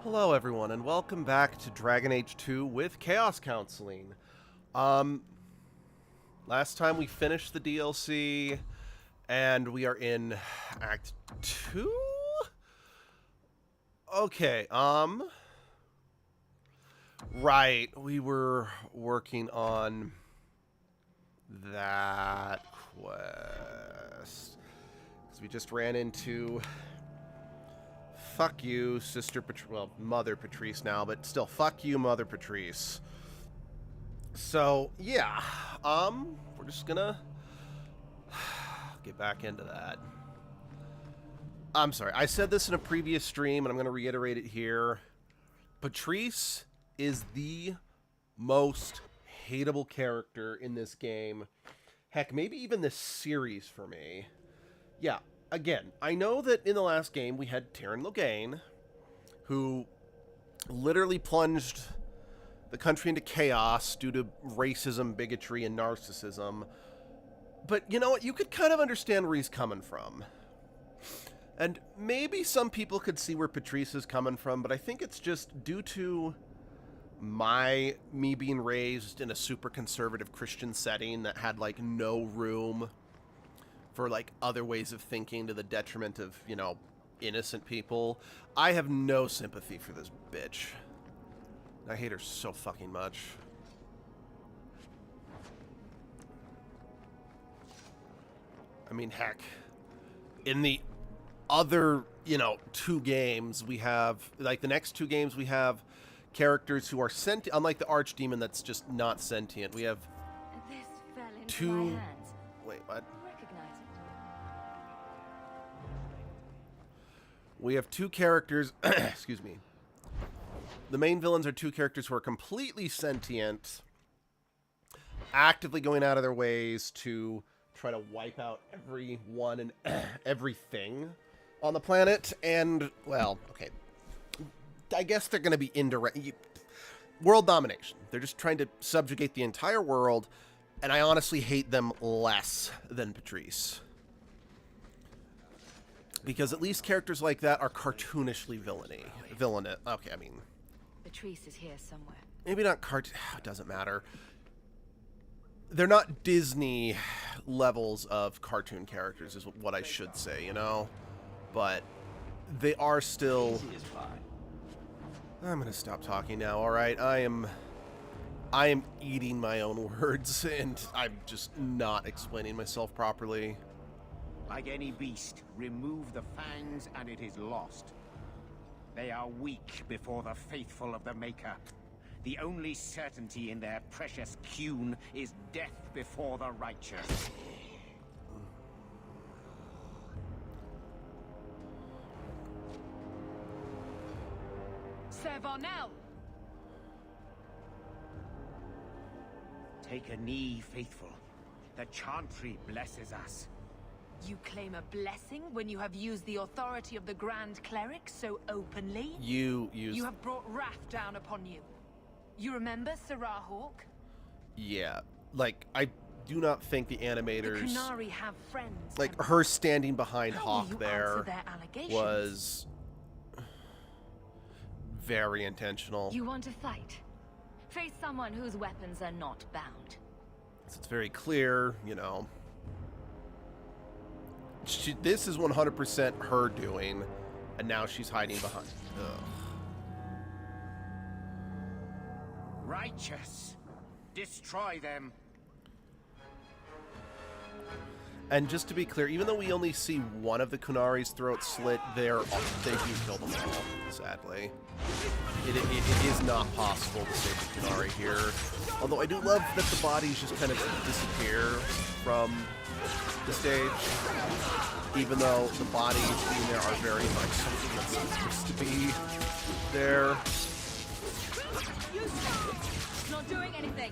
Hello everyone and welcome back to Dragon Age 2 with Chaos Counseling. Last time we finished the DLC and we are in Act 2? Okay, right, we were working on that quest. Because we just ran into... Fuck you, Sister Patrice. Well, Mother Patrice now, but still, fuck you, Mother Patrice. So, yeah. We're just gonna get back into that. I'm sorry, I said this in a previous stream, and I'm gonna reiterate it here. Patrice is the most hateable character in this game. Heck, maybe even this series for me. Yeah. Again, I know that in the last game we had Taryn Logain, who literally plunged the country into chaos due to racism, bigotry, and narcissism. But you know what? You could kind of understand where he's coming from. And maybe some people could see where Patrice is coming from, but I think it's just due to me being raised in a super conservative Christian setting that had, like, no room for, like, other ways of thinking to the detriment of, you know, innocent people. I have no sympathy for this bitch. I hate her so fucking much. I mean, heck, in the other, you know, two games we have, like, the next two games we have characters who are sentient, unlike the Archdemon that's just not sentient. We have two... Wait, what? We have two characters, excuse me. The main villains are two characters who are completely sentient, actively going out of their ways to try to wipe out everyone and everything on the planet. And, well, okay, I guess they're going to be indirect. World domination. They're just trying to subjugate the entire world, and I honestly hate them less than Patrice. Because at least characters like that are cartoonishly villainous. Okay, I mean... Patrice is here somewhere. Maybe not it doesn't matter. They're not Disney levels of cartoon characters, is what I should say, you know? But they are still... I'm gonna stop talking now, alright? I am eating my own words, and I'm just not explaining myself properly. Like any beast, remove the fangs and it is lost. They are weak before the faithful of the Maker. The only certainty in their precious Qun is death before the righteous. Servanel! Take a knee, faithful. The chantry blesses us. You claim a blessing when you have used the authority of the Grand Cleric so openly? You have brought wrath down upon you. You remember Sarah Hawk? Yeah, like, I do not think the animators... The Qunari have friends. Like, her standing behind Hawk there their was very intentional. You want to fight? Face someone whose weapons are not bound. So it's very clear, you know... this is 100% her doing, and now she's hiding behind. Ugh. Righteous. Destroy them. And just to be clear, even though we only see one of the Qunari's throat slit, they do kill them all, sadly. It is not possible to save the Qunari here. Although I do love that the bodies just kind of disappear from the stage, even though the bodies being there are very much something that's supposed to be there. Not doing anything.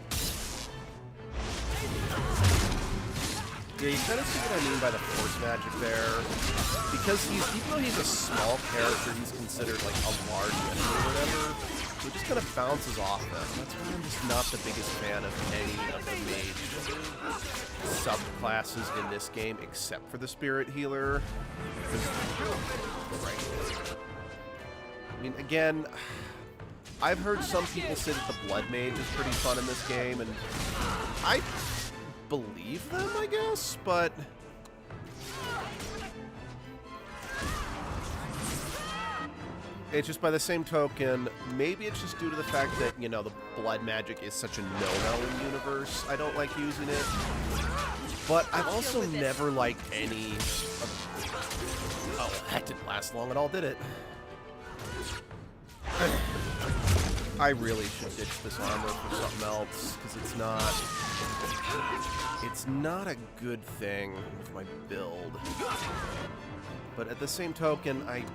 Yeah, you kind of see what I mean by the force magic there. Because even though he's a small character, he's considered like a large enemy or whatever. So it just kind of bounces off them. That's why I'm just not the biggest fan of any of the mage subclasses in this game, except for the Spirit Healer. Right. I mean, again, I've heard some people say that the Blood Mage is pretty fun in this game, and I believe them, I guess, but... It's just by the same token, maybe it's just due to the fact that, you know, the blood magic is such a no-no in the universe. I don't like using it. But I've also never liked any... Oh, that didn't last long at all, did it? I really should ditch this armor for something else, because it's not... It's not a good thing with my build. But at the same token, I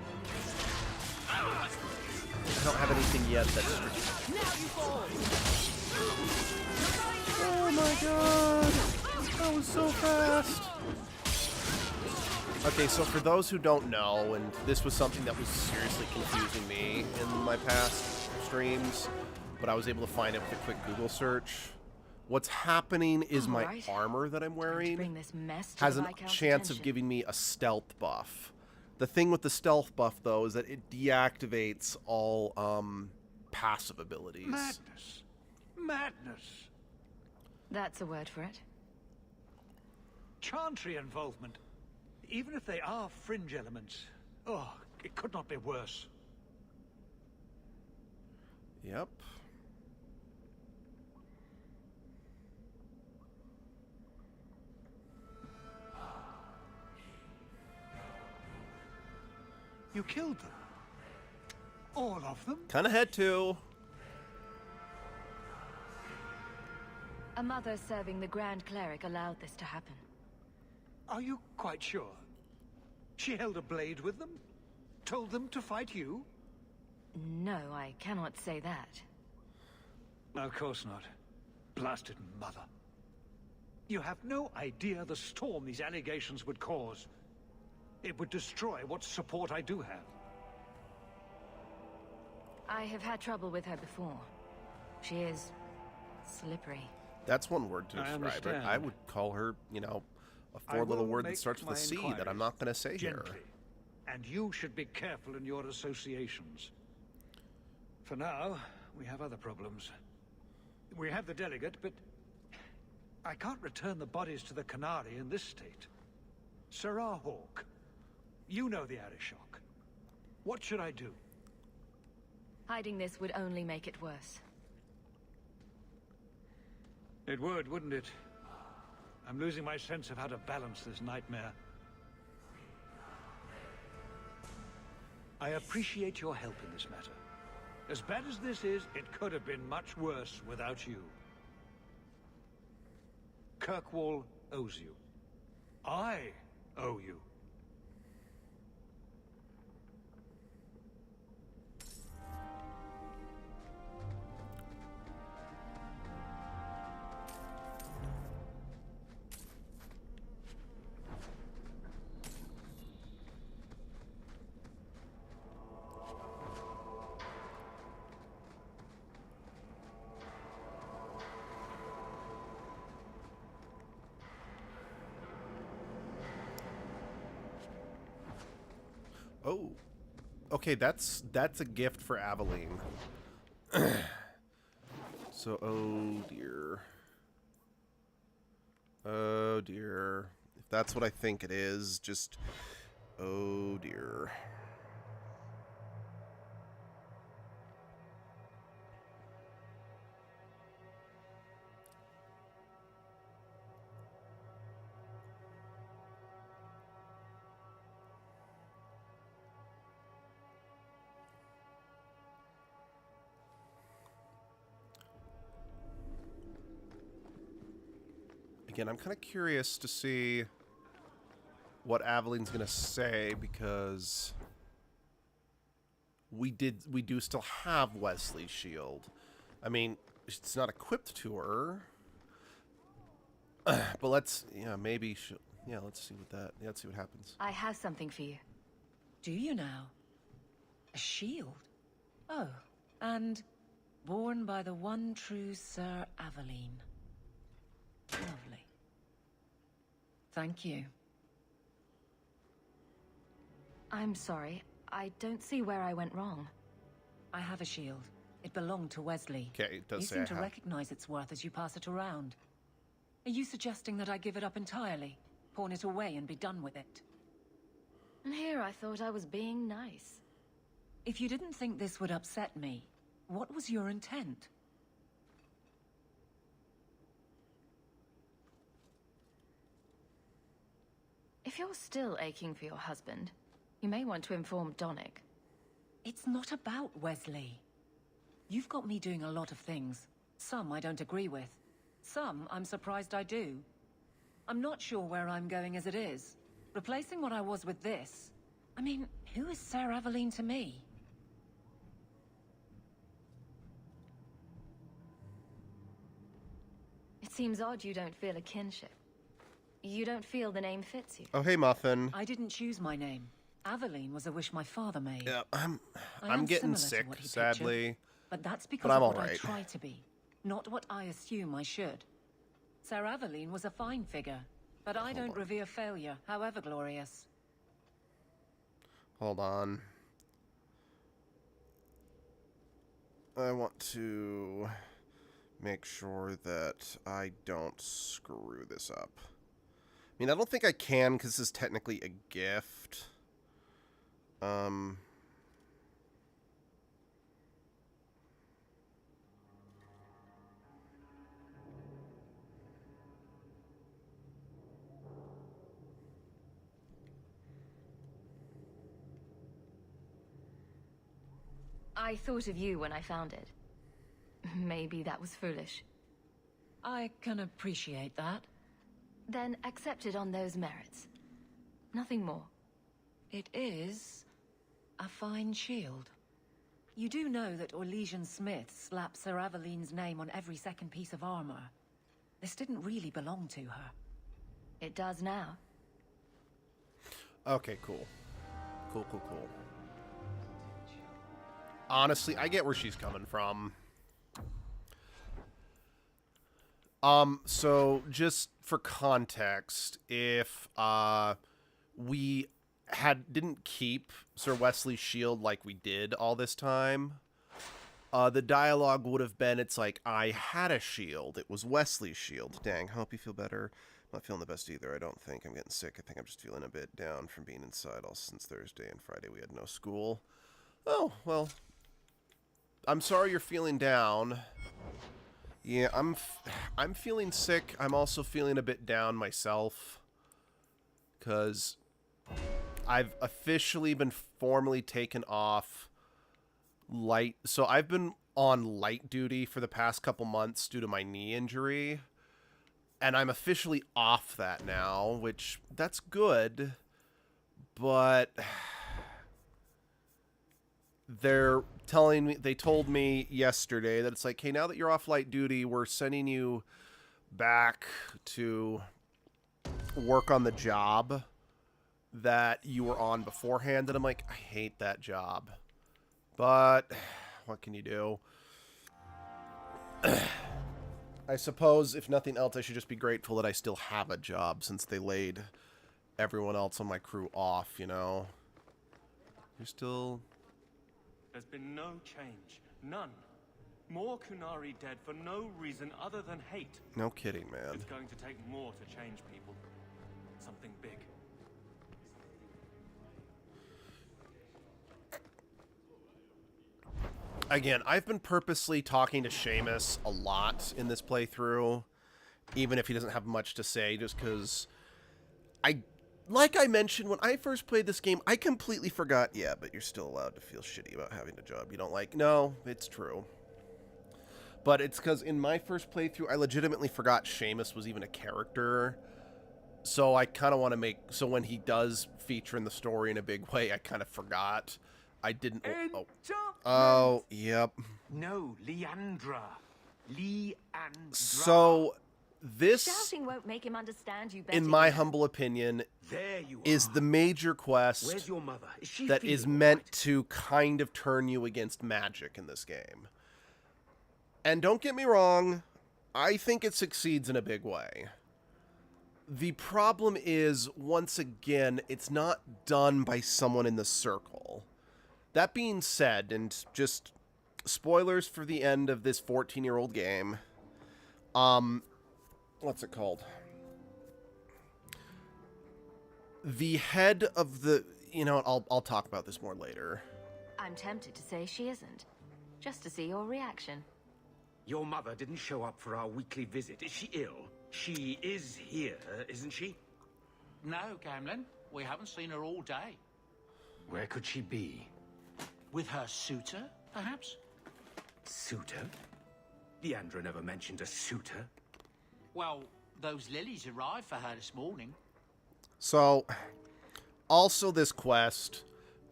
don't have anything yet that's... Oh my god! That was so fast! Okay, so for those who don't know, and this was something that was seriously confusing me in my past streams, but I was able to find it with a quick Google search. What's happening is my armor that I'm wearing has a chance of giving me a stealth buff. The thing with the stealth buff, though, is that it deactivates all passive abilities. Madness. Madness. That's a word for it. Chantry involvement. Even if they are fringe elements, oh, it could not be worse. Yep. You killed them? All of them? Kind of had to. A mother serving the Grand Cleric allowed this to happen. Are you quite sure? She held a blade with them? Told them to fight you? No, I cannot say that. Of course not. Blasted mother. You have no idea the storm these allegations would cause. It would destroy what support I do have. I have had trouble with her before. She is slippery. That's one word to describe her. understand. I would call her, you know, a I four-letter will word that make starts with my a C that inquiries I'm not going to say here. gently. And you should be careful in your associations. For now, we have other problems. We have the delegate, but I can't return the bodies to the Canary in this state. Sarah Hawk, you know the Arishok. What should I do? Hiding this would only make it worse. It would, wouldn't it? I'm losing my sense of how to balance this nightmare. I appreciate your help in this matter. As bad as this is, it could have been much worse without you. Kirkwall owes you. I owe you. Oh, okay. That's a gift for Aveline. So, oh dear. Oh dear. If that's what I think it is, just oh dear. Again, I'm kind of curious to see what Aveline's gonna say, because we do still have Wesley's shield. I mean, it's not equipped to her, but let's maybe let's see let's see what happens. I have something for you. Do you now? A shield? Oh, and born by the one true Sir Aveline. Lovely. Thank you. I'm sorry. I don't see where I went wrong. I have a shield. It belonged to Wesley. Okay, it does You say seem I to have. recognize its worth as you pass it around. Are you suggesting that I give it up entirely? Pawn it away and be done with it? And here I thought I was being nice. If you didn't think this would upset me, what was your intent? If you're still aching for your husband, you may want to inform Donick. It's not about Wesley. You've got me doing a lot of things. Some I don't agree with. Some I'm surprised I do. I'm not sure where I'm going as it is. Replacing what I was with this. I mean, who is Sir Aveline to me? It seems odd you don't feel a kinship. You don't feel the name fits you. Oh, hey, Muffin. I didn't choose my name. Aveline was a wish my father made. Yeah, I I'm am getting similar to sick, what he sadly. pictured, but that's because I'm of what I alright. try to be, not what I assume I should. Sir Aveline was a fine figure, but I don't revere failure, however glorious. Hold on. I want to make sure that I don't screw this up. I mean, I don't think I can because this is technically a gift. I thought of you when I found it. Maybe that was foolish. I can appreciate that. Then accept it on those merits. Nothing more. It is a fine shield. You do know that Orlesian Smith slapped Sir Aveline's name on every second piece of armor. This didn't really belong to her. It does now. Okay, cool. Cool. Honestly, I get where she's coming from. So just for context, if we didn't keep Sir Wesley's shield like we did all this time, the dialogue would have been, it's like, I had a shield. It was Wesley's shield. Dang, hope you feel better. I'm not feeling the best either, I don't think. I'm getting sick. I think I'm just feeling a bit down from being inside all since Thursday and Friday we had no school. Oh, well, I'm sorry you're feeling down. Yeah, I'm feeling sick. I'm also feeling a bit down myself, because I've officially been formally taken off light. So I've been on light duty for the past couple months due to my knee injury, and I'm officially off that now, which that's good, but they told me yesterday that it's like, hey, now that you're off light duty, we're sending you back to work on the job that you were on beforehand. And I'm like, I hate that job, but what can you do? I suppose if nothing else, I should just be grateful that I still have a job, since they laid everyone else on my crew off, you know? You're still... There's been no change. None. More Kunari dead for no reason other than hate. No kidding, man. It's going to take more to change people. Something big. Again, I've been purposely talking to Seamus a lot in this playthrough, even if he doesn't have much to say, just because like I mentioned, when I first played this game, I completely forgot, yeah, but you're still allowed to feel shitty about having a job you don't like. No, it's true. But it's because in my first playthrough, I legitimately forgot Seamus was even a character. So I kind of want to make... So when he does feature in the story in a big way, I kind of forgot. I didn't... Oh, yep. No, Leandra. Leandra. So this, Shouting won't make him understand you better. in my humble opinion, There you is are. the major quest Where's your mother? Is she that is feeling meant all right? to kind of turn you against magic in this game. And don't get me wrong, I think it succeeds in a big way. The problem is, once again, it's not done by someone in the circle. That being said, and just spoilers for the end of this 14-year-old game. What's it called? The head of the... You know, I'll talk about this more later. I'm tempted to say she isn't, just to see your reaction. Your mother didn't show up for our weekly visit. Is she ill? She is here, isn't she? No, Gamlin. We haven't seen her all day. Where could she be? With her suitor, perhaps? Suitor? Leandra never mentioned a suitor. Well, those lilies arrived for her this morning. So, also this quest,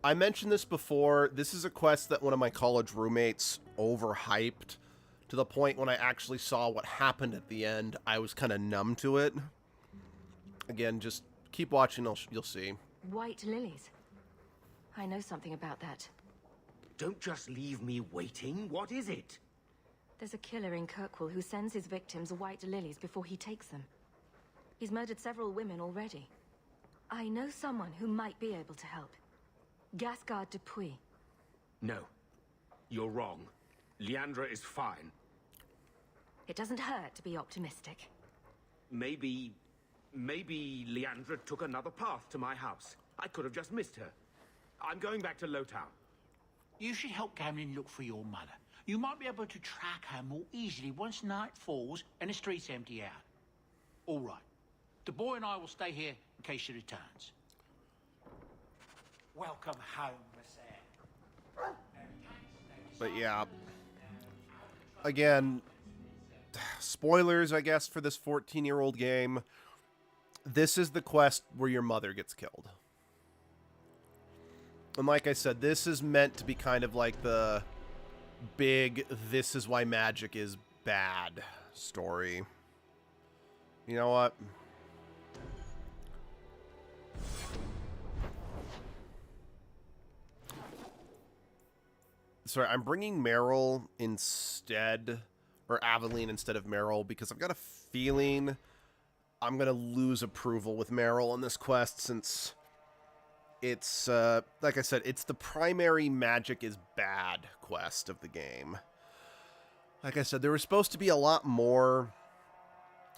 I mentioned this before, this is a quest that one of my college roommates overhyped to the point when I actually saw what happened at the end, I was kind of numb to it. Again, just keep watching, you'll see. White lilies. I know something about that. Don't just leave me waiting. What is it? There's a killer in Kirkwall who sends his victims white lilies before he takes them. He's murdered several women already. I know someone who might be able to help. Gasgard Dupuis. No. You're wrong. Leandra is fine. It doesn't hurt to be optimistic. Maybe Leandra took another path to my house. I could have just missed her. I'm going back to Lowtown. You should help Gamlin look for your mother. You might be able to track her more easily once night falls and the streets empty out. All right. The boy and I will stay here in case she returns. Welcome home, Miss Anne. But yeah, again, spoilers, I guess, for this 14-year-old game. This is the quest where your mother gets killed. And like I said, this is meant to be kind of like the big, this is why magic is bad story. You know what? Sorry, I'm bringing Meryl instead, or Aveline instead of Meryl, because I've got a feeling I'm going to lose approval with Meryl on this quest, since it's, like I said, it's the primary magic is bad quest of the game. Like I said, there was supposed to be a lot more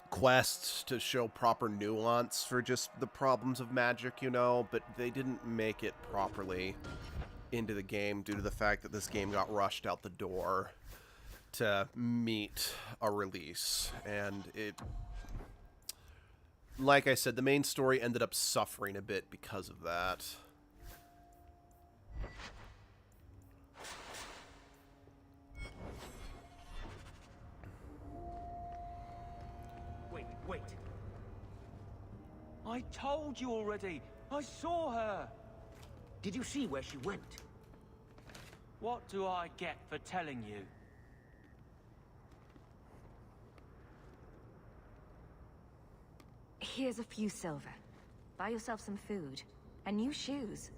quests to show proper nuance for just the problems of magic, you know, but they didn't make it properly into the game due to the fact that this game got rushed out the door to meet a release. And it, like I said, the main story ended up suffering a bit because of that. Wait. I told you already. I saw her. Did you see where she went? What do I get for telling you? Here's a few silver. Buy yourself some food. And new shoes.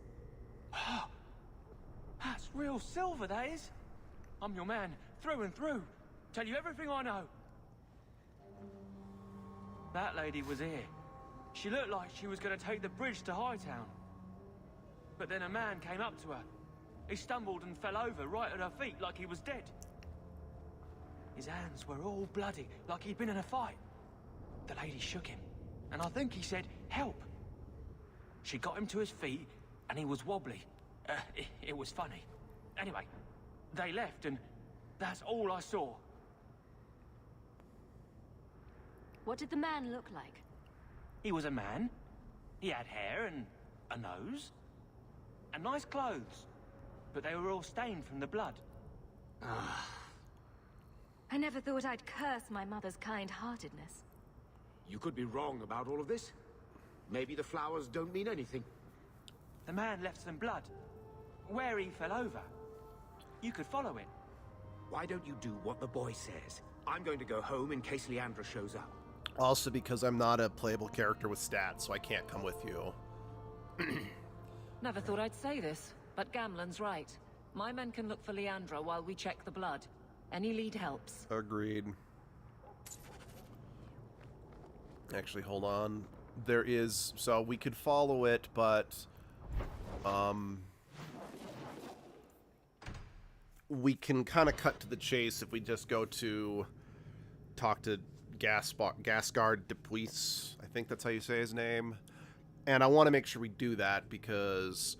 That's real silver, that is. I'm your man, through and through. Tell you everything I know. That lady was here. She looked like she was going to take the bridge to Hightown. But then a man came up to her. He stumbled and fell over right at her feet like he was dead. His hands were all bloody, like he'd been in a fight. The lady shook him, and I think he said, "Help." She got him to his feet, and he was wobbly. It was funny. Anyway, they left, and that's all I saw. What did the man look like? He was a man. He had hair and a nose. And nice clothes. But they were all stained from the blood. I never thought I'd curse my mother's kind-heartedness. You could be wrong about all of this. Maybe the flowers don't mean anything. The man left some blood. Where he fell over. You could follow it. Why don't you do what the boy says? I'm going to go home in case Leandra shows up. Also because I'm not a playable character with stats, so I can't come with you. Never thought I'd say this, but Gamlen's right. My men can look for Leandra while we check the blood. Any lead helps. Agreed. Actually, hold on. There is... So, we could follow it, but... we can kind of cut to the chase if we just go to talk to Gasgard Depuis. I think that's how you say his name. And I want to make sure we do that because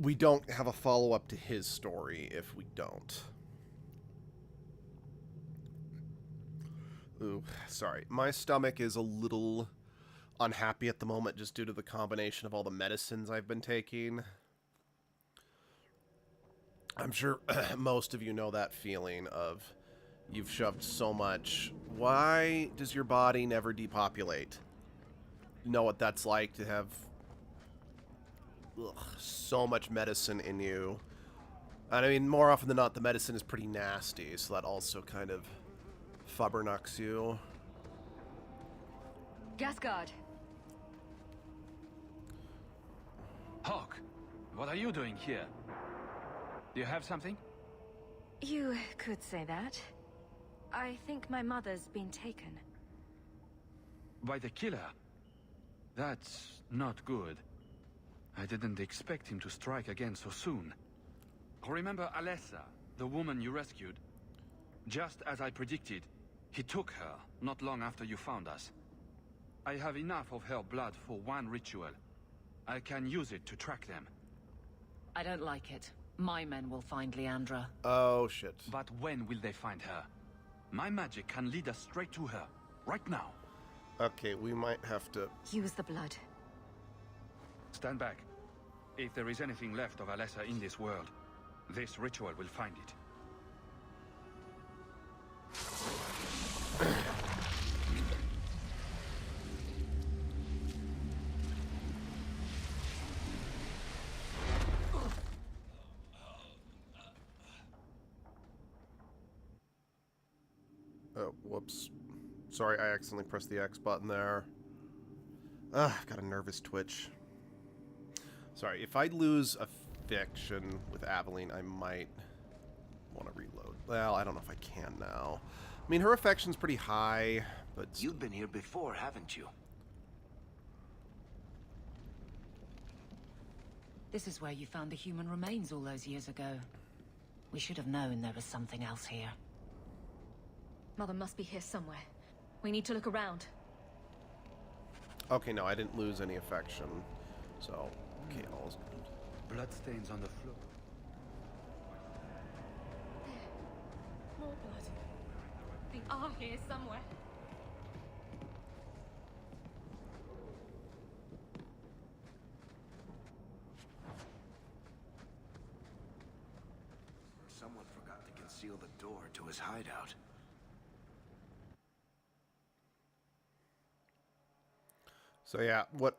we don't have a follow-up to his story if we don't. Ooh, sorry. My stomach is a little unhappy at the moment just due to the combination of all the medicines I've been taking. I'm sure most of you know that feeling of you've shoved so much. Why does your body never depopulate? You know what that's like to have so much medicine in you. And I mean, more often than not, the medicine is pretty nasty, so that also kind of fubbernucks you. Gasgard. Hawk, what are you doing here? Do you have something? You could say that. I think my mother's been taken. By the killer? That's not good. I didn't expect him to strike again so soon. Remember Alessa, the woman you rescued? Just as I predicted, he took her not long after you found us. I have enough of her blood for one ritual. I can use it to track them. I don't like it. My men will find Leandra. Oh, shit. But when will they find her? My magic can lead us straight to her, right now. Okay, we might have to... Use the blood. Stand back. If there is anything left of Alessa in this world, this ritual will find it. Oh, whoops. Sorry, I accidentally pressed the X button there. I've got a nervous twitch. Sorry, if I lose affection with Aveline, I might want to reload. Well, I don't know if I can now. I mean, her affection's pretty high, but... You've been here before, haven't you? This is where you found the human remains all those years ago. We should have known there was something else here. Mother must be here somewhere. We need to look around. Okay, no, I didn't lose any affection. So, okay, all's good. Bloodstains on the floor. More blood. They are here somewhere. Someone forgot to conceal the door to his hideout. So yeah, what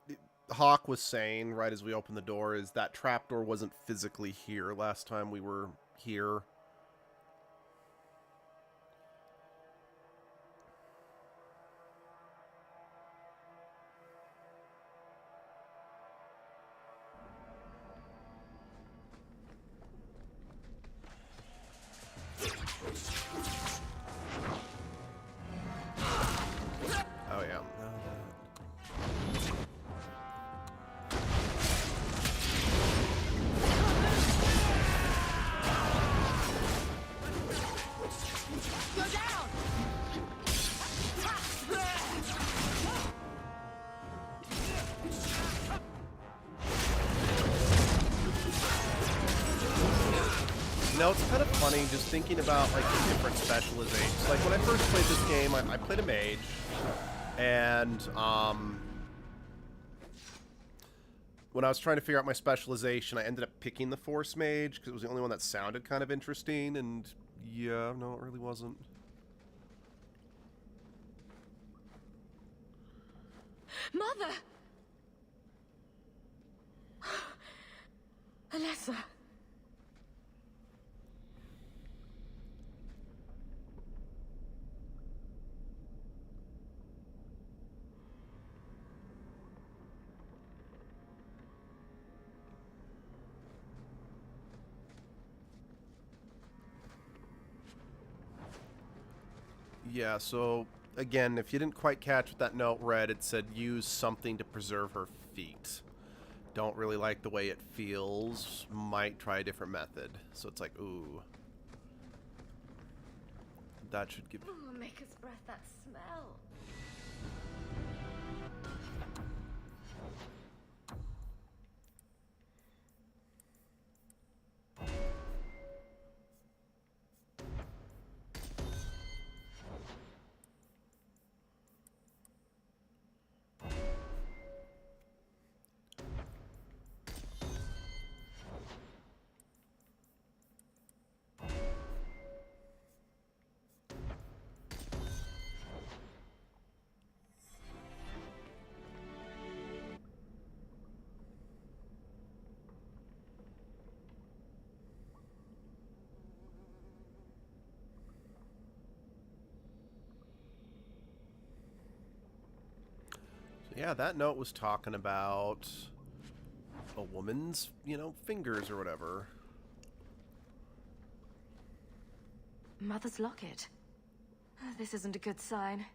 Hawk was saying right as we opened the door is that trapdoor wasn't physically here last time we were here. Oh yeah. You know, it's kind of funny just thinking about like the different specializations. Like when I first played this game, I played a mage, and when I was trying to figure out my specialization, I ended up picking the Force Mage because it was the only one that sounded kind of interesting. And yeah, no, it really wasn't. Mother! Alessa. Yeah, so again, if you didn't quite catch what that note read, it said use something to preserve her feet. Don't really like the way it feels. Might try a different method. So it's like, ooh. That should give... Ooh, Maker's breath, that smell. Yeah, that note was talking about a woman's, you know, fingers or whatever. Mother's locket. This isn't a good sign.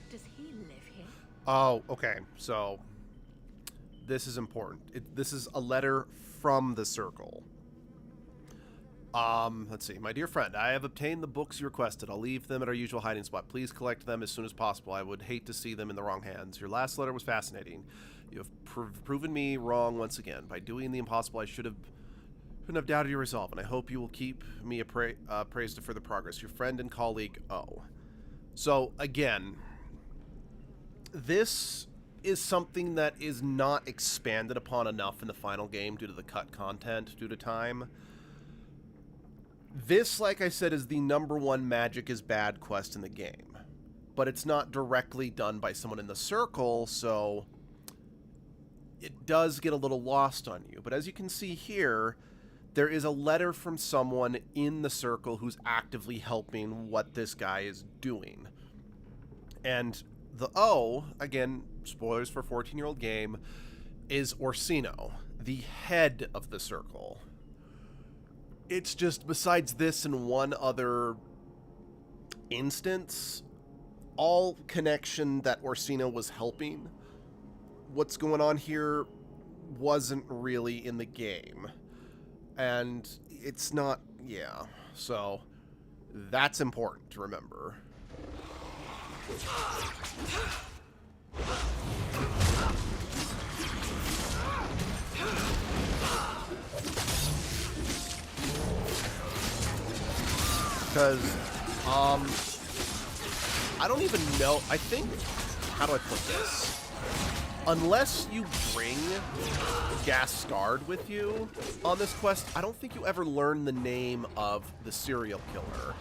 Does he live here? Oh, okay. So, this is important. This is a letter from the Circle. Let's see. My dear friend, I have obtained the books you requested. I'll leave them at our usual hiding spot. Please collect them as soon as possible. I would hate to see them in the wrong hands. Your last letter was fascinating. You have proven me wrong once again. By doing the impossible, I shouldn't have doubted your resolve, and I hope you will keep me appraised of further progress. Your friend and colleague, O. So, again, this is something that is not expanded upon enough in the final game due to the cut content, due to time. This, like I said, is the #1 magic is bad quest in the game. But it's not directly done by someone in the Circle, so it does get a little lost on you. But as you can see here, there is a letter from someone in the Circle who's actively helping what this guy is doing. And the O, again, spoilers for a 14-year-old game, is Orsino, the head of the Circle. It's just, besides this and one other instance, all connection that Orsino was helping, what's going on here wasn't really in the game. And it's not, yeah, so that's important to remember. Because, I don't even know, I think, how do I put this? Unless you bring Gascard with you on this quest, I don't think you ever learn the name of the serial killer.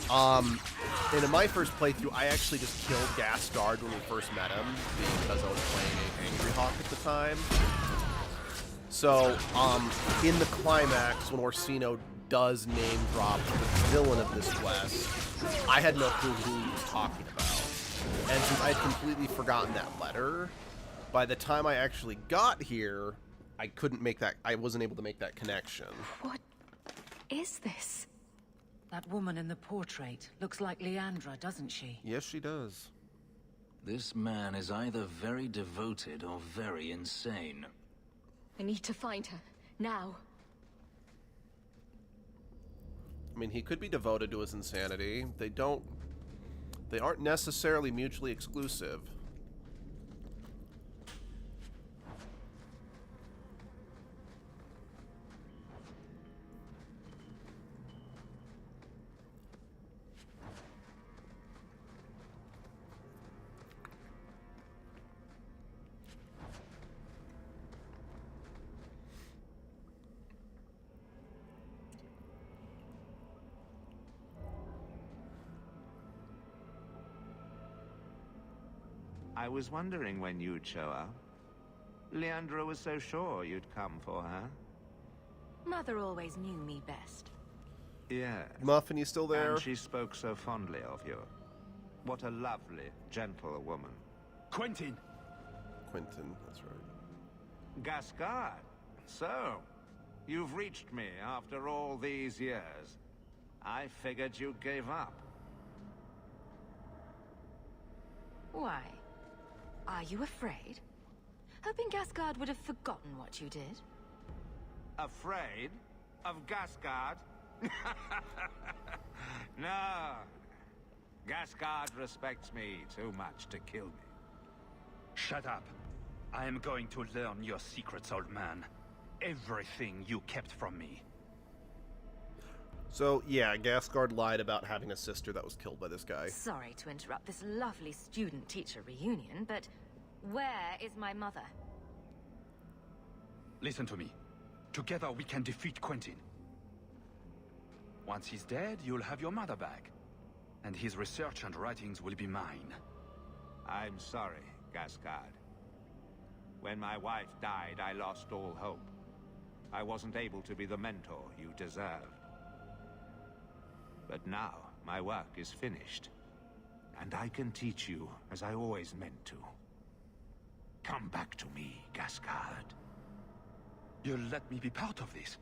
And in my first playthrough, I actually just killed Gascard when we first met him, because I was playing a Angry Hawk at the time. So, in the climax, when Orsino does name drop the villain of this quest, I had no clue who he was talking about. And since I'd completely forgotten that letter, by the time I actually got here, I wasn't able to make that connection. What is this? That woman in the portrait looks like Leandra, doesn't she? Yes, she does. This man is either very devoted or very insane. I need to find her. Now. I mean, he could be devoted to his insanity. They aren't necessarily mutually exclusive. I was wondering when you'd show up. Leandra was so sure you'd come for her. Mother always knew me best. Yes. Muffin, you still there? And she spoke so fondly of you. What a lovely, gentle woman. Quentin! Quentin, that's right. Gascard. So, you've reached me after all these years. I figured you gave up. Why? Are you afraid? Hoping Gascard would have forgotten what you did? Afraid? Of Gascard? No. Gascard respects me too much to kill me. Shut up. I am going to learn your secrets, old man. Everything you kept from me. So, yeah, Gascard lied about having a sister that was killed by this guy. Sorry to interrupt this lovely student-teacher reunion, but where is my mother? Listen to me. Together we can defeat Quentin. Once he's dead, you'll have your mother back. And his research and writings will be mine. I'm sorry, Gascard. When my wife died, I lost all hope. I wasn't able to be the mentor you deserved. But now, my work is finished. And I can teach you as I always meant to. Come back to me, Gascard. You'll let me be part of this.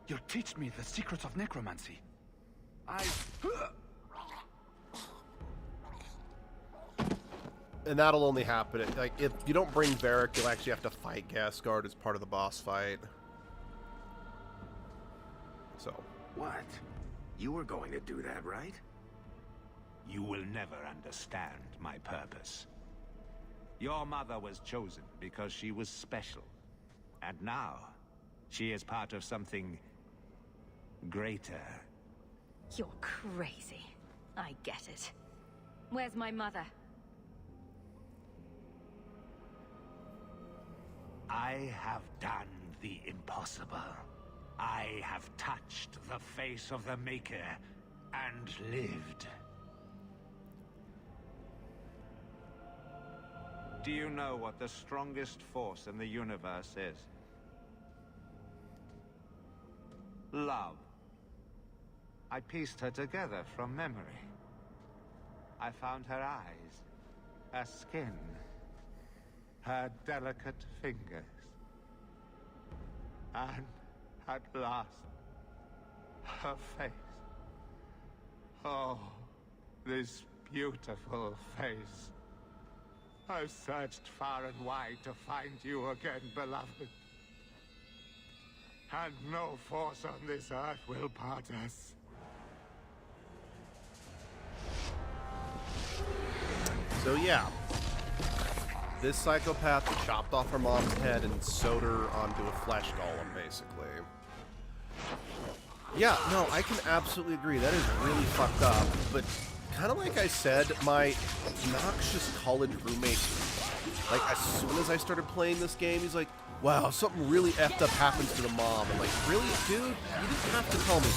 You'll teach me the secrets of necromancy. And that'll only happen if you don't bring Varric, you'll actually have to fight Gascard as part of the boss fight. So. What? You were going to do that, right? You will never understand my purpose. Your mother was chosen because she was special. And now, she is part of something greater. You're crazy. I get it. Where's my mother? I have done the impossible. I have touched the face of the Maker and lived. Do you know what the strongest force in the universe is? Love. I pieced her together from memory. I found her eyes, her skin, her delicate fingers. And at last, her face. Oh, this beautiful face. I've searched far and wide to find you again, beloved. And no force on this earth will part us. So yeah, this psychopath chopped off her mom's head and sewed her onto a flesh golem, basically. Yeah, no, I can absolutely agree. That is really fucked up. But kind of like I said, my obnoxious college roommate, like as soon as I started playing this game, he's like, wow, something really effed up happens to the mom. I'm like, really, dude? You didn't have to tell me.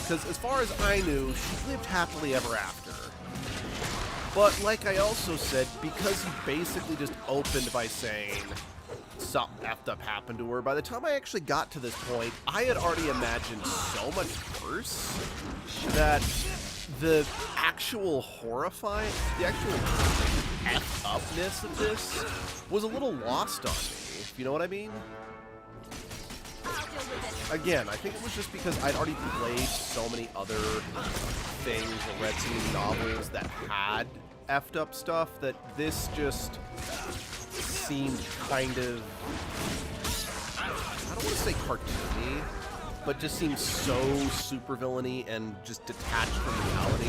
Because as far as I knew, she lived happily ever after. But like I also said, because he basically just opened by saying something effed up happened to her, by the time I actually got to this point, I had already imagined so much worse that the actual horrifying, the actual effed upness of this was a little lost on me, if you know what I mean? Again, I think it was just because I'd already played so many other things or read so many novels that had effed up stuff that this just seemed kind of, I don't want to say cartoony, but just seemed so supervillainy and just detached from reality.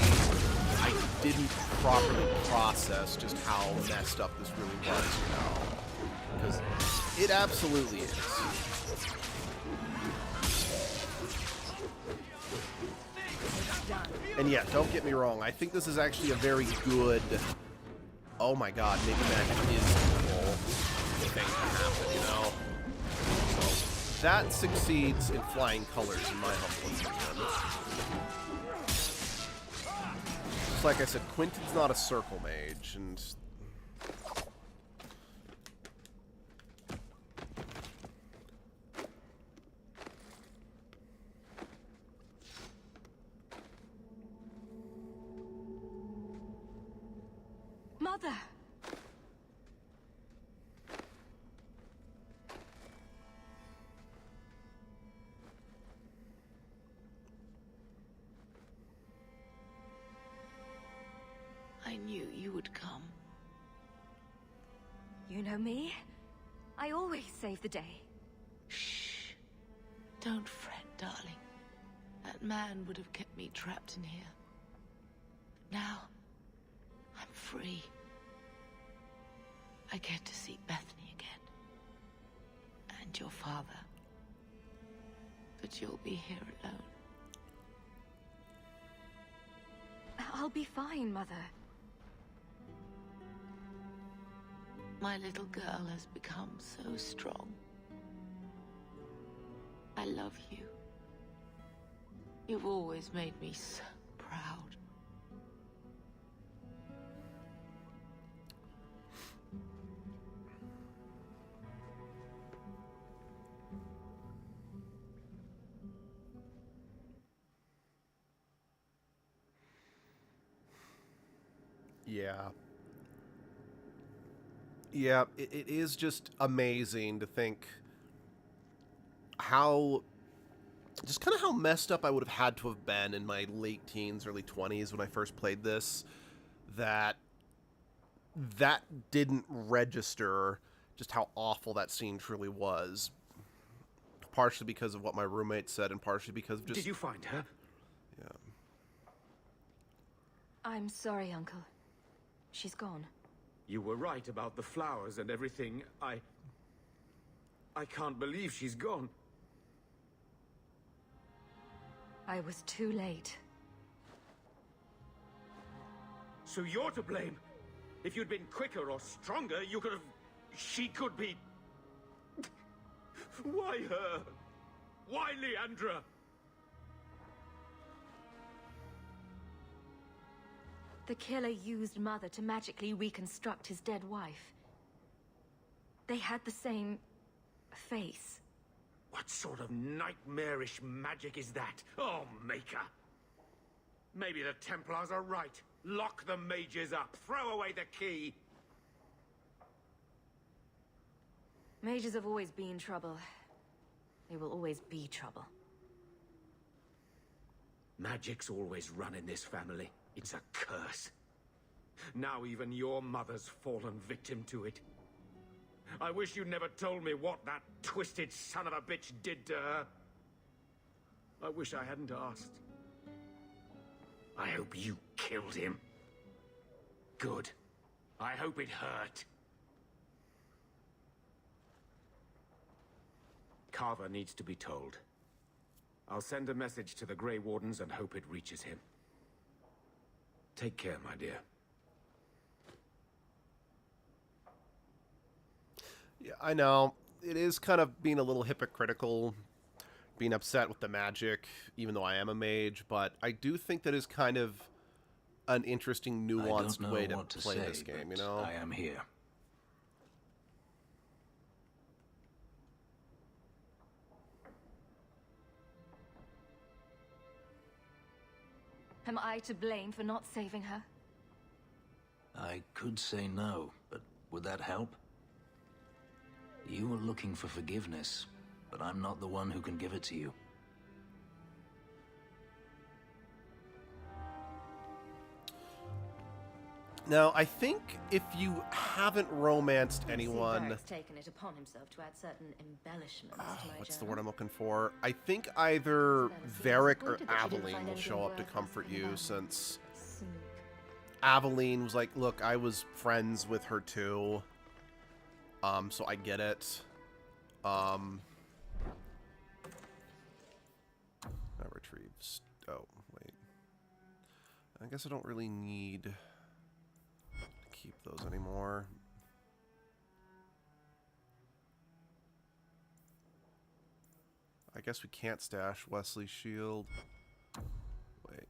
I didn't properly process just how messed up this really was, you know? Because it absolutely is. And yeah, don't get me wrong, I think this is actually a very good, oh my god, maybe magic is the whole thing to happen, you know? So, that succeeds in flying colors, in my humble opinion. Just like I said, Quentin's not a circle mage, and Mother! knew you would come. You know me. I always save the day. Shh. Don't fret, darling. That man would have kept me trapped in here. But now, I'm free. I get to see Bethany again. And your father. But you'll be here alone. I'll be fine, Mother. My little girl has become so strong. I love you. You've always made me so proud. Yeah. Yeah, it is just amazing to think how, just kind of how messed up I would have had to have been in my late teens, early 20s when I first played this, that didn't register just how awful that scene truly was. Partially because of what my roommate said, and partially because of just... Did you find her? Yeah. I'm sorry, Uncle. She's gone. You were right about the flowers and everything. I can't believe she's gone. I was too late. So you're to blame. If you'd been quicker or stronger, you could have... She could be... Why her? Why Leandra? The killer used Mother to magically reconstruct his dead wife. They had the same... face. What sort of nightmarish magic is that? Oh, Maker! Maybe the Templars are right. Lock the mages up. Throw away the key. Mages have always been trouble. They will always be trouble. Magic's always run in this family. It's a curse. Now even your mother's fallen victim to it. I wish you never told me what that twisted son of a bitch did to her. I wish I hadn't asked. I hope you killed him. Good. I hope it hurt. Carver needs to be told. I'll send a message to the Grey Wardens and hope it reaches him. Take care, my dear. Yeah, I know. It is kind of being a little hypocritical, being upset with the magic, even though I am a mage, but I do think that is kind of an interesting, nuanced way to play this game, you know? I am here. Am I to blame for not saving her? I could say no, but would that help? You were looking for forgiveness, but I'm not the one who can give it to you. Now, I think if you haven't romanced anyone... Varric's taken it upon himself to add certain embellishments to my what's the journal. word I'm looking for? I think either Varric or Aveline will show up to comfort you, since Aveline was like, look, I was friends with her too, so I get it. I retrieves. Oh, wait. I guess I don't really need to keep those anymore. I guess we can't stash Wesley's shield. Wait,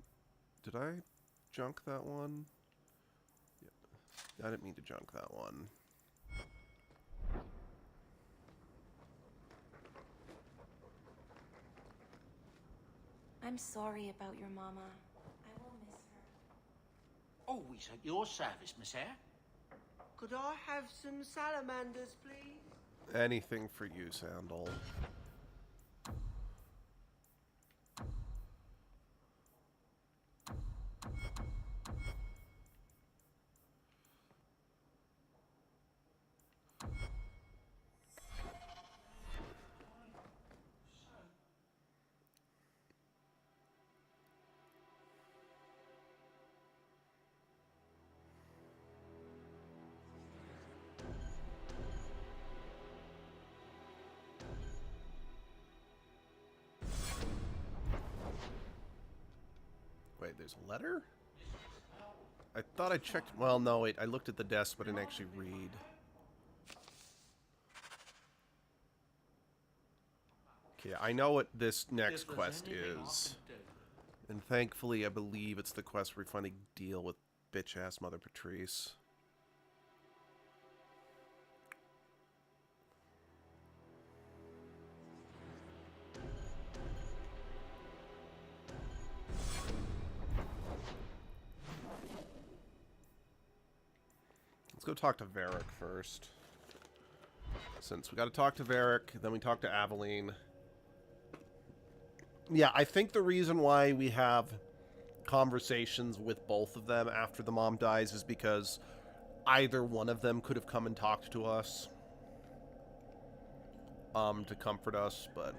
did I junk that one? Yeah. I didn't mean to junk that one. I'm sorry about your mama. I will miss her. Always at your service, Miss Eyre. Could I have some salamanders, please? Anything for you, Sandal. there's a letter? I thought I checked... Well, no, wait. I looked at the desk, but I didn't actually read. Okay, I know what this next quest is. And thankfully, I believe it's the quest where we finally deal with bitch-ass Mother Patrice. Let's go talk to Varric first. Since we got to talk to Varric, then we talk to Aveline. Yeah, I think the reason why we have conversations with both of them after the mom dies is because either one of them could have come and talked to us to comfort us, but...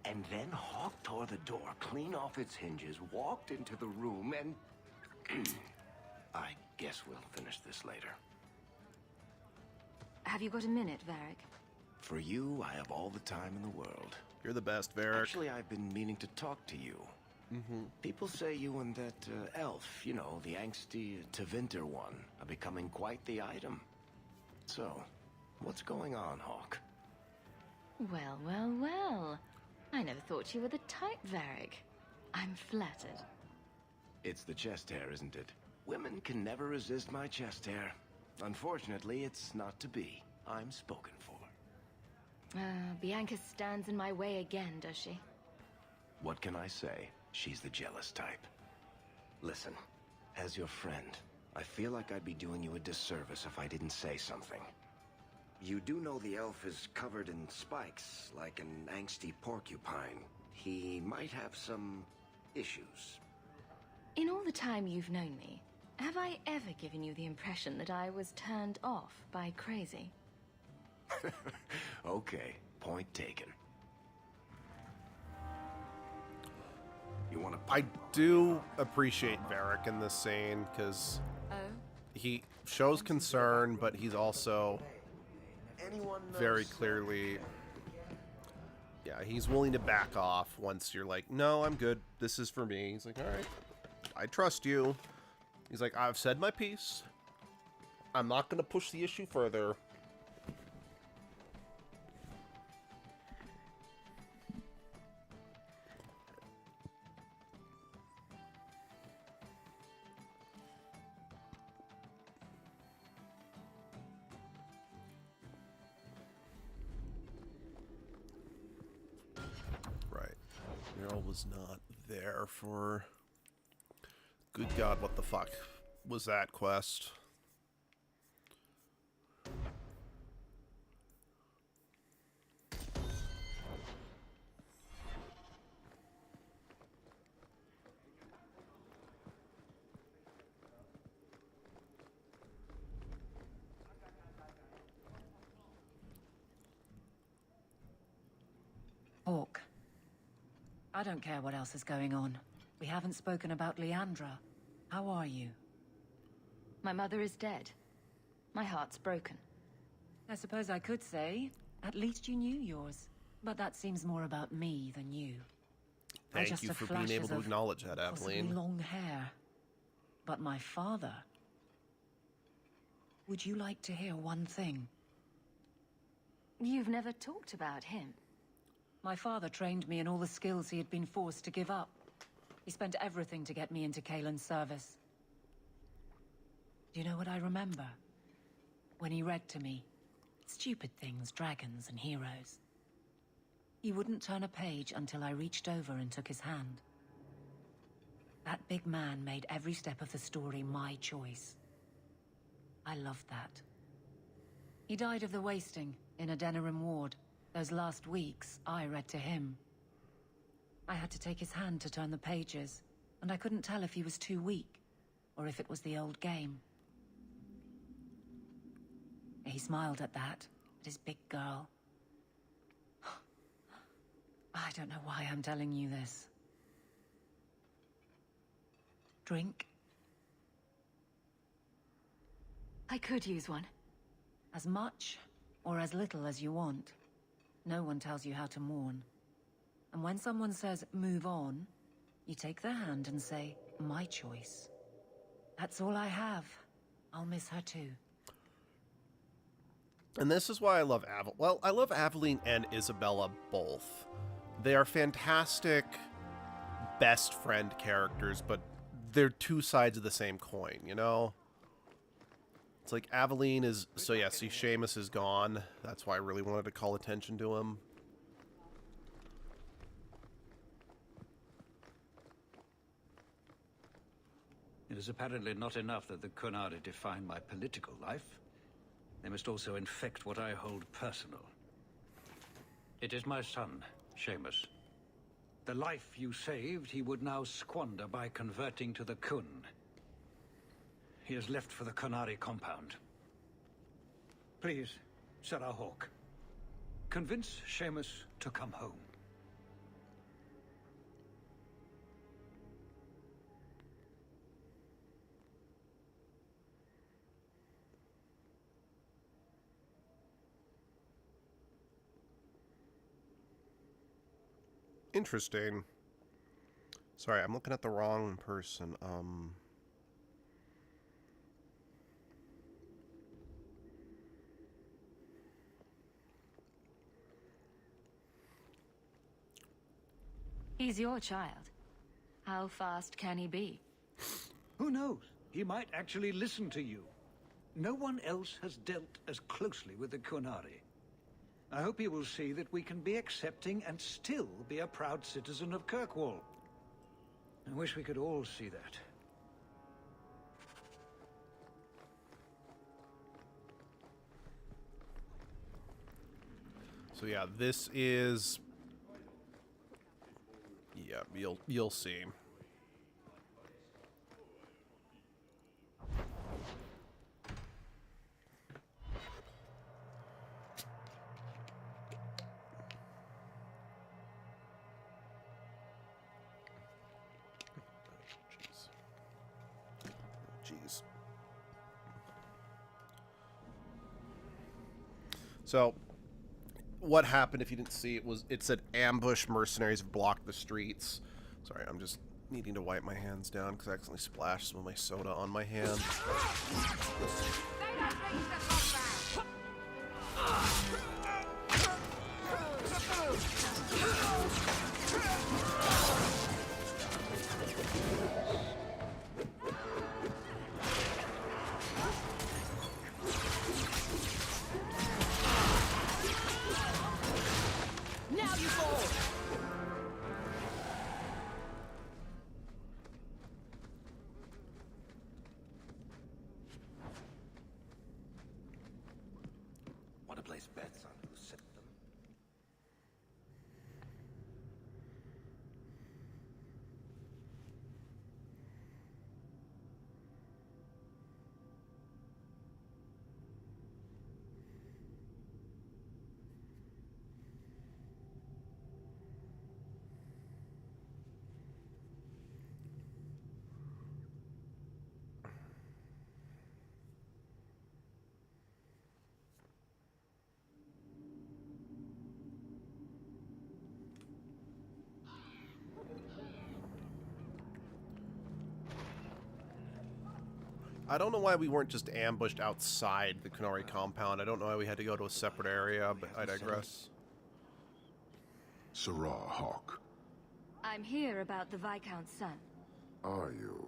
And then Hawk tore the door clean off its hinges, walked into the room, and... I guess we'll finish this later. Have you got a minute, Varric? For you, I have all the time in the world. You're the best, Varric. Actually, I've been meaning to talk to you. People say you and that elf, you know, the angsty Tevinter one, are becoming quite the item. So, what's going on, Hawk? Well, well, well. I never thought you were the type, Varric. I'm flattered. It's the chest hair, isn't it? Women can never resist my chest hair. Unfortunately, it's not to be. I'm spoken for. Bianca stands in my way again, does she? What can I say? She's the jealous type. Listen, as your friend, I feel like I'd be doing you a disservice if I didn't say something. You do know the elf is covered in spikes, like an angsty porcupine. He might have some issues. In all the time you've known me, have I ever given you the impression that I was turned off by crazy? Okay, point taken. You want to... I do appreciate Varric in this scene, because he shows concern, but he's also very clearly... Yeah, he's willing to back off once you're like, no, I'm good. This is for me. He's like, all right, I trust you. He's like, I've said my piece. I'm not going to push the issue further. Right. Meryl was not there for... Good God, what the fuck was that quest? Hawk. I don't care what else is going on. We haven't spoken about Leandra. How are you? My mother is dead. My heart's broken. I suppose I could say, at least you knew yours. But that seems more about me than you. Thank you for being able to acknowledge that, Aveline. Long hair. But my father... Would you like to hear one thing? You've never talked about him. My father trained me in all the skills he had been forced to give up. He spent everything to get me into Kaelin's service. Do you know what I remember? When he read to me. Stupid things, dragons and heroes. He wouldn't turn a page until I reached over and took his hand. That big man made every step of the story my choice. I loved that. He died of the wasting in a Denerim ward. Those last weeks, I read to him. I had to take his hand to turn the pages, and I couldn't tell if he was too weak, or if it was the old game. He smiled at that, at his big girl. I don't know why I'm telling you this. Drink? I could use one. As much or as little as you want. No one tells you how to mourn. And when someone says, move on, you take their hand and say, my choice. That's all I have. I'll miss her too. And this is why I love Well, I love Aveline and Isabella both. They are fantastic best friend characters, but they're two sides of the same coin, you know? It's like Aveline is... So yeah, see, Seamus is gone. That's why I really wanted to call attention to him. It is apparently not enough that the Qunari define my political life. They must also infect what I hold personal. It is my son, Seamus. The life you saved, he would now squander by converting to the Qun. He has left for the Qunari compound. Please, Sarah Hawk, convince Seamus to come home. Interesting. Sorry, I'm looking at the wrong person. He's your child. How fast can he be? Who knows? He might actually listen to you. No one else has dealt as closely with the Qunari. I hope he will see that we can be accepting and still be a proud citizen of Kirkwall. I wish we could all see that. So yeah, this is... Yeah, you'll see. Jeez. So, what happened, if you didn't see, it said ambush mercenaries have blocked the streets. Sorry, I'm just needing to wipe my hands down because I accidentally splashed some of my soda on my hand. Want to place bets on who sent them? I don't know why we weren't just ambushed outside the Qunari compound. I don't know why we had to go to a separate area, but I digress. Sarah Hawk. I'm here about the Viscount's son. Are you?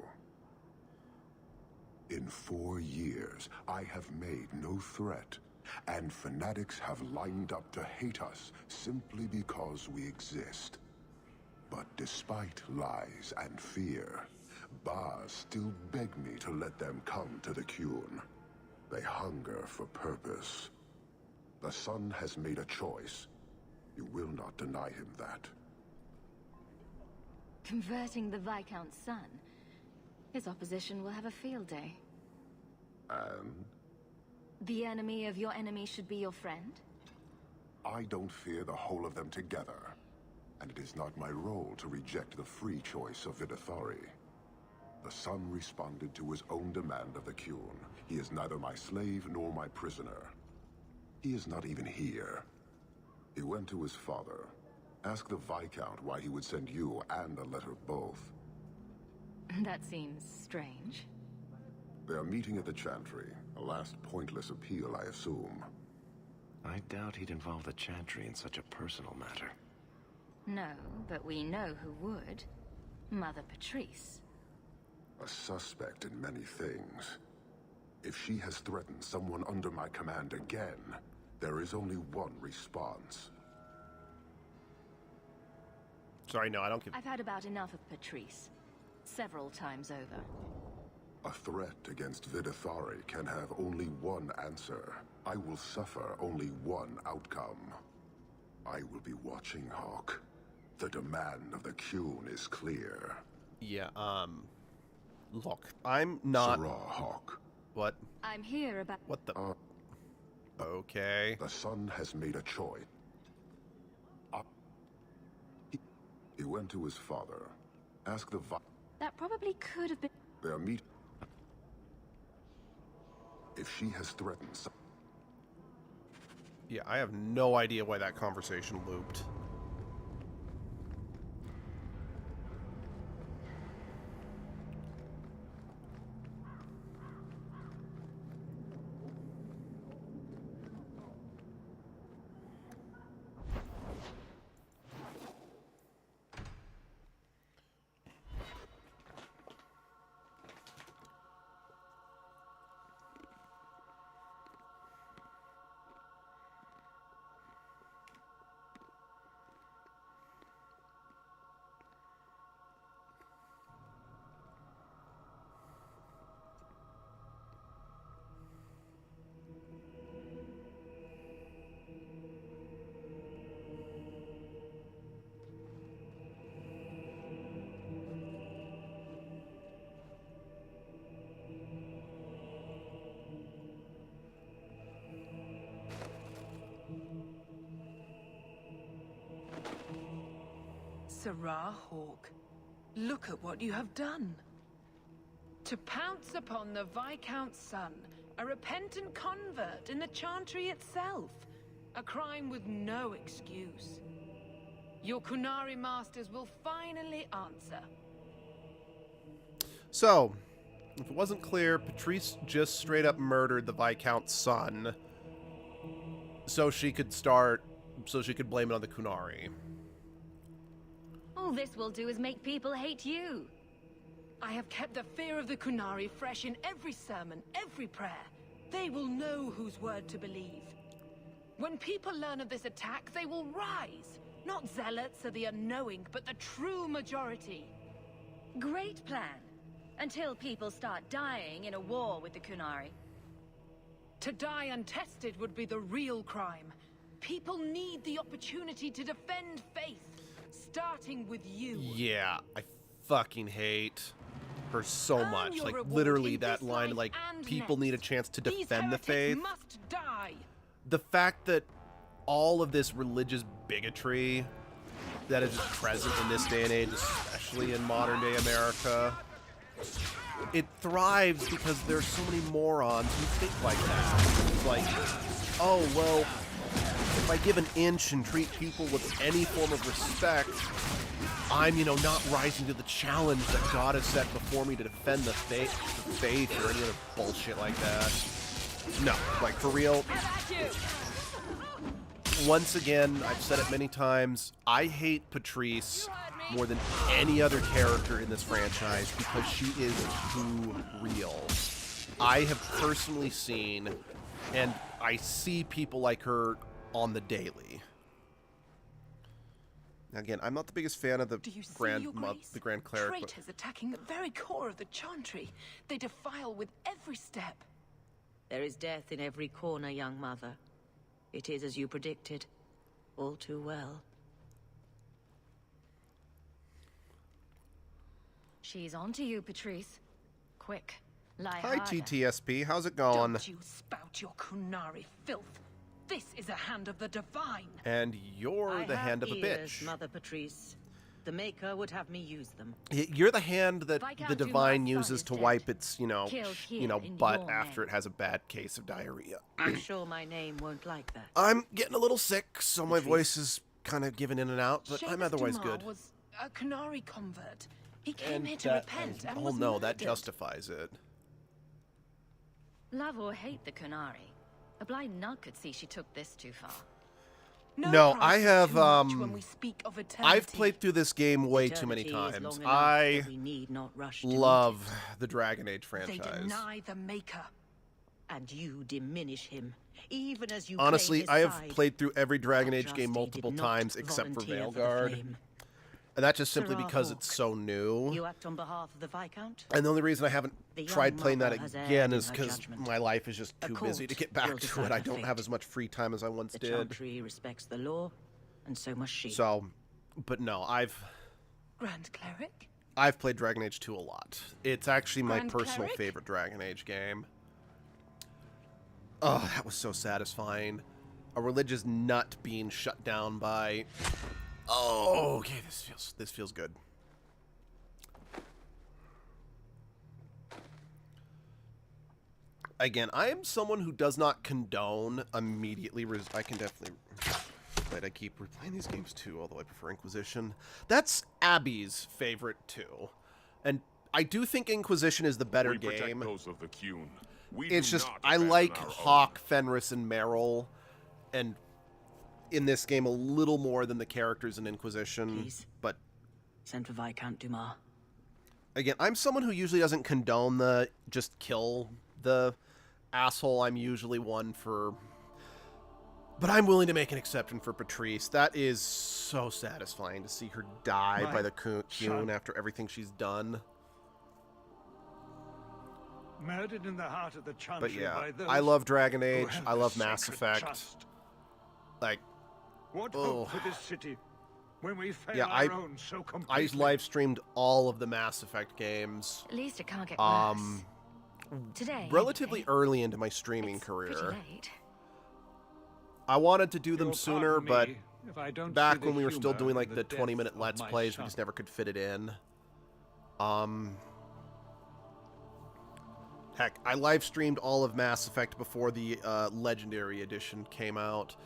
In 4 years, I have made no threat, and fanatics have lined up to hate us simply because we exist. But despite lies and fear, Bars still beg me to let them come to the Qun. They hunger for purpose. The son has made a choice. You will not deny him that. Converting the Viscount's son? His opposition will have a field day. And? The enemy of your enemy should be your friend? I don't fear the whole of them together. And it is not my role to reject the free choice of Vidithari. The son responded to his own demand of the Qun. He is neither my slave nor my prisoner. He is not even here. He went to his father. Ask the Viscount why he would send you and a letter both. That seems strange. They are meeting at the Chantry. A last pointless appeal, I assume. I doubt he'd involve the Chantry in such a personal matter. No, but we know who would. Mother Patrice. A suspect in many things. If she has threatened someone under my command again, there is only one response. Sorry, no, I don't give... I've had about enough of Patrice. Several times over. A threat against Vidithari can have only one answer. I will suffer only one outcome. I will be watching, Hawk. The demand of the Qun is clear. Yeah, look, I'm not... Sarah, Hawk. What? I'm here about... What the... Okay. The son has made a choice. He went to his father. Ask the That probably could have been... Their meet... If she has threatened Yeah, I have no idea why that conversation looped. Sarah Hawke, look at what you have done. To pounce upon the Viscount's son, a repentant convert in the Chantry itself, a crime with no excuse. Your Qunari masters will finally answer. So, if it wasn't clear, Patrice just straight up murdered the Viscount's son so she could blame it on the Qunari. All this will do is make people hate you. I have kept the fear of the Qunari fresh in every sermon, every prayer. They will know whose word to believe. When people learn of this attack, they will rise. Not zealots or the unknowing, but the true majority. Great plan. Until people start dying in a war with the Qunari. To die untested would be the real crime. People need the opportunity to defend faith. Starting with you. Yeah, I fucking hate her so much. Like, literally that line, like, people need a chance to defend the faith. Must die. The fact that all of this religious bigotry that is present in this day and age, especially in modern day America, it thrives because there's so many morons who think like that. It's like, oh, well, if I give an inch and treat people with any form of respect, I'm, not rising to the challenge that God has set before me to defend the faith or any other bullshit like that. No, like, for real. Once again, I've said it many times, I hate Patrice more than any other character in this franchise because she is too real. I have personally seen, and I see people like her on the daily. Again, I'm not the biggest fan of the Grand Cleric. Traitors attacking the very core of the Chantry. They defile with every step. There is death in every corner, young mother. It is as you predicted. All too well. She's on to you, Patrice. Quick, lie Hi, harder. TTSP. How's it going? Don't you spout your Qunari filth. This is a hand of the divine. And you're the hand of a bitch. Mother Patrice. The Maker would have me use them. You're the hand that Viscount the Dumas' Divine son uses is to dead. wipe its, Killed here in butt your after name. it has a bad case of diarrhea. I'm sure my name won't like that. I'm getting a little sick, so my voice is kind of giving in and out, but I'm Seamus otherwise Dumas good. was a Canary convert. He came And here to that, repent and oh was no, that murdered. justifies it. Love or hate the Canary, a blind nut could see she took this too far. No, price I is have, too much when we speak of eternity. I've played through this game way too many Eternity is times. long enough I that we need not rush to love the Dragon Age They franchise. deny the Maker. And you diminish him, even as you Honestly, claim I his have side. played through every Dragon That Age game Justy multiple did not times except for volunteer the Veilguard. flame. And that's just simply Sirrah because Hawke, it's so new. You act on behalf of the Viscount? And the only reason I haven't The young tried playing that mother has erred again in is her because judgment. my life is just A too busy to court get back will to decide it. I her don't have fate. as much free time as I once The did. Chantry respects the law, and so must she. So, but no, Grand Cleric? I've played Dragon Age 2 a lot. It's actually my Grand personal Cleric? favorite Dragon Age game. Oh, that was so satisfying. A religious nut being shut down by... Oh, okay, this feels good. Again, I am someone who does not condone immediately... I can definitely... But I keep replaying these games too, although I prefer Inquisition. That's Abby's favorite too. And I do think Inquisition is the better We protect game. those of the Cune. We It's do just, not I abandon like our own. Hawk, Fenris, and Meryl. And in this game, a little more than the characters in Inquisition. Please. But Send for Viscount Dumas. again, I'm someone who usually doesn't condone the just kill the asshole. I'm usually one for... But I'm willing to make an exception for Patrice. That is so satisfying to see her die by the Cune after everything she's done. Murdered in the heart of the Chantry But yeah, by those I love Dragon who Age. have I the love Mass sacred Effect. trust. Like, What oh. hope for this city when we fail Yeah, our own so I completely? live streamed all of the Mass Effect games. At least it can't get worse. Today, Relatively early into my streaming pretty career. late. I wanted to do them You'll sooner, pardon but me if I don't back see the when we were still humor doing in like the the death 20-minute of Let's my Plays, we son. just never could fit it in. Heck, I live streamed all of Mass Effect before the Legendary Edition came out.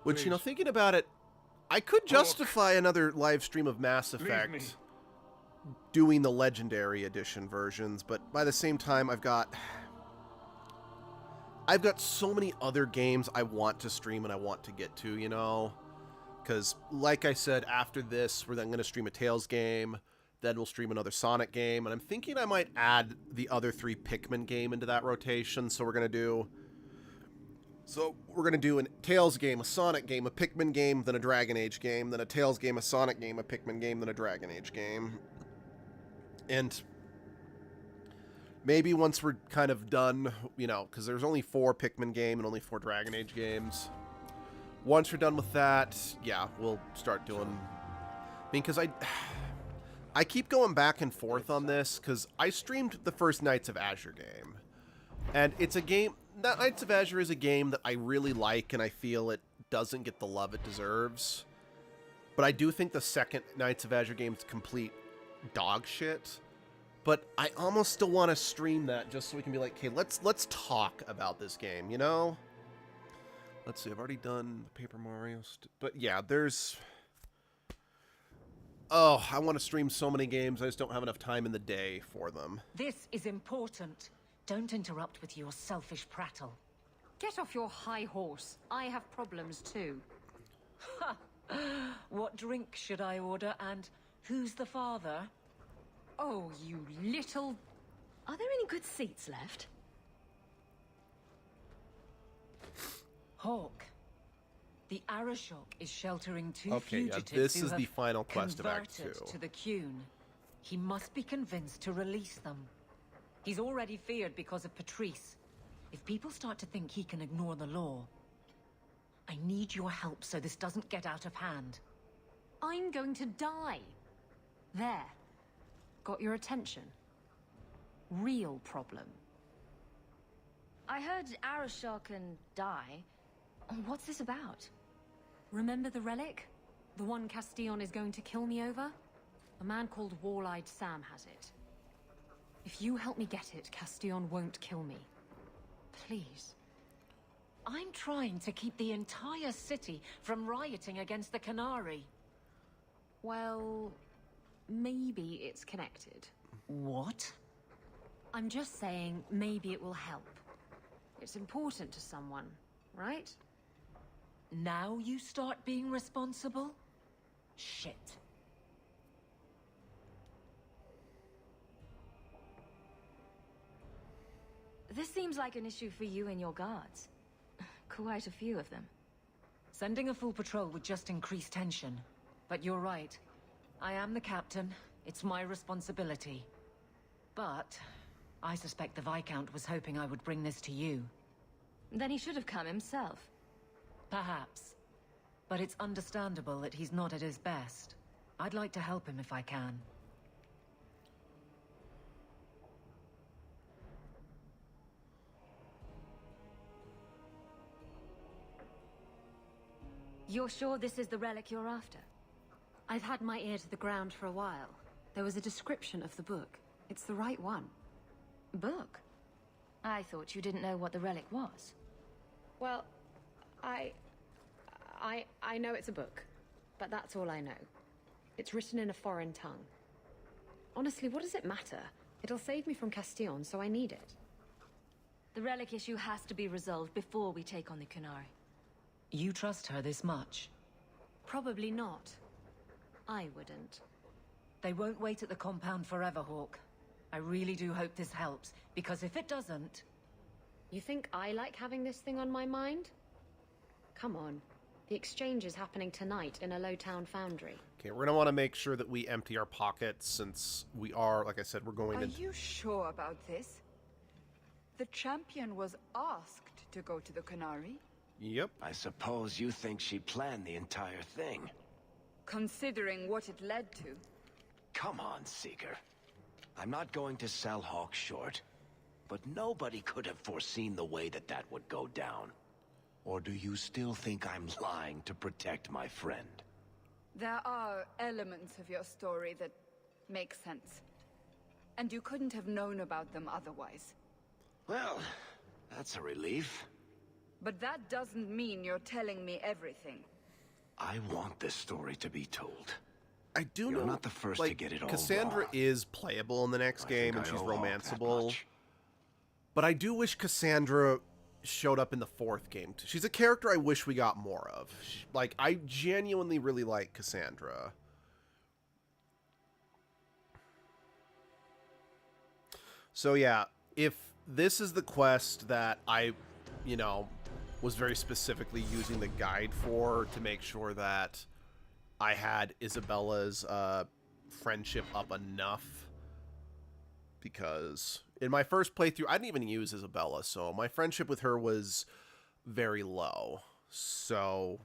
Which, you know, Please. thinking about it, I could justify another live stream of Mass me. Effect doing the Legendary Edition versions, but by the same time, I've got so many other games I want to stream and I want to get to, you know? Because, like I said, after this, we're then going to stream a Tales game, then we'll stream another Sonic game, and I'm thinking I might add the other 3 Pikmin game into that rotation, so we're going to do a Tales game, a Sonic game, a Pikmin game, then a Dragon Age game, then a Tales game, a Sonic game, a Pikmin game, then a Dragon Age game. And maybe once we're kind of done, you know, because there's only 4 Pikmin game and only 4 Dragon Age games. Once we're done with that, yeah, we'll start doing... I mean, because I keep going back and forth on this, because I streamed the first Knights of Azure game. And it's a game... That Knights of Azure is a game that I really like, and I feel it doesn't get the love it deserves. But I do think the second Knights of Azure game is complete dog shit. But I almost still want to stream that just so we can be like, okay, let's talk about this game, you know? Let's see, I've already done Paper Mario, but yeah, there's... Oh, I want to stream so many games, I just don't have enough time in the day for them. This is important. Don't interrupt with your selfish prattle. Get off your high horse. I have problems too. Ha! What drink should I order, and who's the father? Oh, you little... Are there any good seats left? Hawk. The Arashok is sheltering 2 Okay, yeah, fugitives this who is have the final quest of Act converted 2. to the Cune. He must be convinced to release them. He's already feared because of Patrice. If people start to think he can ignore the law, I need your help so this doesn't get out of hand. I'm going to die. There. Got your attention? Real problem. I heard Arashok can die. What's this about? Remember the relic? The one Castillon is going to kill me over? A man called Wall-Eyed Sam has it. If you help me get it, Castillon won't kill me. Please. I'm trying to keep the entire city from rioting against the Canary. Well, maybe it's connected. What? I'm just saying maybe it will help. It's important to someone, right? Now you start being responsible? Shit. This seems like an issue for you and your guards. Quite a few of them. Sending a full patrol would just increase tension. But you're right. I am the captain. It's my responsibility. But I suspect the Viscount was hoping I would bring this to you. Then he should have come himself. Perhaps. But it's understandable that he's not at his best. I'd like to help him if I can. You're sure this is the relic you're after? I've had my ear to the ground for a while. There was a description of the book. It's the right one. Book? I thought you didn't know what the relic was. Well, I know it's a book, but that's all I know. It's written in a foreign tongue. Honestly, what does it matter? It'll save me from Castillon, so I need it. The relic issue has to be resolved before we take on the Canary. You trust her this much? Probably not. I wouldn't. They won't wait at the compound forever, Hawk. I really do hope this helps, because if it doesn't... You think I like having this thing on my mind? Come on. The exchange is happening tonight in a low-town foundry. Okay, we're gonna want to make sure that we empty our pockets, since we are, like I said, we're going to... Are you sure about this? The champion was asked to go to the Canary. Yep. I suppose you think she planned the entire thing. Considering what it led to. Come on, Seeker. I'm not going to sell Hawk short, but nobody could have foreseen the way that that would go down. Or do you still think I'm lying to protect my friend? There are elements of your story that make sense. And you couldn't have known about them otherwise. Well, that's a relief. But that doesn't mean you're telling me everything. I want this story to be told. I do know, You're not the first to get it all Cassandra wrong. is playable in the next game, and I she's owe Hawk that romanceable. much. But I do wish Cassandra showed up in the 4th game. She's a character I wish we got more of. Like, I genuinely really like Cassandra. So yeah, if this is the quest that I, you know, was very specifically using the guide for to make sure that I had Isabella's friendship up enough, because in my first playthrough, I didn't even use Isabella, so my friendship with her was very low. So,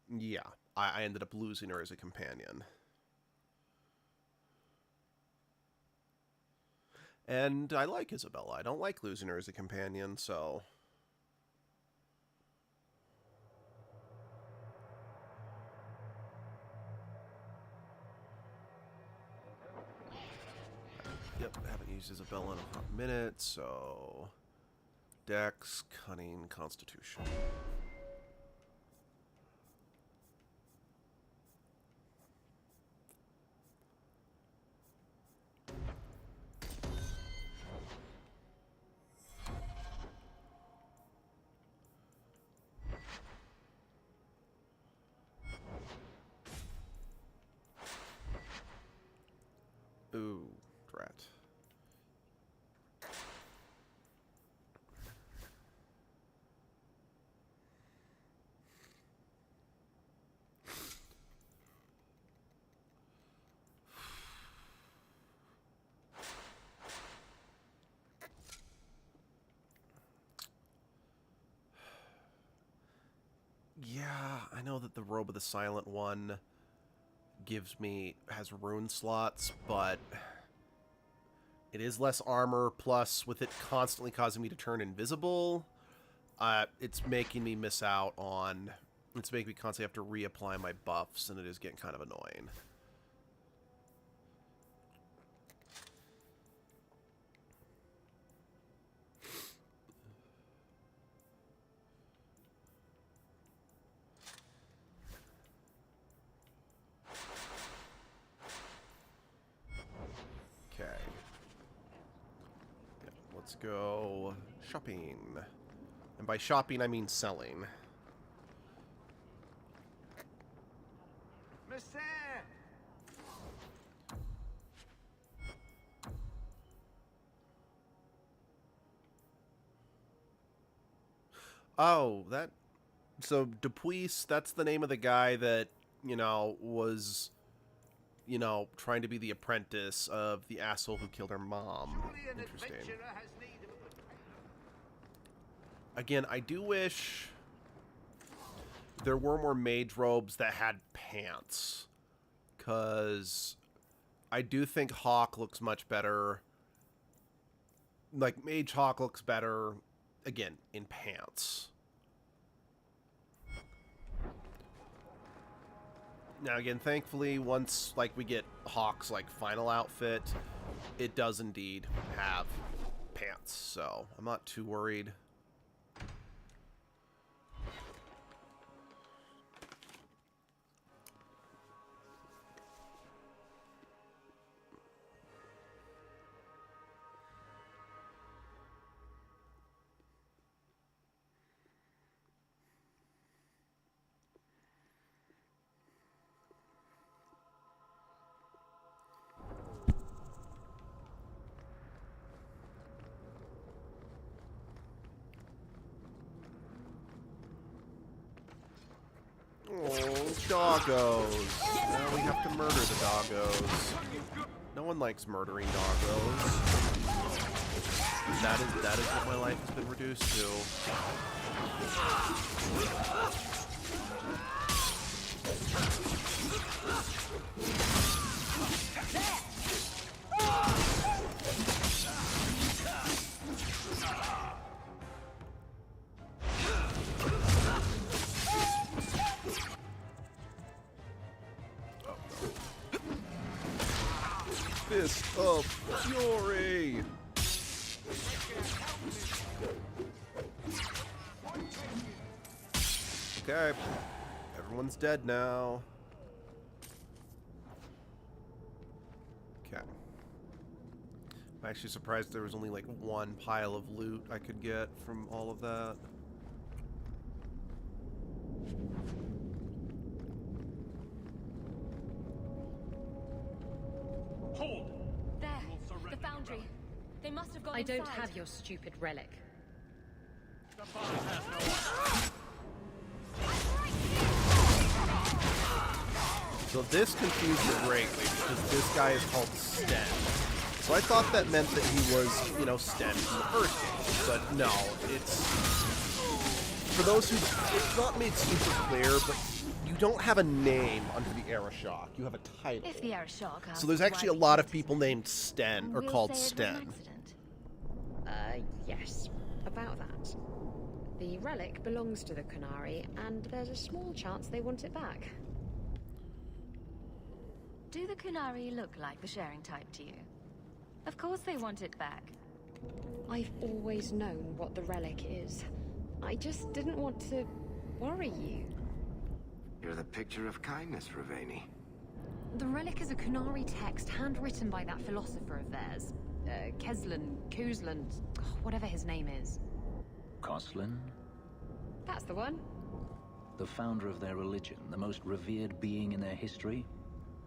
yeah, I ended up losing her as a companion. And I like Isabella. I don't like losing her as a companion, so... Yep, I haven't used Isabella in a hot minute, so... Dex, Cunning, Constitution. Ooh, drat. Yeah, I know that the Robe of the Silent One has rune slots, but it is less armor, plus with it constantly causing me to turn invisible, it's making me miss out on... It's making me constantly have to reapply my buffs, and it is getting kind of annoying. go shopping. And by shopping, I mean selling. Monsieur! Oh, that... So, Dupuis, that's the name of the guy that, you know, was, you know, trying to be the apprentice of the asshole who killed her mom. Interesting. Again, I do wish there were more mage robes that had pants. Because I do think Hawk looks much better. Like, Mage Hawk looks better, again, in pants. Now, again, thankfully, once, like, we get Hawk's, like, final outfit, it does indeed have pants. So, I'm not too worried. Oh, doggos. Now we have to murder the doggos. No one likes murdering doggos. That is what my life has been reduced to. Fist of Fury! Okay, everyone's dead now. Okay. I'm actually surprised there was only like one pile of loot I could get from all of that. Hold! There, the foundry. They must have gone inside. I don't have your stupid relic. So this confused me greatly because this guy is called Sten. So I thought that meant that he was, you know, Sten from the first game. But no, it's... For those who... It's not made super clear, but you don't have a name under the Arashok. You have a title. If the Arashok So there's actually a lot of people named Sten, or called Sten. Yes. About that. The relic belongs to the Qunari, and there's a small chance they want it back. Do the Qunari look like the sharing type to you? Of course they want it back. I've always known what the relic is. I just didn't want to worry you. You're the picture of kindness, Raveni. The relic is a Qunari text handwritten by that philosopher of theirs. Kuzlan, whatever his name is. Koslin? That's the one. The founder of their religion, the most revered being in their history?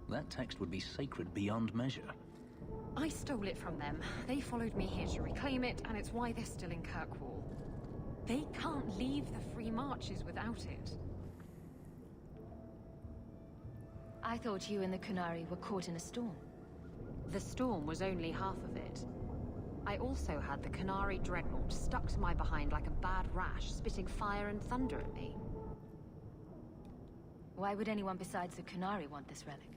That text would be sacred beyond measure. I stole it from them. They followed me here to reclaim it, and it's why they're still in Kirkwall. They can't leave the Free Marches without it. I thought you and the Qunari were caught in a storm. The storm was only half of it. I also had the Qunari dreadnought stuck to my behind like a bad rash, spitting fire and thunder at me. Why would anyone besides the Qunari want this relic?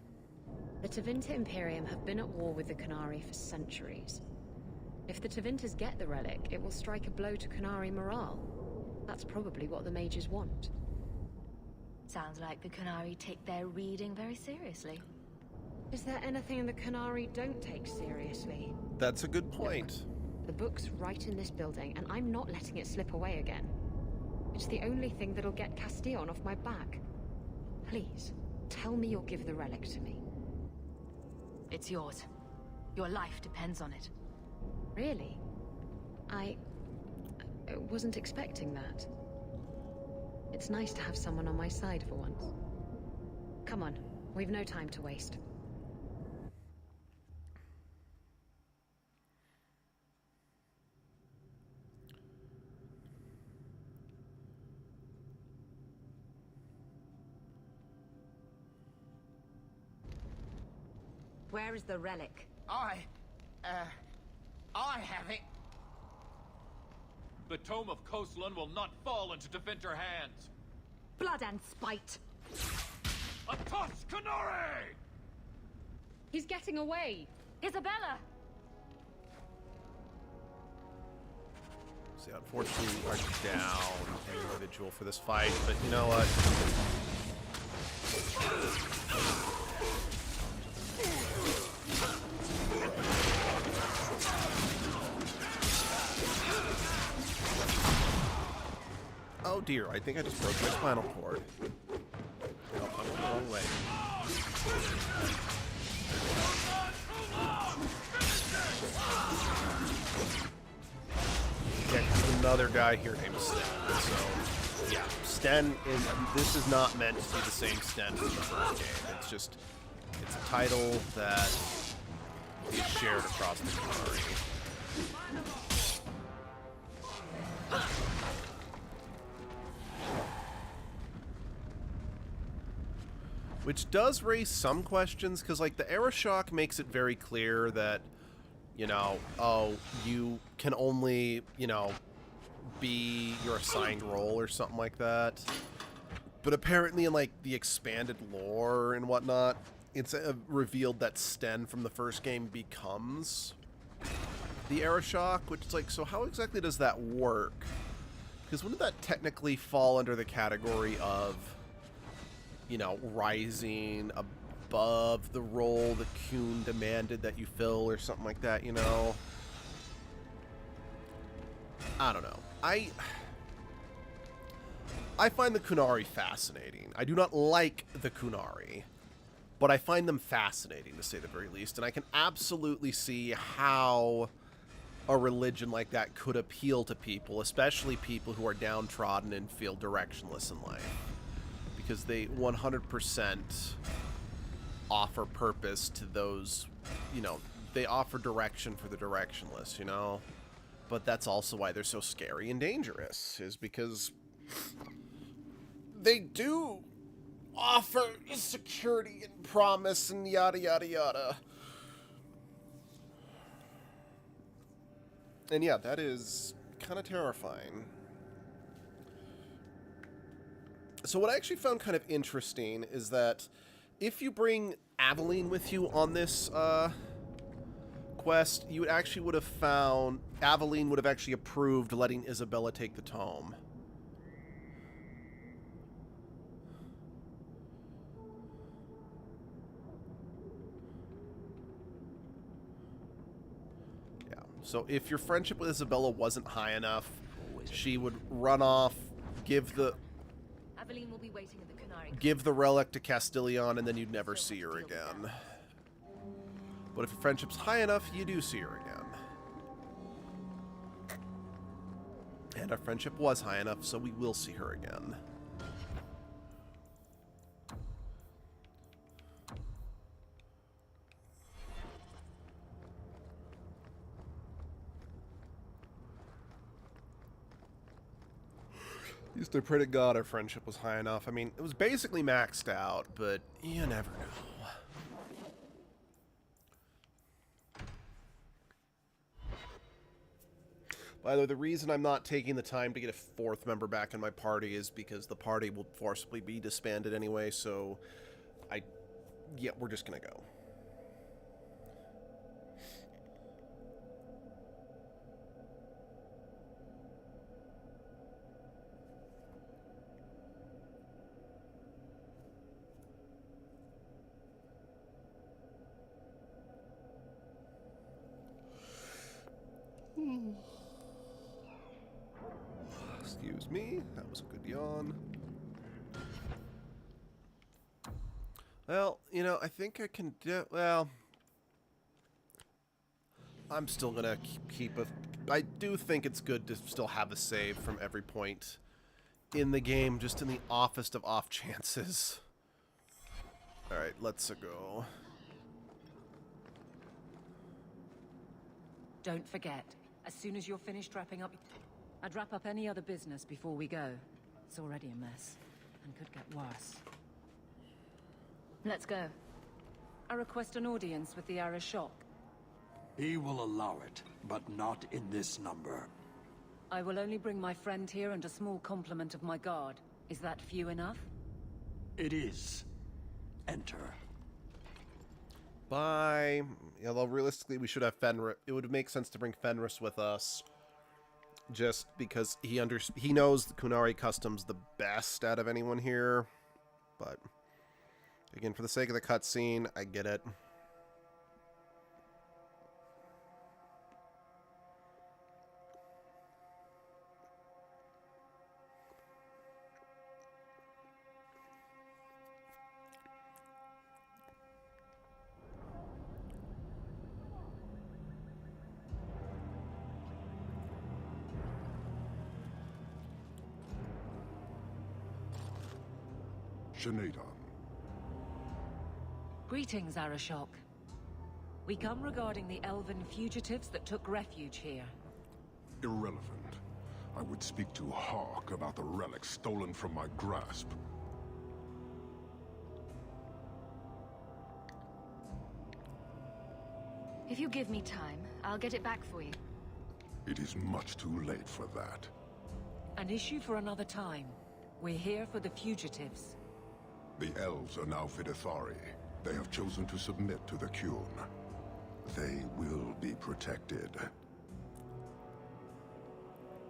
The Tevinter Imperium have been at war with the Qunari for centuries. If the Tevinters get the relic, it will strike a blow to Qunari morale. That's probably what the mages want. Sounds like the Qunari take their reading very seriously. Is there anything the Qunari don't take seriously? That's a good point. The book's right in this building, and I'm not letting it slip away again. It's the only thing that'll get Castillon off my back. Please, tell me you'll give the relic to me. It's yours. Your life depends on it. Really? I wasn't expecting that. It's nice to have someone on my side for once. Come on, we've no time to waste. Where is the relic? I have it. The Tome of Coastland will not fall into Defender hands. Blood and spite. A Toscanori! He's getting away! Isabella! See, unfortunately, we are down an individual for this fight, but you know what? Oh dear, I think I just broke my spinal cord. Oh, I went the wrong way. Yeah, there's another guy here named Sten. So, yeah, Sten is. This is not meant to be the same Sten as the first game. It's just, it's a title that is shared across the community. Which does raise some questions, because, like, the Aeroshock makes it very clear that, you know, oh, you can only, you know, be your assigned role or something like that. But apparently in, like, the expanded lore and whatnot, it's revealed that Sten from the first game becomes the Aeroshock, which is like, so how exactly does that work? Because wouldn't that technically fall under the category of, you know, rising above the role the Kuhn demanded that you fill or something like that, you know? I don't know. I find the Kunari fascinating. I do not like the Kunari, but I find them fascinating, to say the very least, and I can absolutely see how a religion like that could appeal to people, especially people who are downtrodden and feel directionless in life. Because they 100% offer purpose to those, you know, they offer direction for the directionless, you know? But that's also why they're so scary and dangerous, is because they do offer security and promise and yada yada yada. And yeah, that is kind of terrifying. So what I actually found kind of interesting is that if you bring Aveline with you on this quest, you would have found Aveline would have actually approved letting Isabella take the tome. Yeah. So if your friendship with Isabella wasn't high enough, she would run off, give the Aveline will be waiting at the Kunari. give the relic to Castilion, and then you'd never see her again. But if your friendship's high enough, you do see her again. And our friendship was high enough, so we will see her again. Used to pray to God our friendship was high enough. I mean, it was basically maxed out, but you never know. By the way, the reason I'm not taking the time to get a fourth member back in my party is because the party will forcibly be disbanded anyway, so yeah, we're just gonna go. Excuse me, that was a good yawn. Well, you know, I think I can do, well, I'm still gonna keep a... I do think it's good to still have a save from every point in the game, just in the offest of off chances. Alright, let's go. Don't forget, as soon as you're finished wrapping up... I'd wrap up any other business before we go. It's already a mess, and could get worse. Let's go. I request an audience with the Arashok. He will allow it, but not in this number. I will only bring my friend here and a small complement of my guard. Is that few enough? It is. Enter. Bye. Yeah, well, realistically, we should have Fenris. It would make sense to bring Fenris with us, just because he knows the Kunari customs the best out of anyone here. But again, for the sake of the cutscene, I get it. Shanada. Greetings, Arashok. We come regarding the elven fugitives that took refuge here. Irrelevant. I would speak to Hawk about the relics stolen from my grasp. If you give me time, I'll get it back for you. It is much too late for that. An issue for another time. We're here for the fugitives. The elves are now Vidithari. They have chosen to submit to the Kyun. They will be protected.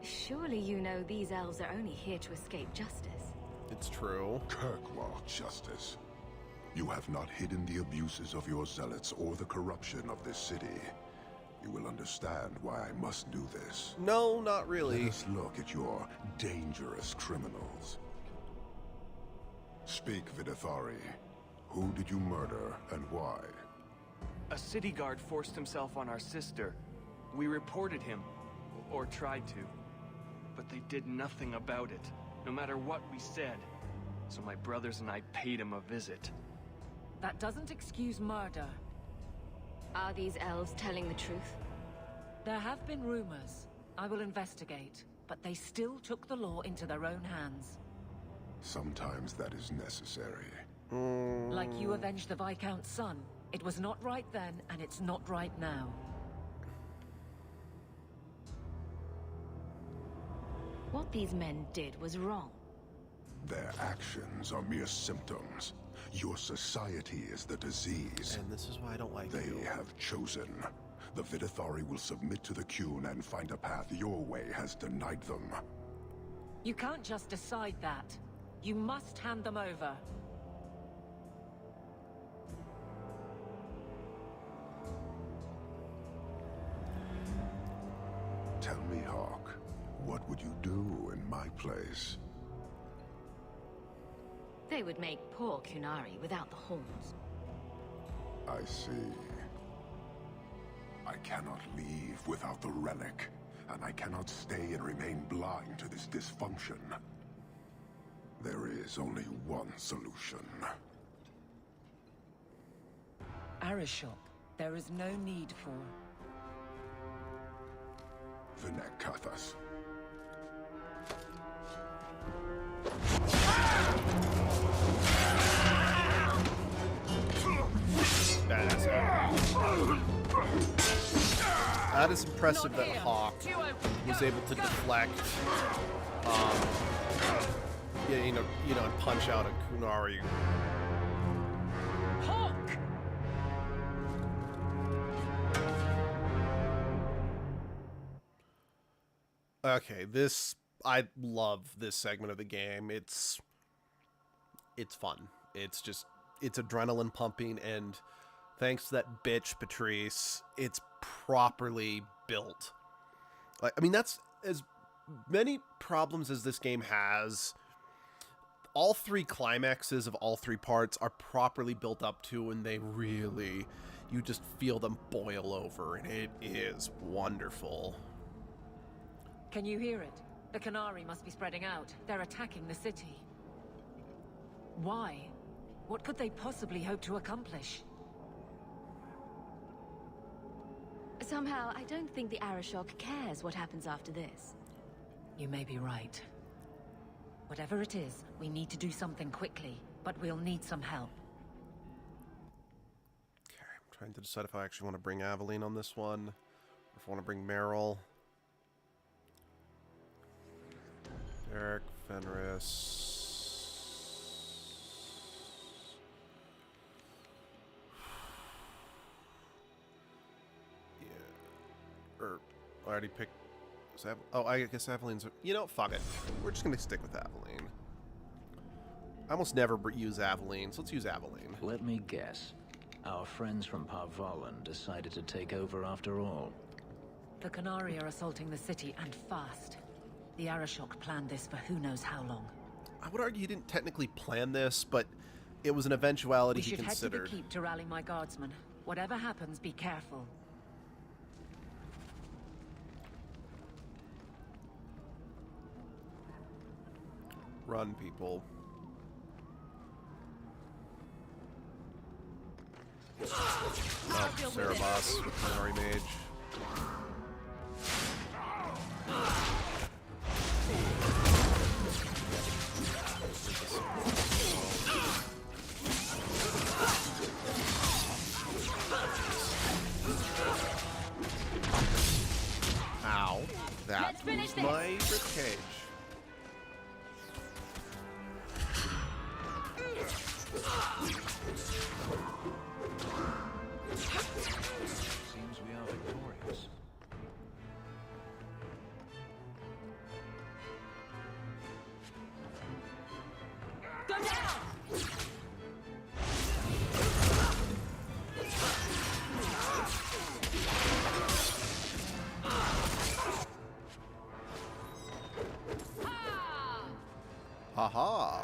Surely you know these elves are only here to escape justice. It's true. Kirkwall justice. You have not hidden the abuses of your zealots or the corruption of this city. You will understand why I must do this. No, not really. Let us look at your dangerous criminals. Speak, Vidithari. Who did you murder and why? A city guard forced himself on our sister. We reported him, or tried to. But they did nothing about it, no matter what we said. So my brothers and I paid him a visit. That doesn't excuse murder. Are these elves telling the truth? There have been rumors. I will investigate, but they still took the law into their own hands. Sometimes that is necessary. Like you avenged the Viscount's son. It was not right then, and it's not right now. What these men did was wrong. Their actions are mere symptoms. Your society is the disease. And this is why I don't like you. They have chosen. The Vidithari will submit to the Kyun and find a path your way has denied them. You can't just decide that. You must hand them over. Tell me, Hawk, what would you do in my place? They would make poor Kunari without the horns. I see. I cannot leave without the relic, and I cannot stay and remain blind to this dysfunction. There is only one solution. Arashok, there is no need for... Vinek Kathas. That is impressive that Hawk was able to deflect, yeah, you know, and punch out a Kunari. Hawk! Okay, I love this segment of the game. It's fun. It's adrenaline pumping, and thanks to that bitch Patrice, it's properly built. Like, I mean, that's as many problems as this game has. All three climaxes of all three parts are properly built up to, and they really you just feel them boil over, and it is wonderful. Can you hear it? The Canary must be spreading out. They're attacking the city. Why? What could they possibly hope to accomplish? Somehow, I don't think the Arashok cares what happens after this. You may be right. Whatever it is, we need to do something quickly, but we'll need some help. Okay, I'm trying to decide if I actually want to bring Aveline on this one, or if I want to bring Meryl. Derek, Fenris... Or I already picked. Oh, I guess Aveline's. You know, fuck it. We're just gonna stick with Aveline. I almost never use Aveline, so let's use Aveline. Let me guess. Our friends from Parvalan decided to take over after all. The Canary are assaulting the city, and fast. The Arashok planned this for who knows how long. I would argue he didn't technically plan this, but it was an eventuality he considered. We should head to the keep to rally my guardsmen. Whatever happens, be careful. Run, people. Oh, Cerebos, Canary Mage. Ow. That was my ribcage. Seems we are victorious. Go down! Ha ha!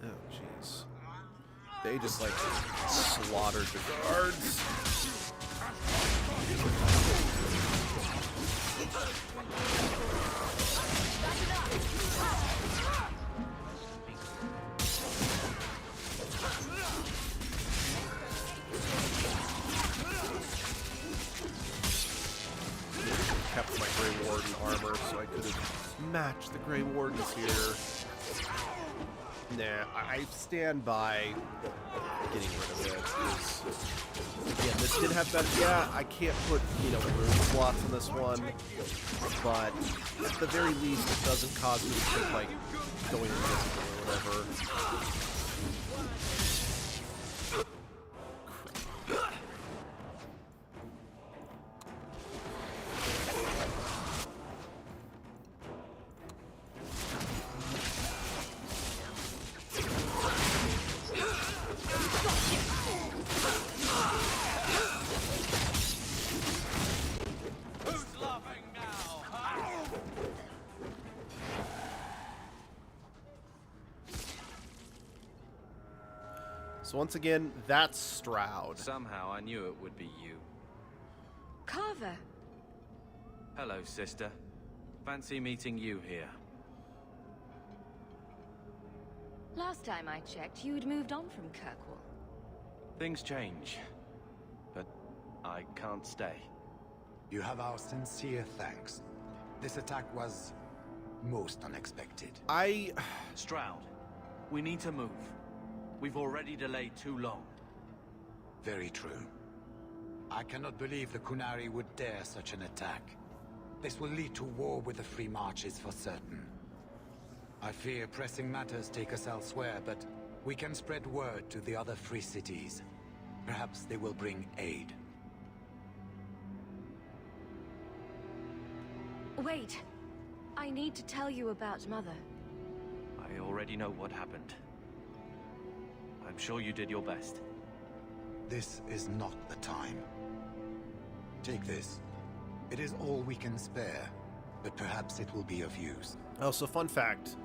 Oh, jeez. They just, like, slaughtered the guards. Kept my Grey Warden armor so I could have matched the Grey Wardens here. Nah, I stand by getting rid of it. Again, this did have better. Yeah, I can't put, you know, room slots on this one, but at the very least, it doesn't cause me to think like going invisible or whatever. So once again, that's Stroud. Somehow I knew it would be you. Carver! Hello, sister. Fancy meeting you here. Last time I checked, you'd moved on from Kirkwall. Things change, but I can't stay. You have our sincere thanks. This attack was most unexpected. Stroud, we need to move. We've already delayed too long. Very true. I cannot believe the Kunari would dare such an attack. This will lead to war with the Free Marches for certain. I fear pressing matters take us elsewhere, but we can spread word to the other free cities. Perhaps they will bring aid. Wait. I need to tell you about Mother. I already know what happened. I'm sure you did your best. This is not the time. Take this. It is all we can spare, but perhaps it will be of use. Oh, so fun fact.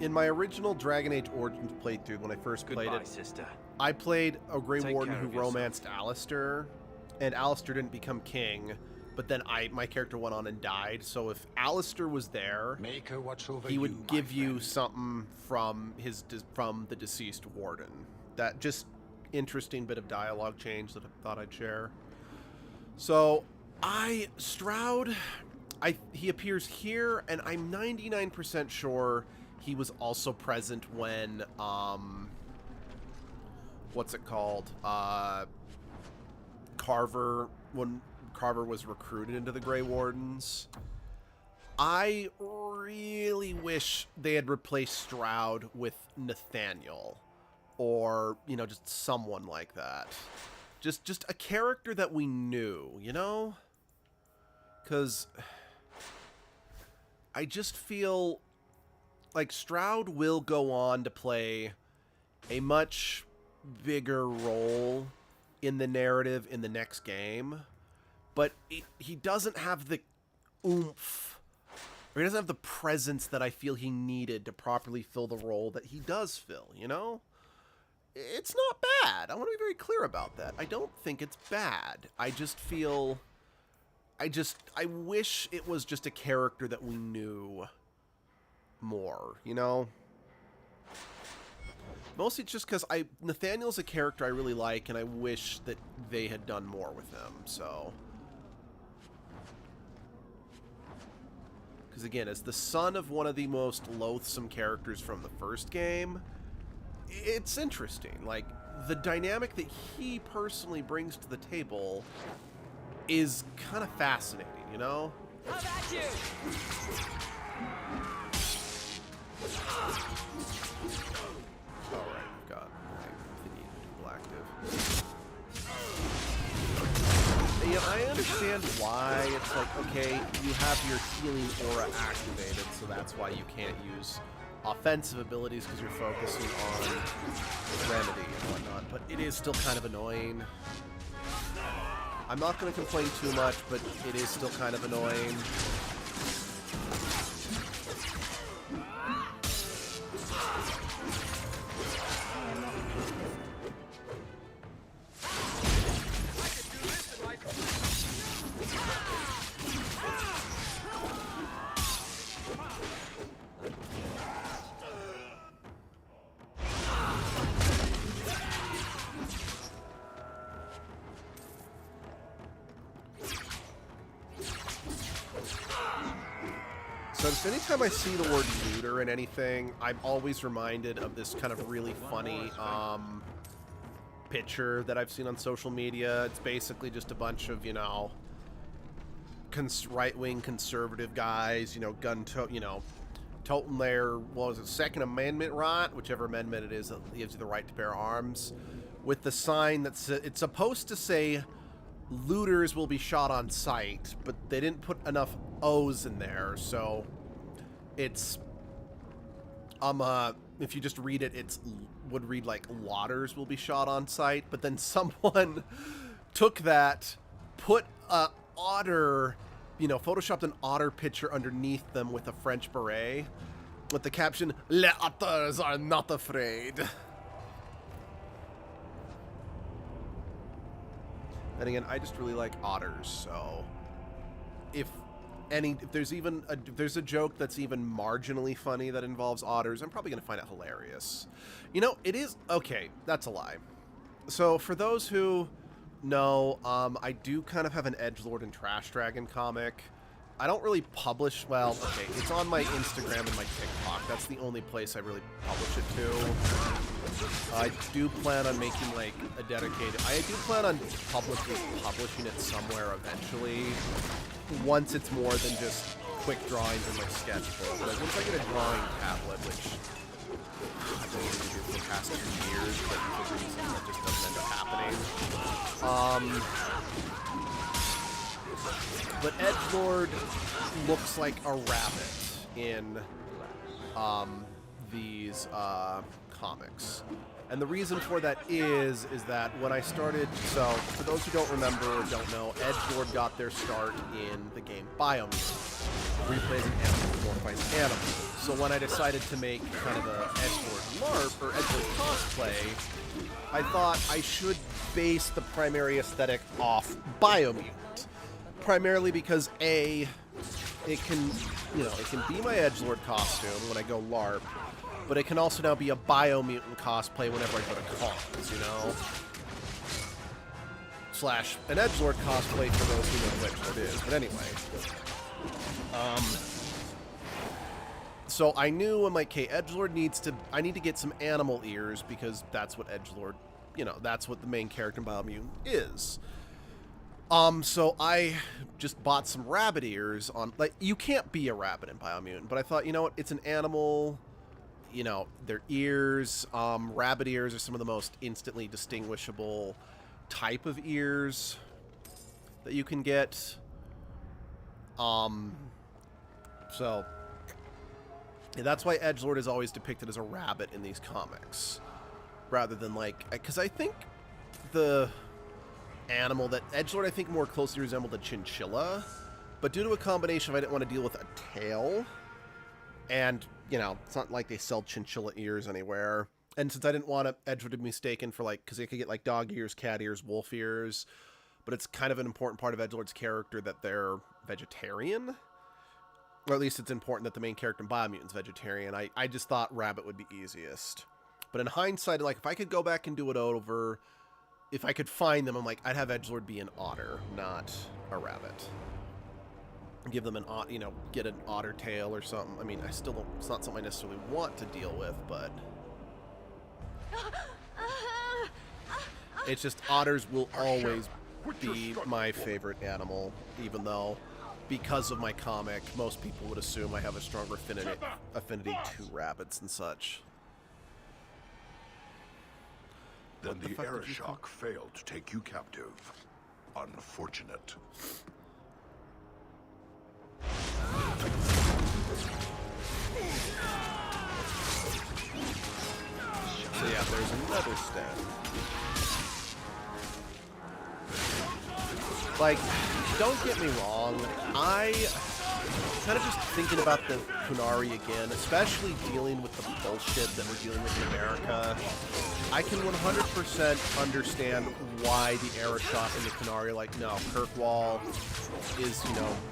in my original Dragon Age Origins playthrough, when I first played Goodbye, it, sister. I played a Grey Take Warden care who of yourself. romanced Alistair, and Alistair didn't become king, but then my character went on and died. So if Alistair was there, Make her watch over he would you, give my you friend. something from the deceased warden. That just interesting bit of dialogue change that I thought I'd share. So Stroud, he appears here, and I'm 99% sure he was also present when what's it called? When Carver was recruited into the Grey Wardens. I really wish they had replaced Stroud with Nathaniel, or, you know, just someone like that. Just a character that we knew, you know? Because I just feel like Stroud will go on to play a much bigger role in the narrative in the next game, but he doesn't have the oomph, or he doesn't have the presence that I feel he needed to properly fill the role that he does fill, you know? It's not bad. I want to be very clear about that. I don't think it's bad. I just feel... I wish it was just a character that we knew more, you know? Mostly it's just because Nathaniel's a character I really like, and I wish that they had done more with him, so... Because again, as the son of one of the most loathsome characters from the first game, it's interesting. Like, the dynamic that he personally brings to the table is kind of fascinating, you know? How about you? Alright, we've got my thingy dual active. Yeah, I understand why it's like, okay, you have your healing aura activated, so that's why you can't use offensive abilities because you're focusing on remedy and whatnot, but it is still kind of annoying. I'm not going to complain too much, but it is still kind of annoying. So just anytime I see the word looter in anything, I'm always reminded of this kind of really funny picture that I've seen on social media. It's basically just a bunch of, you know, right-wing conservative guys, you know, toting their, what was it, Second Amendment right? Whichever amendment it is that gives you the right to bear arms, with the sign that's, it's supposed to say, looters will be shot on sight, but they didn't put enough O's in there, so it's if you just read it, it's would read like lotters will be shot on sight, but then someone took that, put a otter, you know, photoshopped an otter picture underneath them with a French beret with the caption, "Les otters are not afraid." And again, I just really like otters, so if there's a joke that's even marginally funny that involves otters, I'm probably going to find it hilarious. You know, it is... Okay, that's a lie. So, for those who know, I do kind of have an Edgelord and Trash Dragon comic. I don't really publish... Well, okay, it's on my Instagram and my TikTok. That's the only place I really publish it to. I do plan on making, like, a dedicated... I do plan on publishing it somewhere eventually, once it's more than just quick drawings in my sketchbook. Like, once I get a drawing tablet, which I've been able to do for the past 2 years, but for reasons that just doesn't end up happening. But Edgelord looks like a rabbit in these comics. And the reason for that is that when I started, so for those who don't remember or don't know, Edgelord got their start in the game Biomutant, where he plays an anthropomorphized animals. So when I decided to make kind of a edgelord LARP, or edgelord cosplay, I thought I should base the primary aesthetic off Biomutant. Primarily because, A, it can, it can be my edgelord costume when I go LARP, but it can also now be a Biomutant cosplay whenever I go to cons, Slash an edgelord cosplay for those who know what edgelord is. But anyway. So I knew I'm like, okay, edgelord I need to get some animal ears because that's what edgelord, that's what the main character in Biomutant is. So I just bought some rabbit ears on, you can't be a rabbit in Biomutant, but I thought, you know what, it's an animal, their ears, rabbit ears are some of the most instantly distinguishable type of ears that you can get. So yeah, that's why edgelord is always depicted as a rabbit in these comics, rather than because I think the animal that edgelord I think more closely resembled a chinchilla, but due to a combination of I didn't want to deal with a tail, and it's not like they sell chinchilla ears anywhere, and since I didn't want edgelord to be mistaken for because they could get dog ears, cat ears, wolf ears, but it's kind of an important part of edgelord's character that they're vegetarian. Or at least it's important that the main character in Biomutant's vegetarian. I just thought rabbit would be easiest. But in hindsight, if I could go back and do it over, if I could find them, I'd have edgelord be an otter, not a rabbit. Give them an get an otter tail or something. I mean, I still don't, it's not something I necessarily want to deal with, but it's just otters will always be my favorite animal, even though because of my comic, most people would assume I have a stronger affinity to rabbits and such. Then the Aeroshock failed to take you captive. Unfortunate. So yeah, there's another stat. Don't get me wrong, I kind of just thinking about the Kunari again, especially dealing with the bullshit that we're dealing with in America. I can 100% understand why the Aeroshock and the Kunari no, Kirkwall is,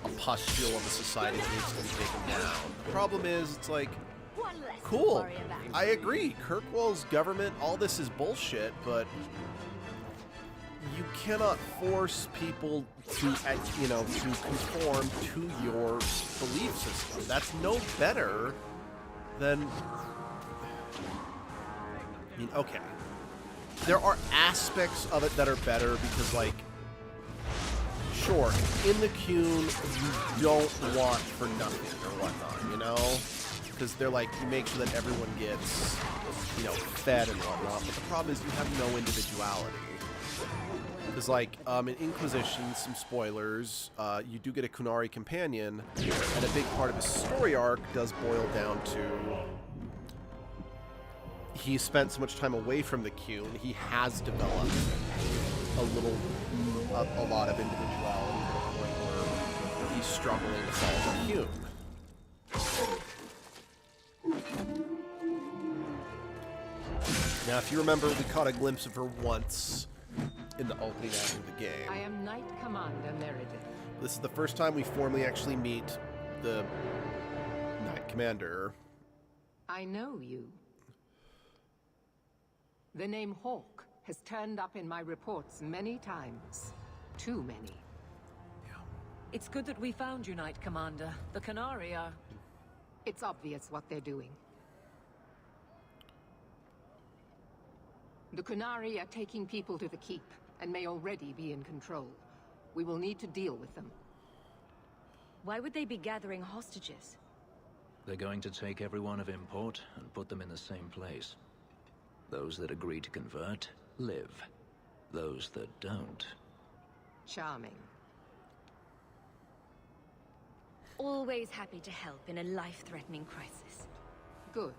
a pustule of a society that needs to be taken down. The problem is, it's cool, I agree, Kirkwall's government, all this is bullshit, but you cannot force people to, to conform to your belief system. That's no better than, okay. There are aspects of it that are better because, sure, in the Qun, you don't want for nothing or whatnot, Because they're you make sure that everyone gets, fed and whatnot. But the problem is you have no individuality. Because, in Inquisition, some spoilers, you do get a Kunari companion, and a big part of his story arc does boil down to he spent so much time away from the Qun, he has developed a lot of individuality to the point where he's struggling to follow the Qun. Now, if you remember, we caught a glimpse of her once in the opening act of the game. I am Knight Commander Meredith. This is the first time we formally actually meet the Knight Commander. I know you. The name Hawk has turned up in my reports many times. Too many. It's good that we found you, Knight Commander. The Kunari are... It's obvious what they're doing. The Kunari are taking people to the keep, and may already be in control. We will need to deal with them. Why would they be gathering hostages? They're going to take everyone of import and put them in the same place. Those that agree to convert, live. Those that don't... Charming. Always happy to help in a life-threatening crisis. Good.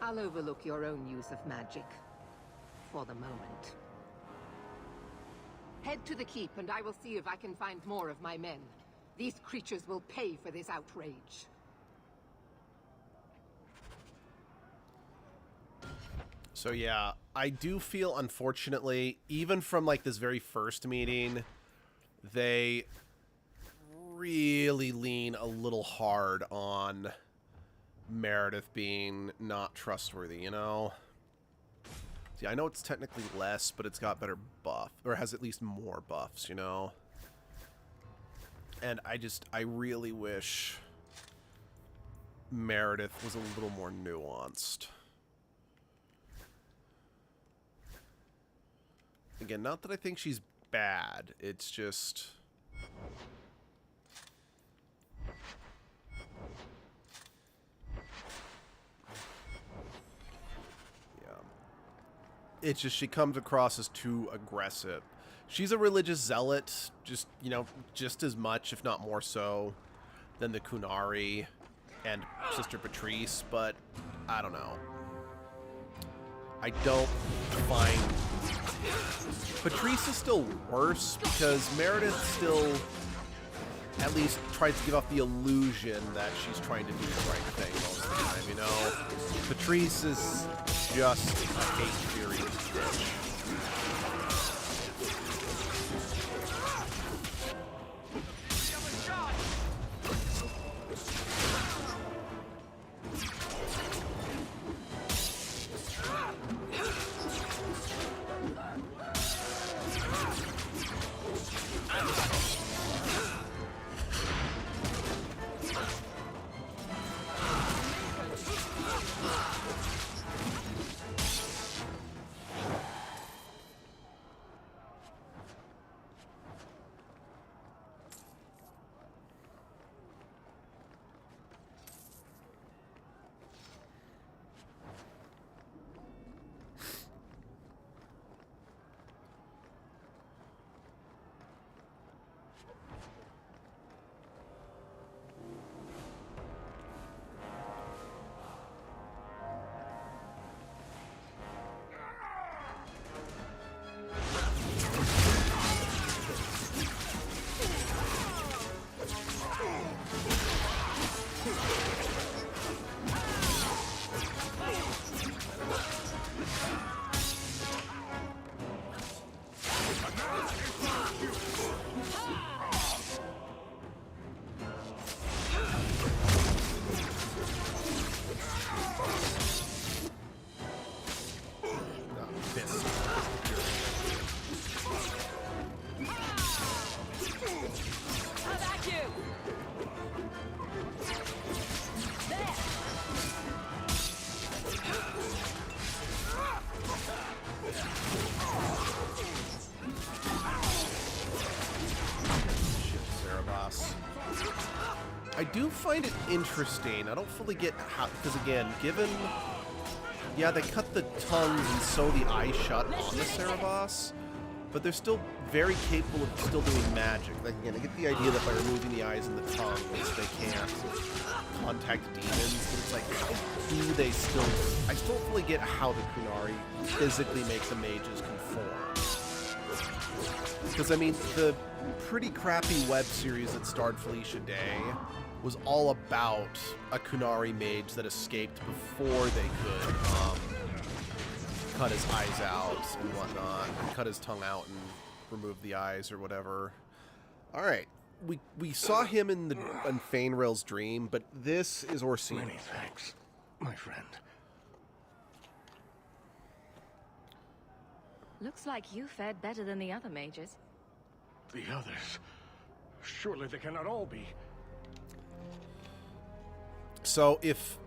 I'll overlook your own use of magic. For the moment. Head to the keep, and I will see if I can find more of my men. These creatures will pay for this outrage. So yeah, I do feel, unfortunately, even from like this very first meeting, they really lean a little hard on Meredith being not trustworthy, you know? See, I know it's technically less, but it's got better buff, or has at least more buffs, you know? And I really wish Meredith was a little more nuanced. Again, not that I think she's bad, it's just... It's just she comes across as too aggressive. She's a religious zealot, just, you know, just as much, if not more so, than the Kunari and Sister Patrice, but I don't know. I don't find... Patrice is still worse because Meredith still at least tries to give off the illusion that she's trying to do the right thing most of the time, you know? Patrice is just a hate-furious bitch. I do find it interesting. I don't fully get how, because again, given, yeah, they cut the tongues and sew the eyes shut on the Cerebos, but they're still very capable of still doing magic. Like, again, I get the idea that by removing the eyes and the tongues, they can't contact demons, but it's like, how do they still... I still don't fully get how the Kunari physically make the mages conform. Because, I mean, the pretty crappy web series that starred Felicia Day was all about a Kunari mage that escaped before they could cut his eyes out and whatnot, and cut his tongue out and remove the eyes or whatever. All right, we saw him in Fainrail's dream, but this is Orsino. Many thanks, my friend. Looks like you fared better than the other mages. The others? Surely they cannot all be. So if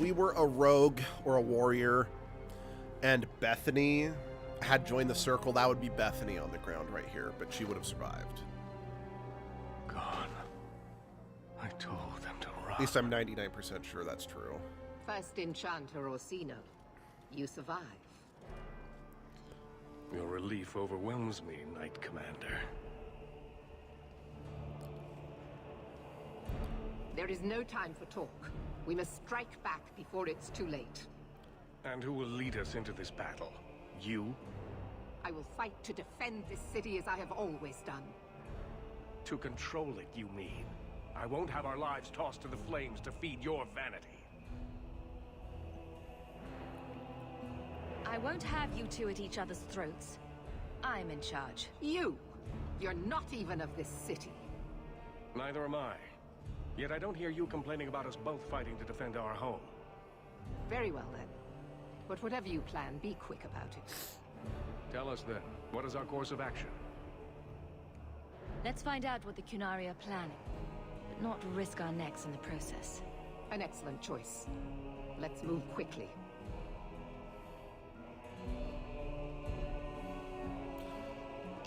we were a rogue or a warrior and Bethany had joined the circle, that would be Bethany on the ground right here, but she would have survived. Gone. I told them to run. At least I'm 99% sure that's true. First Enchanter Orsino, you survive. Your relief overwhelms me, Knight Commander. There is no time for talk. We must strike back before it's too late. And who will lead us into this battle? You? I will fight to defend this city as I have always done. To control it, you mean? I won't have our lives tossed to the flames to feed your vanity. I won't have you two at each other's throats. I'm in charge. You! You're not even of this city. Neither am I. Yet I don't hear you complaining about us both fighting to defend our home. Very well, then. But whatever you plan, be quick about it. Tell us then, what is our course of action? Let's find out what the Qunari are planning, but not risk our necks in the process. An excellent choice. Let's move quickly.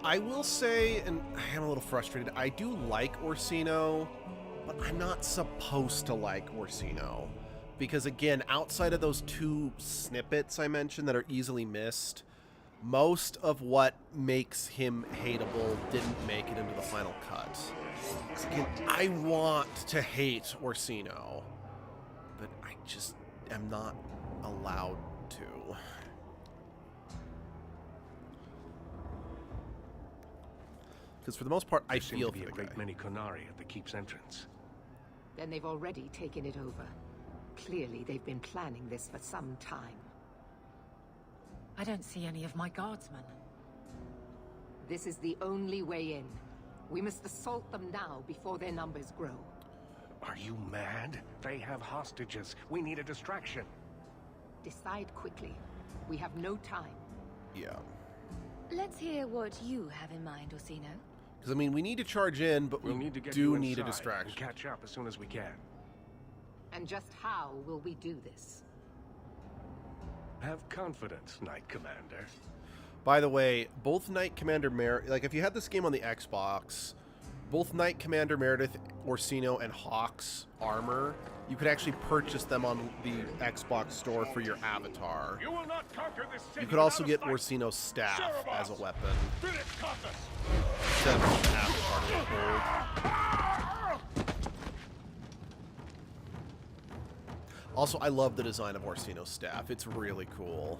I will say, and I am a little frustrated, I do like Orsino, but I'm not supposed to like Orsino. Because again, outside of those 2 snippets I mentioned that are easily missed, most of what makes him hateable didn't make it into the final cut. Again, I want to hate Orsino, but I just am not allowed to. Because for the most part, I feel for the guy. There seem to be a great many Qunari at the keep's entrance. Then they've already taken it over. Clearly, they've been planning this for some time. I don't see any of my guardsmen. This is the only way in. We must assault them now before their numbers grow. Are you mad? They have hostages. We need a distraction. Decide quickly. We have no time. Yeah. Let's hear what you have in mind, Orsino. Because, I mean, we need to charge in, but we do need a distraction. And catch up as soon as we can. And just how will we do this? Have confidence, Knight Commander. By the way, both Knight Commander Meredith, like if you had this game on the Xbox, both Knight Commander Meredith, Orsino, and Hawk's armor, you could actually purchase them on the Xbox store for your avatar. You will not conquer this city. You could also get Orsino's staff as a weapon. Instead of the avatar to hold. Also, I love the design of Orsino's staff. It's really cool.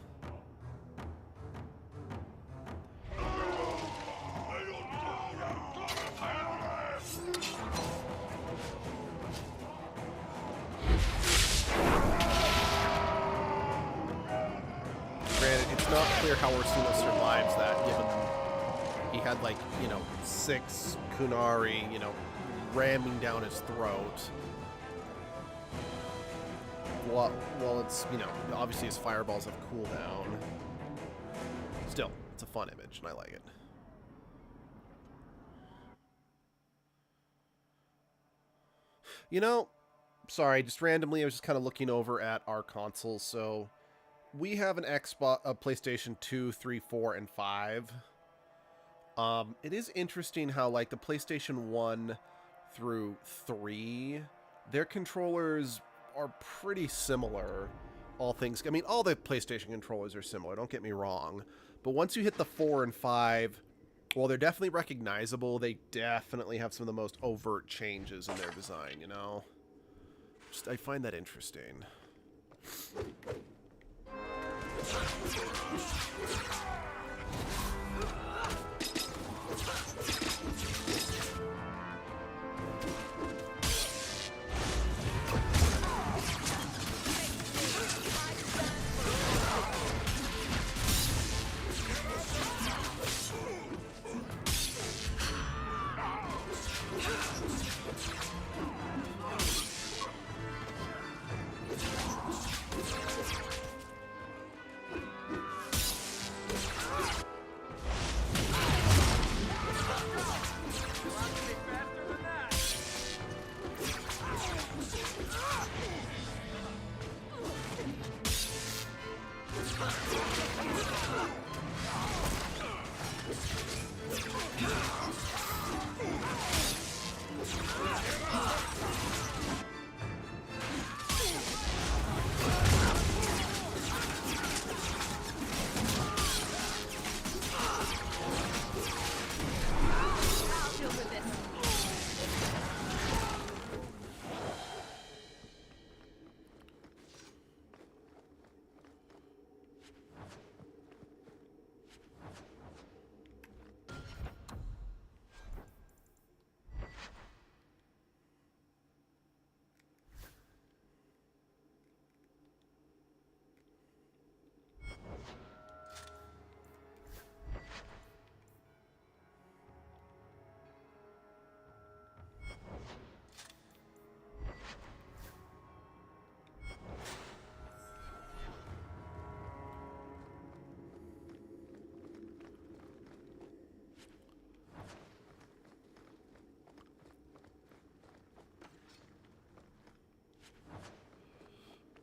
Granted, it's not clear how Orsino survives that, given he had, like, you know, 6 Qunari, you know, ramming down his throat. Well, it's, you know, obviously his fireballs have cooldown. Still, it's a fun image, and I like it. You know, sorry, just randomly, I was just kind of looking over at our consoles, so we have an Xbox, a PlayStation 2, 3, 4, and 5. It is interesting how, like, the PlayStation 1 through 3, their controllers are pretty similar, all things. I mean, all the PlayStation controllers are similar, don't get me wrong. But once you hit the 4 and 5, well, they're definitely recognizable. They definitely have some of the most overt changes in their design, you know? Just, I find that interesting.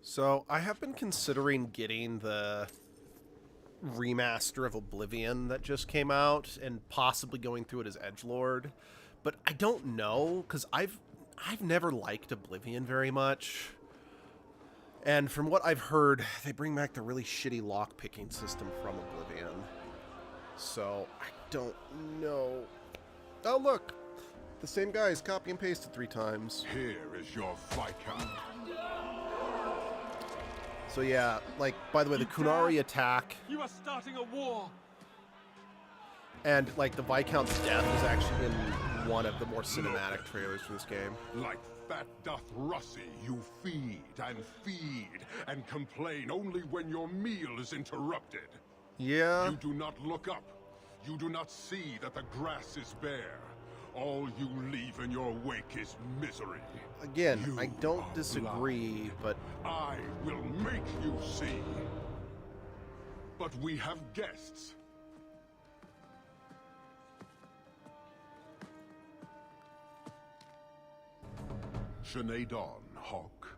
So, I have been considering getting the remaster of Oblivion that just came out and possibly going through it as edgelord, but I don't know because I've never liked Oblivion very much. And from what I've heard, they bring back the really shitty lock-picking system from Oblivion. So, I don't know. Oh, look! The same guys copy and pasted 3 times. Here is your Viscount. So yeah, like, by the way, the Kunari attack... You are starting a war! And, like, the Viscount's death is actually in one of the more cinematic trailers for this game. Like fat doth Russie, you feed and complain only when your meal is interrupted. Yeah. You do not look up. You do not see that the grass is bare. All you leave in your wake is misery. Again, I don't disagree, but... I will make you see. But we have guests. Sinead Dawn, Hawk.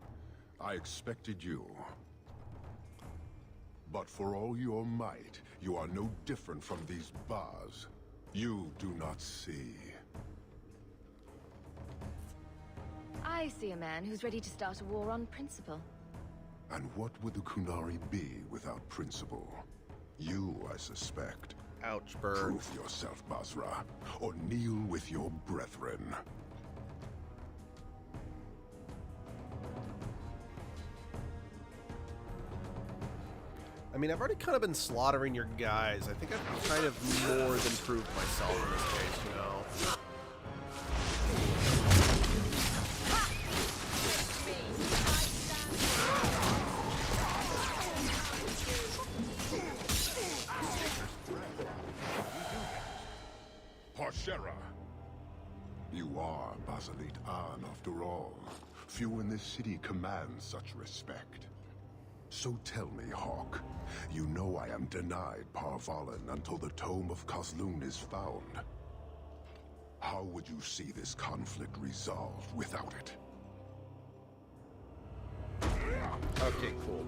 I expected you. But for all your might, you are no different from these bars. You do not see. I see a man who's ready to start a war on principle. And what would the Kunari be without principle? You, I suspect. Ouch, bird. Prove yourself, Basra, or kneel with your brethren. I mean, I've already kind of been slaughtering your guys. I think I've kind of more than proved myself in this case, you know? Parshera. You are Basalit An, after all. Few in this city command such respect. So tell me, Hawk, you know I am denied Parvalan until the Tome of Kozlun is found. How would you see this conflict resolved without it? Okay, cool.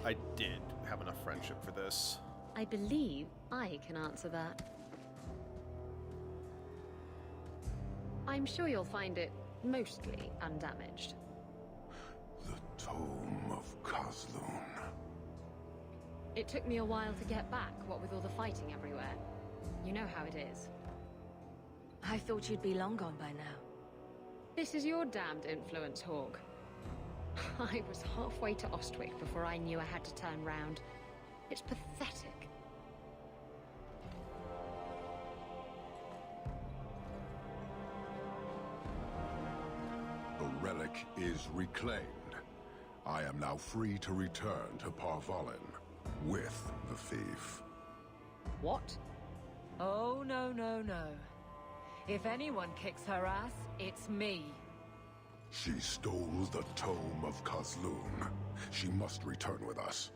I did have enough friendship for this. I believe I can answer that. I'm sure you'll find it mostly undamaged. The Tome of Kozlun. It took me a while to get back, what with all the fighting everywhere. You know how it is. I thought you'd be long gone by now. This is your damned influence, Hawk. I was halfway to Ostwick before I knew I had to turn round. It's pathetic. The relic is reclaimed. I am now free to return to Parvalan with the thief. What? Oh, no, no, no. If anyone kicks her ass, it's me. She stole the Tome of Kozlun. She must return with us.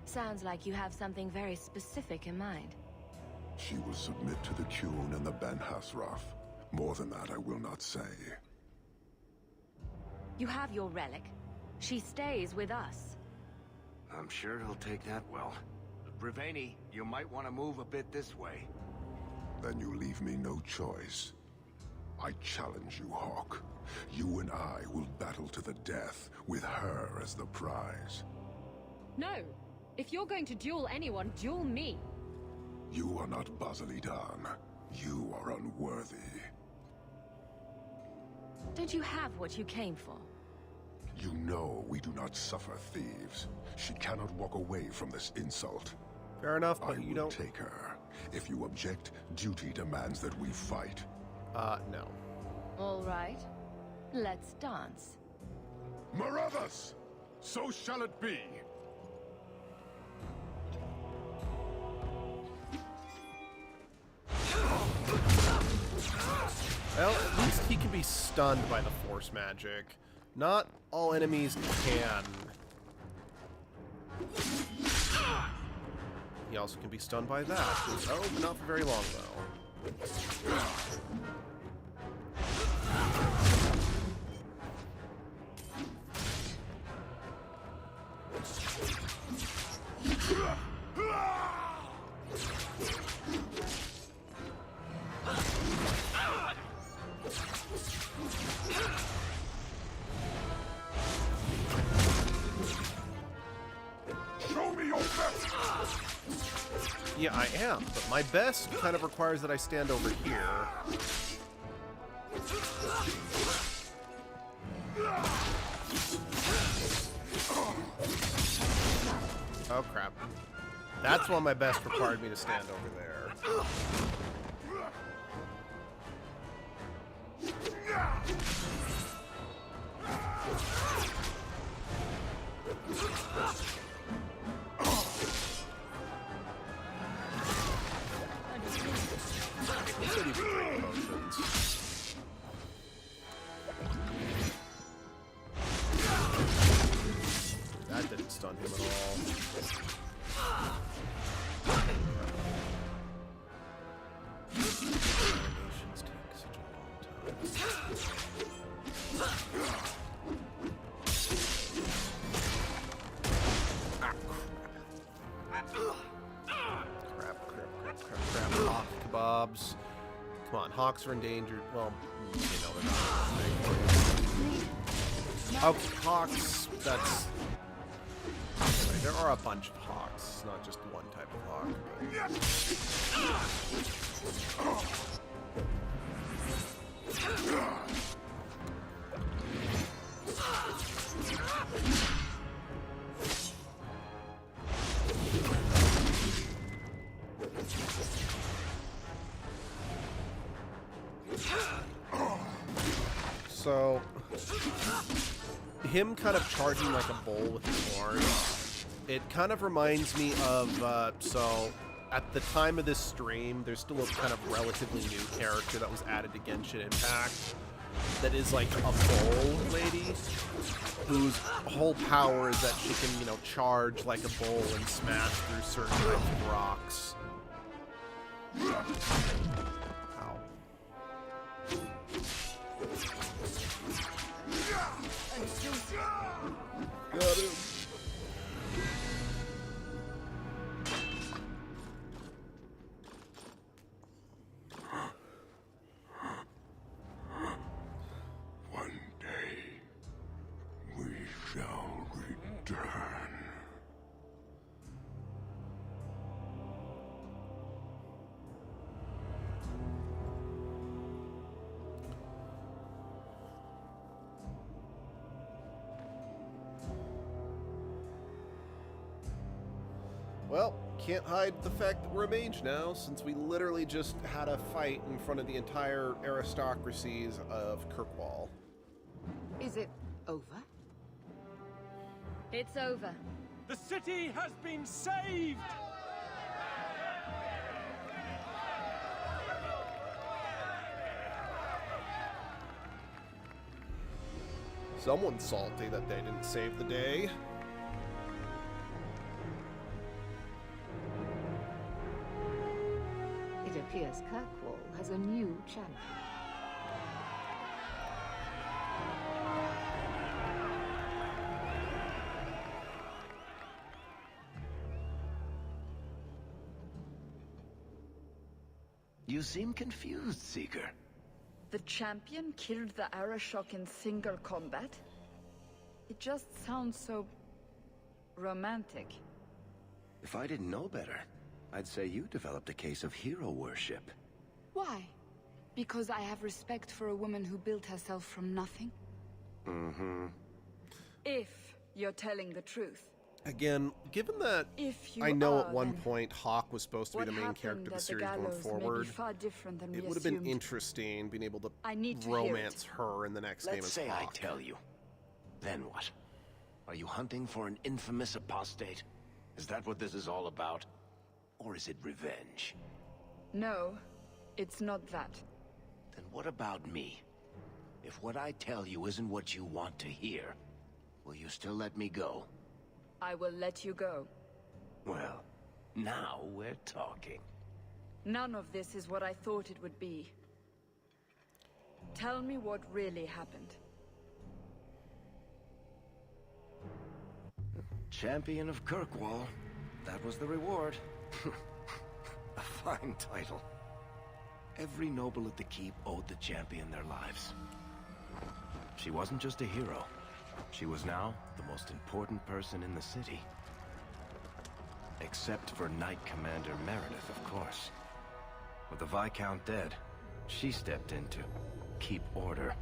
Sounds like you have something very specific in mind. She will submit to the Qun and the Ben Hasraf. More than that, I will not say. You have your relic. She stays with us. I'm sure he'll take that well. Briveni, you might want to move a bit this way. Then you leave me no choice. I challenge you, Hawk. You and I will battle to the death, with her as the prize. No! If you're going to duel anyone, duel me! You are not Basilidan. You are unworthy. Don't you have what you came for? You know we do not suffer thieves. She cannot walk away from this insult. Fair enough, but you don't take her. If you object, duty demands that we fight. No. All right. Let's dance. Marathas! So shall it be! Well, at least he can be stunned by the force magic. Not all enemies can. He also can be stunned by that. Oh, but not for very long, though. Yeah, I am, but my best kind of requires that I stand over here. Oh, crap. That's why my best required me to stand over there. That didn't stun him at all. Animations take such a long time. Crap. Hawk kebabs. Come on, hawks are endangered. Well, you know they're not. Oh, hawks, that's... Anyway, there are a bunch of hawks. It's not just one type of hawk. So, him kind of charging like a bull with his horns, it kind of reminds me of, so, at the time of this stream, there's still a kind of relatively new character that was added to Genshin Impact that is like a bull lady whose whole power is that she can, you know, charge like a bull and smash through certain types of rocks. Ow. Got him. One day, we shall return. Well, can't hide the fact that we're a mage now, since we literally just had a fight in front of the entire aristocracies of Kirkwall. Is it over? It's over. The city has been saved! Someone's salty that they didn't save the day. It appears Kirkwall has a new champion. You seem confused, Seeker. The champion killed the Arashok in single combat? It just sounds so... romantic. If I didn't know better, I'd say you developed a case of hero worship. Why? Because I have respect for a woman who built herself from nothing? Mm-hmm. If you're telling the truth. Again, given that If you I know are, at one then point Hawk was supposed to be what the main happened character of the at the series going gallows may be forward, far different than we it would have been assumed. interesting being able to I need to hear romance it. her in the next game Let's as say I Hawk. tell you. Then what? Are you hunting for an infamous apostate? Is that what this is all about? Or is it revenge? No, it's not that. Then what about me? If what I tell you isn't what you want to hear, will you still let me go? I will let you go. Well, now we're talking. None of this is what I thought it would be. Tell me what really happened. Champion of Kirkwall. That was the reward. A fine title. Every noble at the keep owed the champion their lives. She wasn't just a hero. She was now the most important person in the city. Except for Knight Commander Meredith, of course. With the Viscount dead, she stepped in to keep order.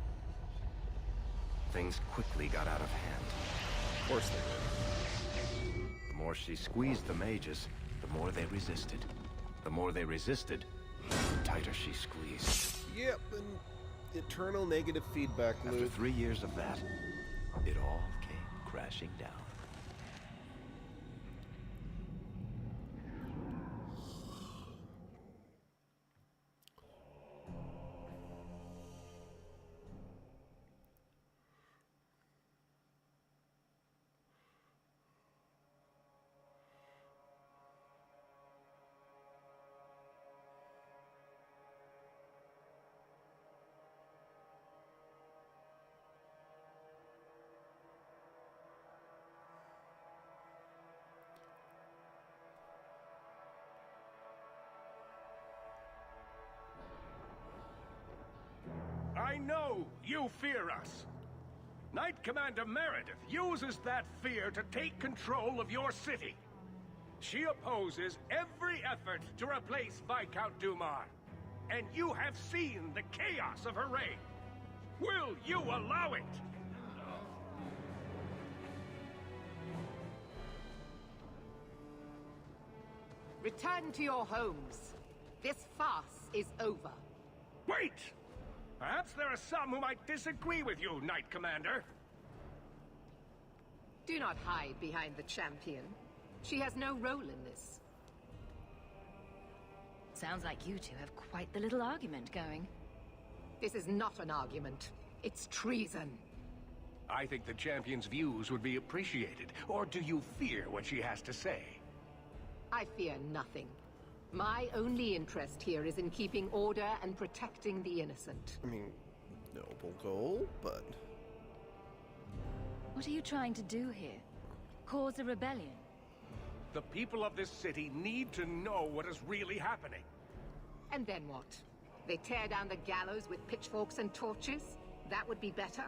Things quickly got out of hand. Of course they did. The more she squeezed the mages, the more they resisted. The more they resisted, the tighter she squeezed. Yep, and eternal negative feedback loop. After 3 years of that, it all came crashing down. I know you fear us. Knight Commander Meredith uses that fear to take control of your city. She opposes every effort to replace Viscount Dumar. And you have seen the chaos of her reign. Will you allow it? Return to your homes. This farce is over. Wait! Perhaps there are some who might disagree with you, Knight Commander. Do not hide behind the champion. She has no role in this. Sounds like you two have quite the little argument going. This is not an argument. It's treason. I think the champion's views would be appreciated. Or do you fear what she has to say? I fear nothing. My only interest here is in keeping order and protecting the innocent. I mean, noble goal, but... What are you trying to do here? Cause a rebellion? The people of this city need to know what is really happening. And then what? They tear down the gallows with pitchforks and torches? That would be better?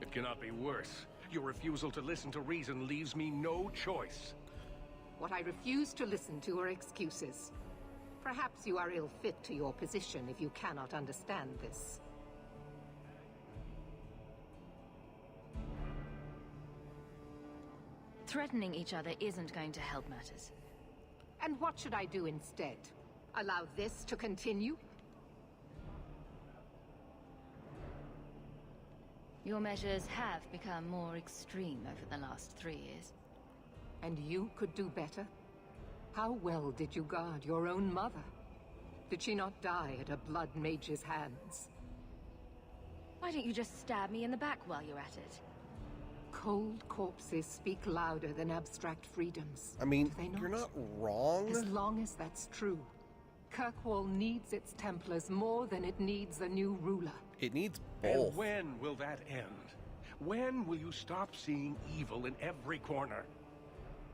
It cannot be worse. Your refusal to listen to reason leaves me no choice. What I refuse to listen to are excuses. Perhaps you are ill-fit to your position if you cannot understand this. Threatening each other isn't going to help matters. And what should I do instead? Allow this to continue? Your measures have become more extreme over the last 3 years. And you could do better? How well did you guard your own mother? Did she not die at a blood mage's hands? Why don't you just stab me in the back while you're at it? Cold corpses speak louder than abstract freedoms. I mean, do they not? You're not wrong. As long as that's true. Kirkwall needs its Templars more than it needs a new ruler. It needs both. And when will that end? When will you stop seeing evil in every corner?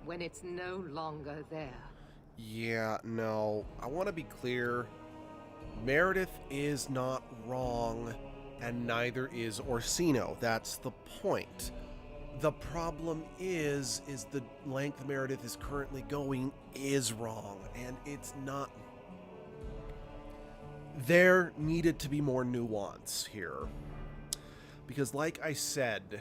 When it's no longer there. Yeah, no. I want to be clear. Meredith is not wrong, and neither is Orsino. That's the point. The problem is the length Meredith is currently going is wrong, and it's not... There needed to be more nuance here. Because like I said...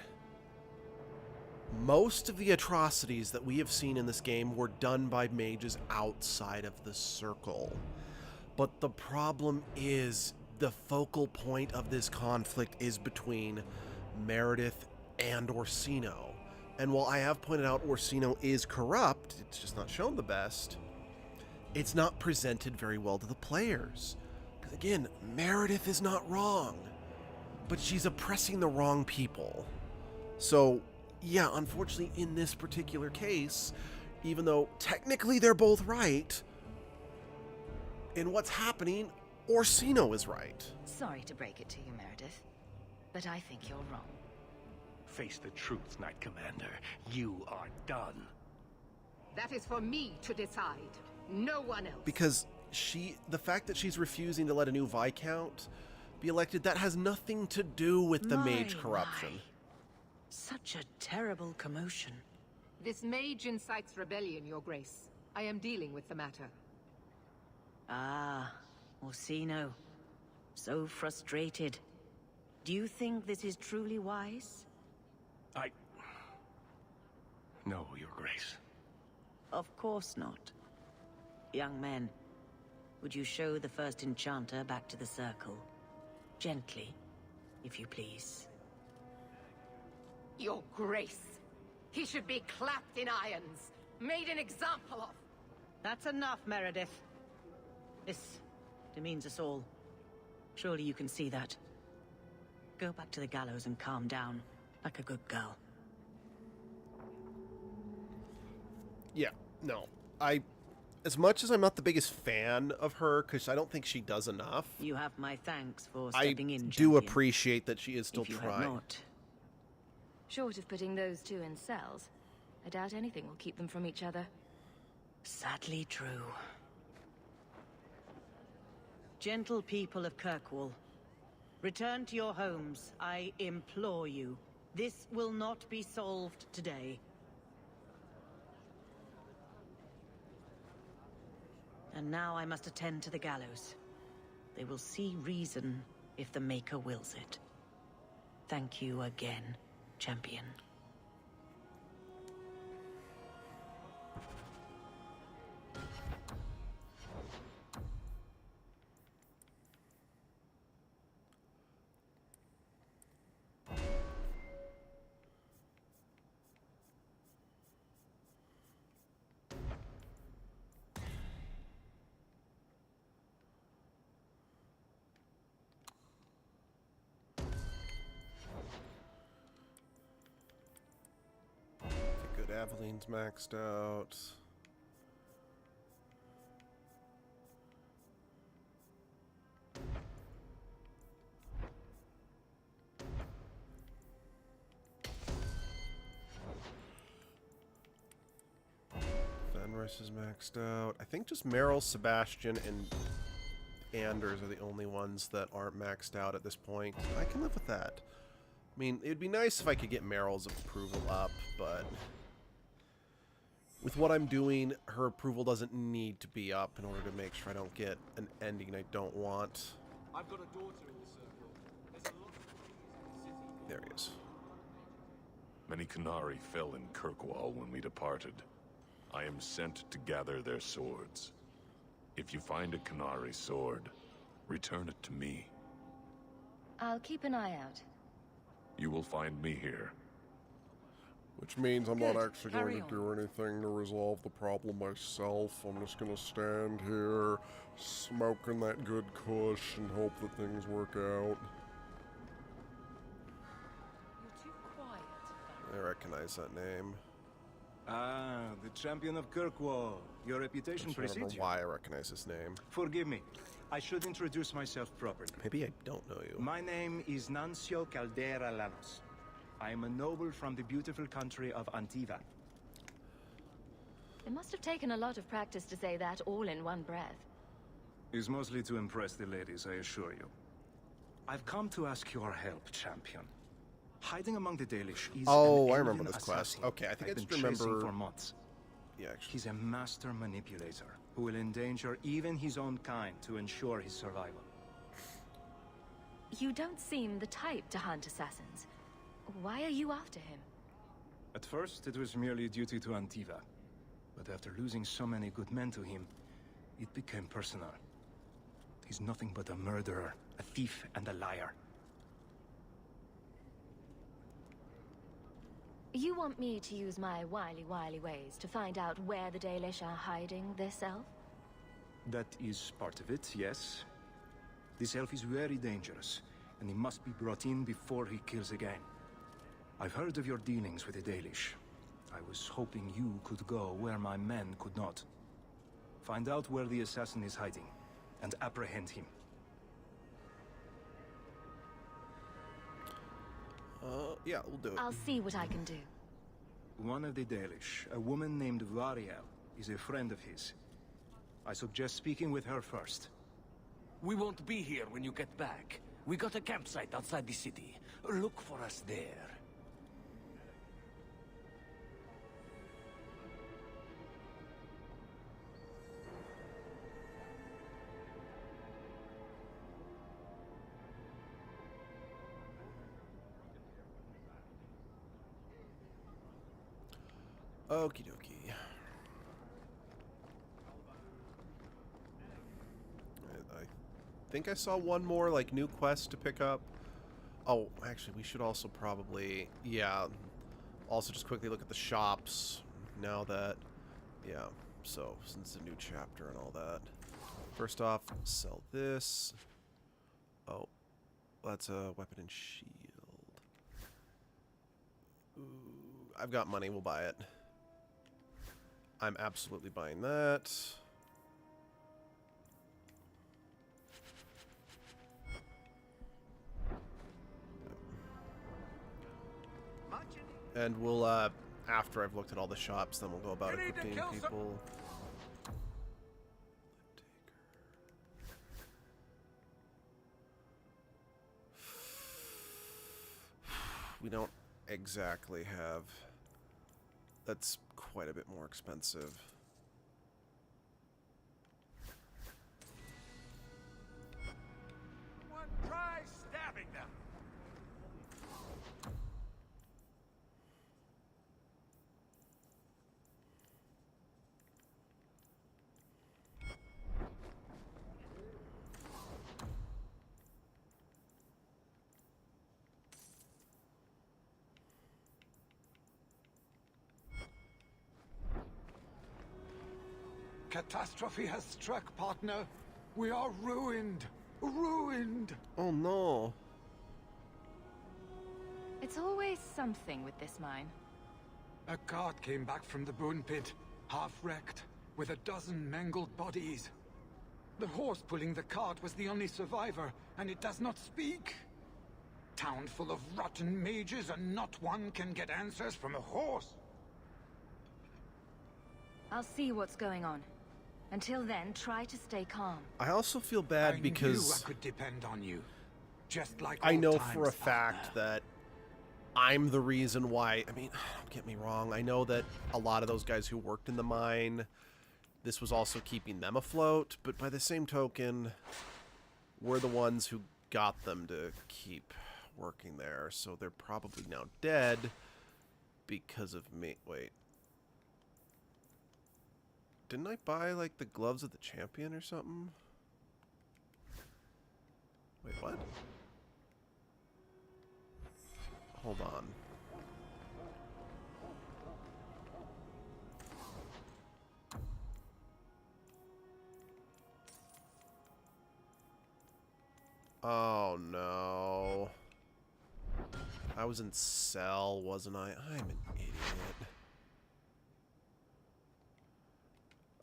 Most of the atrocities that we have seen in this game were done by mages outside of the circle. But the problem is the focal point of this conflict is between Meredith and Orsino. And while I have pointed out Orsino is corrupt, it's just not shown the best, it's not presented very well to the players. Because again, Meredith is not wrong, but she's oppressing the wrong people. So... yeah, unfortunately, in this particular case, even though technically they're both right, in what's happening, Orsino is right. Sorry to break it to you, Meredith, but I think you're wrong. Face the truth, Knight Commander. You are done. That is for me to decide, no one else. Because the fact that she's refusing to let a new Viscount be elected, that has nothing to do with the mage corruption. Such a terrible commotion. This mage incites rebellion, Your Grace. I am dealing with the matter. Ah, Orsino. So frustrated. Do you think this is truly wise? No, Your Grace. Of course not. Young men, would you show the first enchanter back to the circle? Gently, if you please. Your Grace. He should be clapped in irons, made an example of. That's enough, Meredith. This demeans us all. Surely you can see that. Go back to the gallows and calm down, like a good girl. Yeah, no. As much as I'm not the biggest fan of her, because I don't think she does enough. You have my thanks for stepping in, I do champion. appreciate that she is still If you trying. had not. Short of putting those two in cells, I doubt anything will keep them from each other. Sadly true. Gentle people of Kirkwall, return to your homes, I implore you. This will not be solved today. And now I must attend to the gallows. They will see reason if the Maker wills it. Thank you again, champion. Good, Aveline's maxed out. Fenris is maxed out. I think just Meryl, Sebastian, and Anders are the only ones that aren't maxed out at this point. I can live with that. I mean, it'd be nice if I could get Meryl's approval up, but with what I'm doing, her approval doesn't need to be up in order to make sure I don't get an ending I don't want. I've got a daughter in the circle. There's a lot of There he is. Many Qunari fell in Kirkwall when we departed. I am sent to gather their swords. If you find a Qunari sword, return it to me. I'll keep an eye out. You will find me here. Which means I'm not Good. actually Carry going to do anything to resolve the problem myself. I'm just going to stand here, smoking that good kush, and hope that things work out. You're too quiet. I recognize that name. Ah, the champion of Kirkwall. Your I reputation just remember precedes you. why I recognize his name. Forgive me. I should introduce myself properly. Maybe I don't know you. My name is Nancio Caldera Lanos. I am a noble from the beautiful country of Antiva. It must have taken a lot of practice to say that all in one breath. It's mostly to impress the ladies, I assure you. I've come to ask your help, champion. Hiding among the Dalish is Oh, an I remember alien this quest. assassin Okay, I think I I've just been chasing remember. for months. Yeah, actually. He's a master manipulator who will endanger even his own kind to ensure his survival. You don't seem the type to hunt assassins. Why are you after him? At first, it was merely duty to Antiva. But after losing so many good men to him, it became personal. He's nothing but a murderer, a thief, and a liar. You want me to use my wily ways to find out where the Dalish are hiding this elf? That is part of it, yes. This elf is very dangerous, and he must be brought in before he kills again. I've heard of your dealings with the Dalish. I was hoping you could go where my men could not. Find out where the assassin is hiding, and apprehend him. Yeah, we'll do it. I'll see what I can do. One of the Dalish, a woman named Variel, is a friend of his. I suggest speaking with her first. We won't be here when you get back. We got a campsite outside the city. Look for us there. Okie dokie. I think I saw one more, like, new quest to pick up. Oh, actually, we should also probably... Yeah. Also, just quickly look at the shops now that... Yeah. So, since the new chapter and all that. First off, sell this. Oh. That's a weapon and shield. Ooh, I've got money. We'll buy it. I'm absolutely buying that. And we'll, after I've looked at all the shops, then we'll go about equipping people. We don't exactly have... That's quite a bit more expensive. One try stabbing them. Catastrophe has struck, partner. We are ruined. Ruined. Oh no. It's always something with this mine. A cart came back from the bone pit, half wrecked, with a dozen mangled bodies. The horse pulling the cart was the only survivor, and it does not speak. Town full of rotten mages, and not one can get answers from a horse. I'll see what's going on. Until then, try to stay calm. I also feel bad because... I could depend on you. Just like I know old for a times, fact that I'm the reason why... I mean, don't get me wrong. I know that a lot of those guys who worked in the mine, this was also keeping them afloat. But by the same token, we're the ones who got them to keep working there. So they're probably now dead because of me. Wait. Didn't I buy, like, the gloves of the champion or something? Wait, what? Hold on. Oh, no. I was in Cell, wasn't I? I'm an idiot.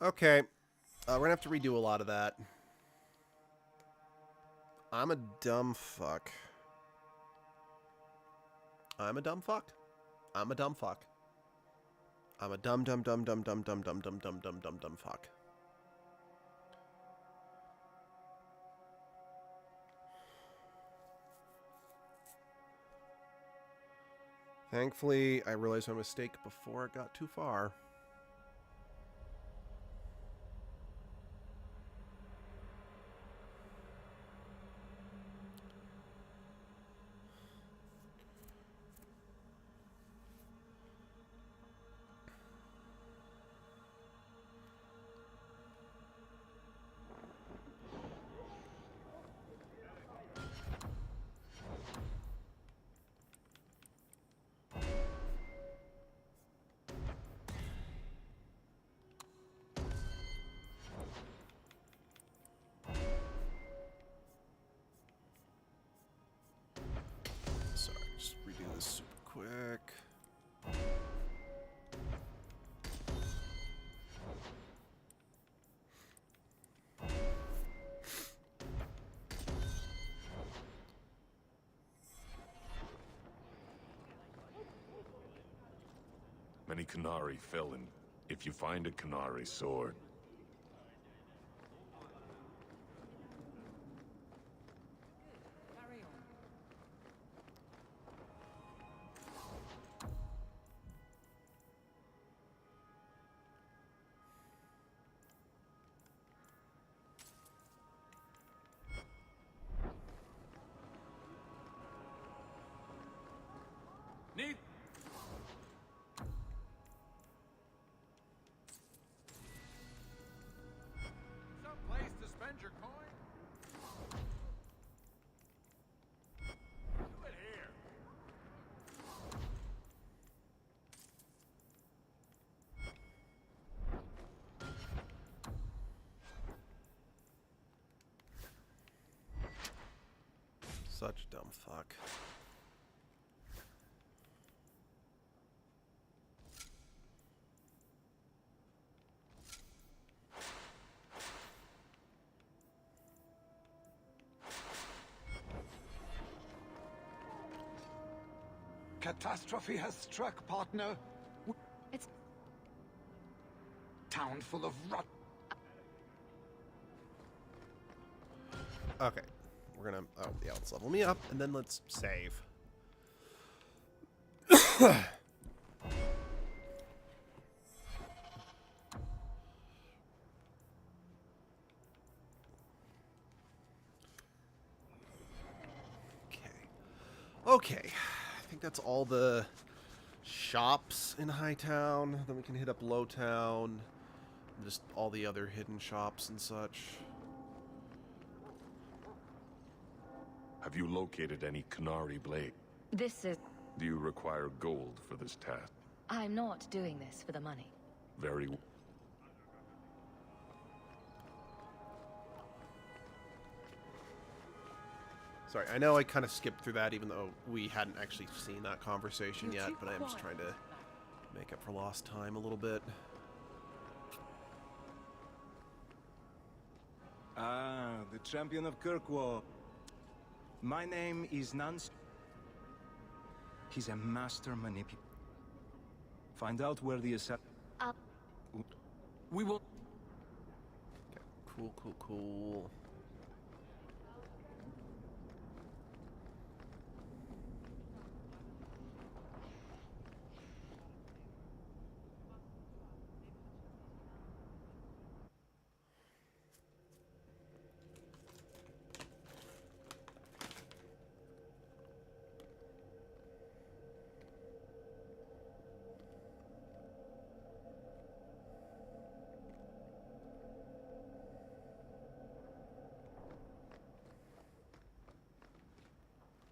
Okay. We're gonna have to redo a lot of that. I'm a dumb fuck. I'm a dumb fuck. I'm a dumb fuck. I'm a dumb fuck. Thankfully, I realized my mistake before it got too far. Sorry, just redo this super quick. Many Qunari fell in. If you find a Qunari sword, Such a dumb fuck. Catastrophe has struck, partner. It's... Town full of rot. Okay. We're gonna... Oh, yeah, let's level me up, and then let's save. Okay. I think that's all the shops in Hightown. Then we can hit up Lowtown. And just all the other hidden shops and such. Have you located any Canary blade? This is... Do you require gold for this task? I'm not doing this for the money. Very well. Sorry, I know I kind of skipped through that even though we hadn't actually seen that conversation yet, but I'm just trying to make up for lost time a little bit. Ah, the champion of Kirkwall. My name is Nance. He's a master manipulator. Find out where the assassin... We will... Okay, cool.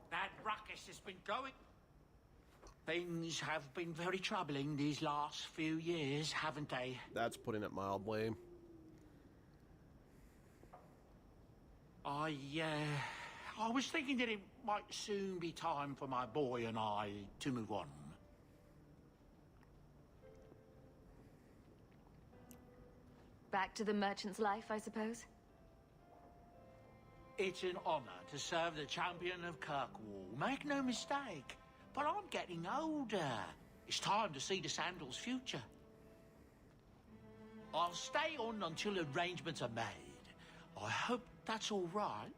That ruckus has been going. Things have been very troubling these last few years, haven't they? That's putting it mildly. I was thinking that it might soon be time for my boy and I to move on. Back to the merchant's life, I suppose? It's an honor to serve the champion of Kirkwall. Make no mistake. But I'm getting older. It's time to see the Sandal's future. I'll stay on until arrangements are made. I hope that's all right.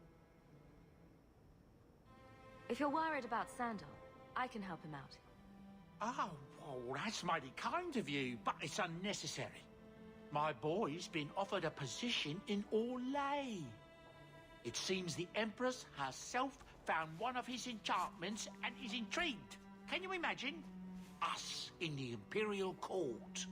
If you're worried about Sandal, I can help him out. Oh, well, that's mighty kind of you, but it's unnecessary. My boy's been offered a position in Orlais. It seems the Empress herself found one of his enchantments and is intrigued. Can you imagine? Us in the Imperial Court.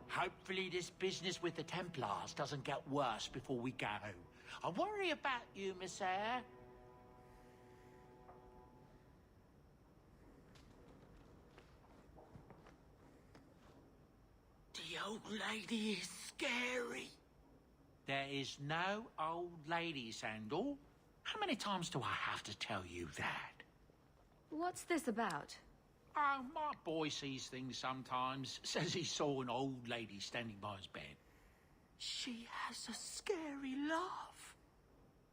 Hopefully this business with the Templars doesn't get worse before we go. I worry about you, Miss Eyre. The old lady is scary. There is no old lady, Sandal. How many times do I have to tell you that? What's this about? Oh, my boy sees things sometimes. Says he saw an old lady standing by his bed. She has a scary laugh.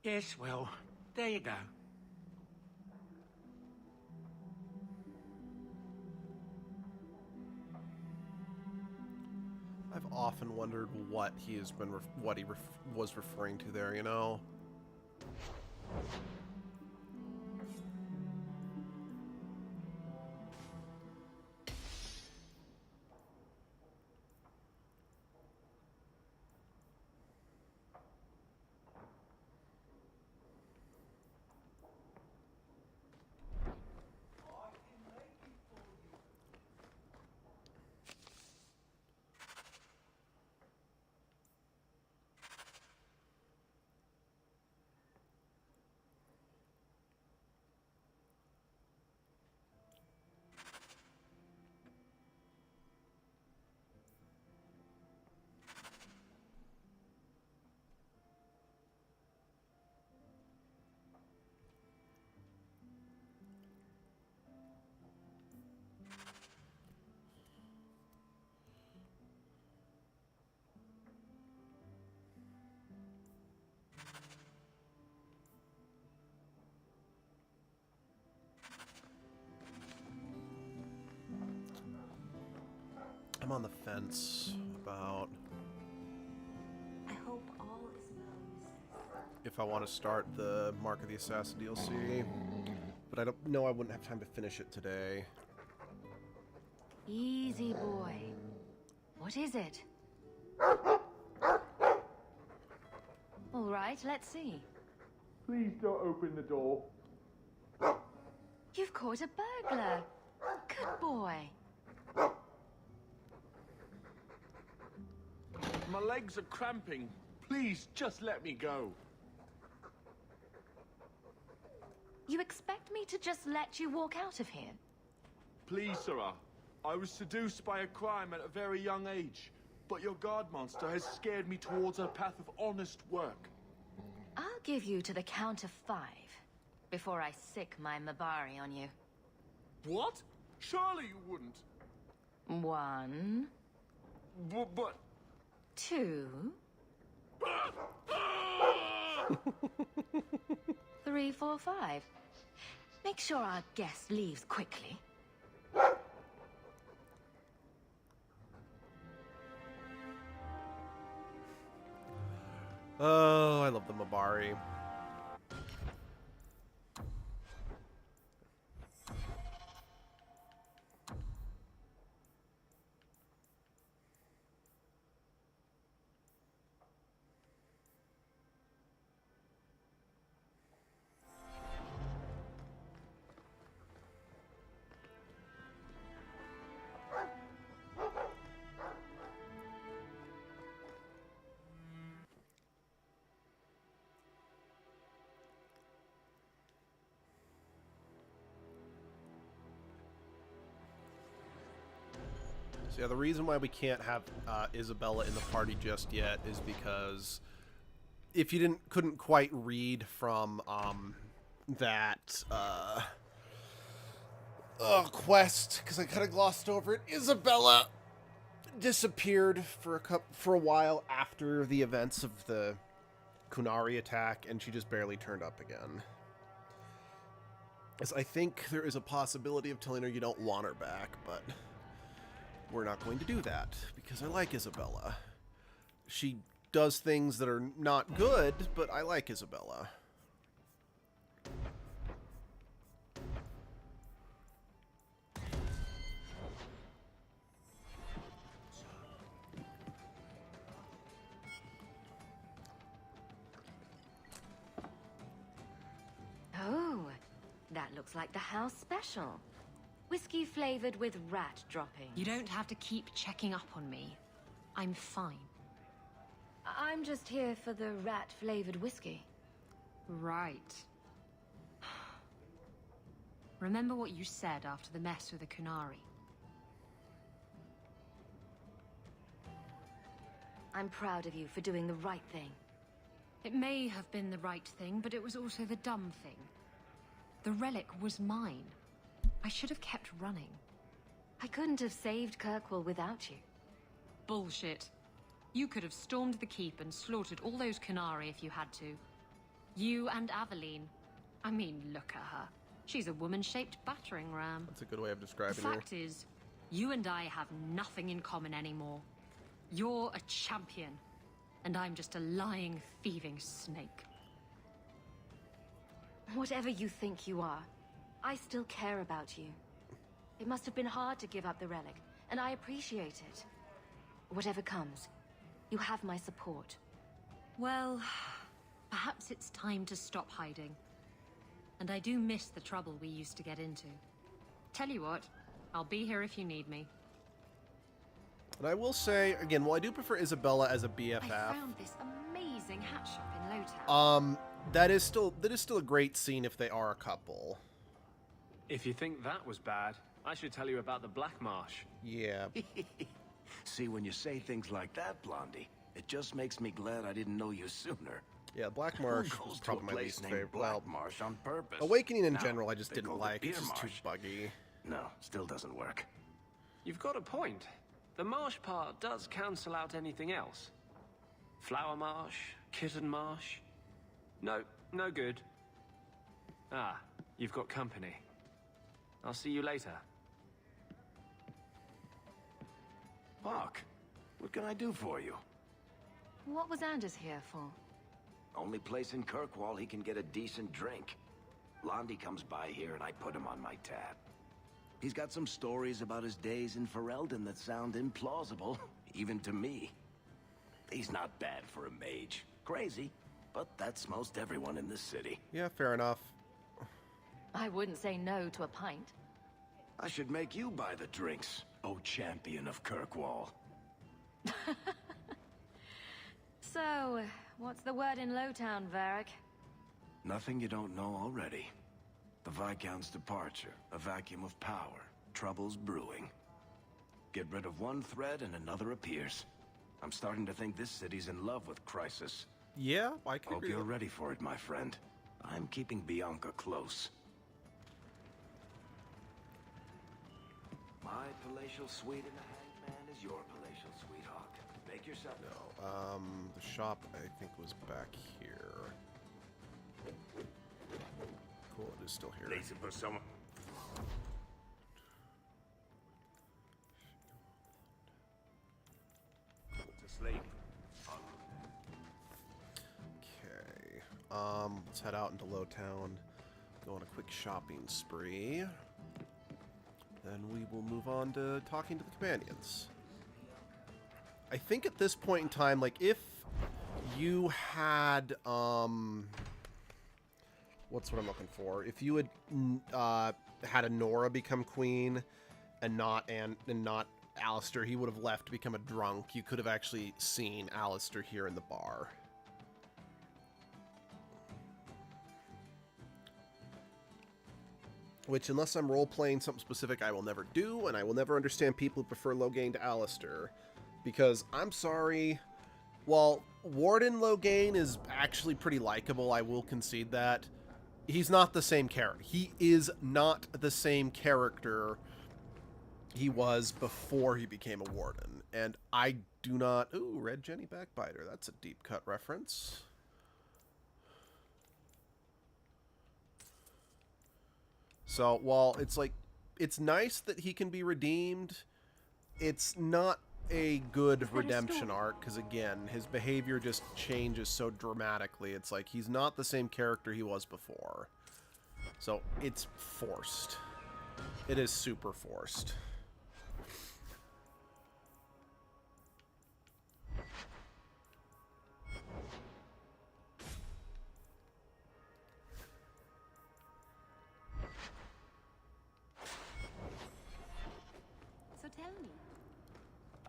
Yes, well, there you go. I've often wondered what he has been, was referring to there, you know? I'm on the fence about I hope all is well. if I want to start the Mark of the Assassin DLC, but I don't know I wouldn't have time to finish it today. Easy, boy. What is it? All right, let's see. Please don't open the door. You've caught a burglar. Good boy. My legs are cramping. Please, just let me go. You expect me to just let you walk out of here? Please, Sarah. I was seduced by a crime at a very young age, but your guard monster has scared me towards a path of honest work. I'll give you to the count of 5 before I sick my Mabari on you. What? Surely you wouldn't. 1. But... 2. 3, 4, 5. Make sure our guest leaves quickly. Oh, I love the Mabari. So yeah, the reason why we can't have Isabella in the party just yet is because if you couldn't quite read from that quest, because I kind of glossed over it, Isabella disappeared for a while after the events of the Kunari attack, and she just barely turned up again. As I think there is a possibility of telling her you don't want her back, but we're not going to do that, because I like Isabella. She does things that are not good, but I like Isabella. Oh, that looks like the house special. Whiskey flavored with rat dropping. You don't have to keep checking up on me. I'm fine. I'm just here for the rat flavored whiskey. Right. Remember what you said after the mess with the Kunari. I'm proud of you for doing the right thing. It may have been the right thing, but it was also the dumb thing. The relic was mine. I should have kept running. I couldn't have saved Kirkwall without you. Bullshit. You could have stormed the keep and slaughtered all those Kunari if you had to. You and Aveline. I mean, look at her. She's a woman-shaped battering ram. That's a good way of describing The her. fact is, you and I have nothing in common anymore. You're a champion, and I'm just a lying, thieving snake. Whatever you think you are, I still care about you. It must have been hard to give up the relic, and I appreciate it. Whatever comes, you have my support. Well, perhaps it's time to stop hiding. And I do miss the trouble we used to get into. Tell you what, I'll be here if you need me. And I will say, again, while I do prefer Isabella as a BFF, I found this amazing hat shop in Lowtown. that is still a great scene if they are a couple. If you think that was bad, I should tell you about the Black Marsh. Yeah. See, when you say things like that, Blondie, it just makes me glad I didn't know you sooner. Yeah, Black Who Marsh goes was to probably a my place least named favorite. Black Well, Marsh on purpose. Awakening in Now, general, I just they didn't call it like. It's Beer just too Marsh. buggy. No, still doesn't work. You've got a point. The marsh part does cancel out anything else. Flower Marsh, Kitten Marsh. No, no good. Ah, you've got company. I'll see you later. Fuck. What can I do for you? What was Anders here for? Only place in Kirkwall he can get a decent drink. Londi comes by here and I put him on my tab. He's got some stories about his days in Ferelden that sound implausible, even to me. He's not bad for a mage. Crazy, but that's most everyone in this city. Yeah, fair enough. I wouldn't say no to a pint. I should make you buy the drinks, oh champion of Kirkwall. So, what's the word in Lowtown, Varric? Nothing you don't know already. The Viscount's departure, a vacuum of power, troubles brewing. Get rid of one thread and another appears. I'm starting to think this city's in love with Crisis. Yeah, I can Hope agree you're with- ready for it, my friend. I'm keeping Bianca close. My palatial suite in the Hangman is your palatial sweetheart. Make yourself No, the shop I think was back here. Cool, it is still here. Listen for someone. To sleep. Okay. Let's head out into Lowtown. Go on a quick shopping spree. Then we will move on to talking to the companions. I think at this point in time, like, if you had, what's what I'm looking for? If you had had a Nora become queen and not Alistair, he would have left to become a drunk. You could have actually seen Alistair here in the bar. Which, unless I'm role-playing something specific, I will never do, and I will never understand people who prefer Loghain to Alistair. Because, I'm sorry, while Warden Loghain is actually pretty likable, I will concede that, he's not the same character. He is not the same character he was before he became a Warden. And I do not... Ooh, Red Jenny Backbiter. That's a deep-cut reference. So, while it's like, it's nice that he can be redeemed, it's not a good redemption arc, because again, his behavior just changes so dramatically. It's like, he's not the same character he was before. So, it's forced. It is super forced. So tell me.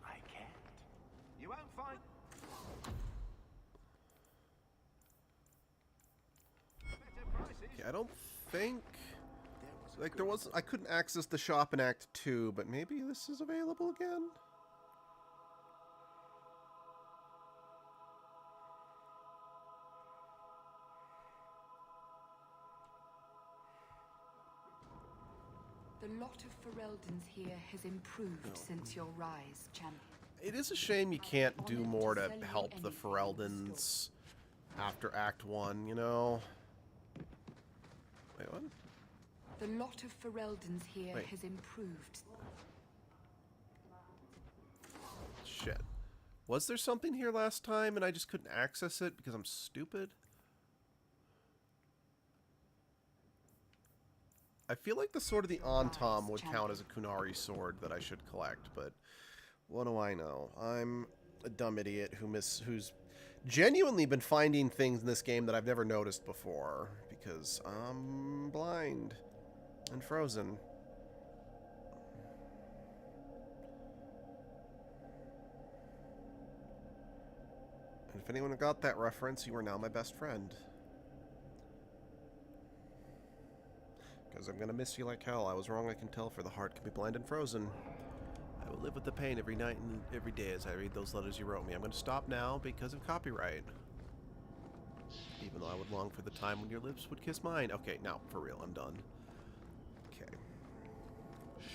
I can't. You won't find... Yeah, I don't think... Like, there was... I couldn't access the shop in Act 2, but maybe this is available again? The lot of Fereldans here has improved since your rise, champion. It is a shame you can't do more to help the Fereldans after Act 1, you know? Wait, what? The lot of Fereldans here Wait. has improved. Shit. Was there something here last time and I just couldn't access it because I'm stupid? I feel like the Sword of the Antam would count as a Kunari sword that I should collect, but what do I know? I'm a dumb idiot who's genuinely been finding things in this game that I've never noticed before because I'm blind and frozen. And if anyone got that reference, you are now my best friend. Because I'm going to miss you like hell. I was wrong, I can tell, for the heart can be blind and frozen. I will live with the pain every night and every day as I read those letters you wrote me. I'm going to stop now because of copyright. Even though I would long for the time when your lips would kiss mine. Okay, now, for real, I'm done. Okay.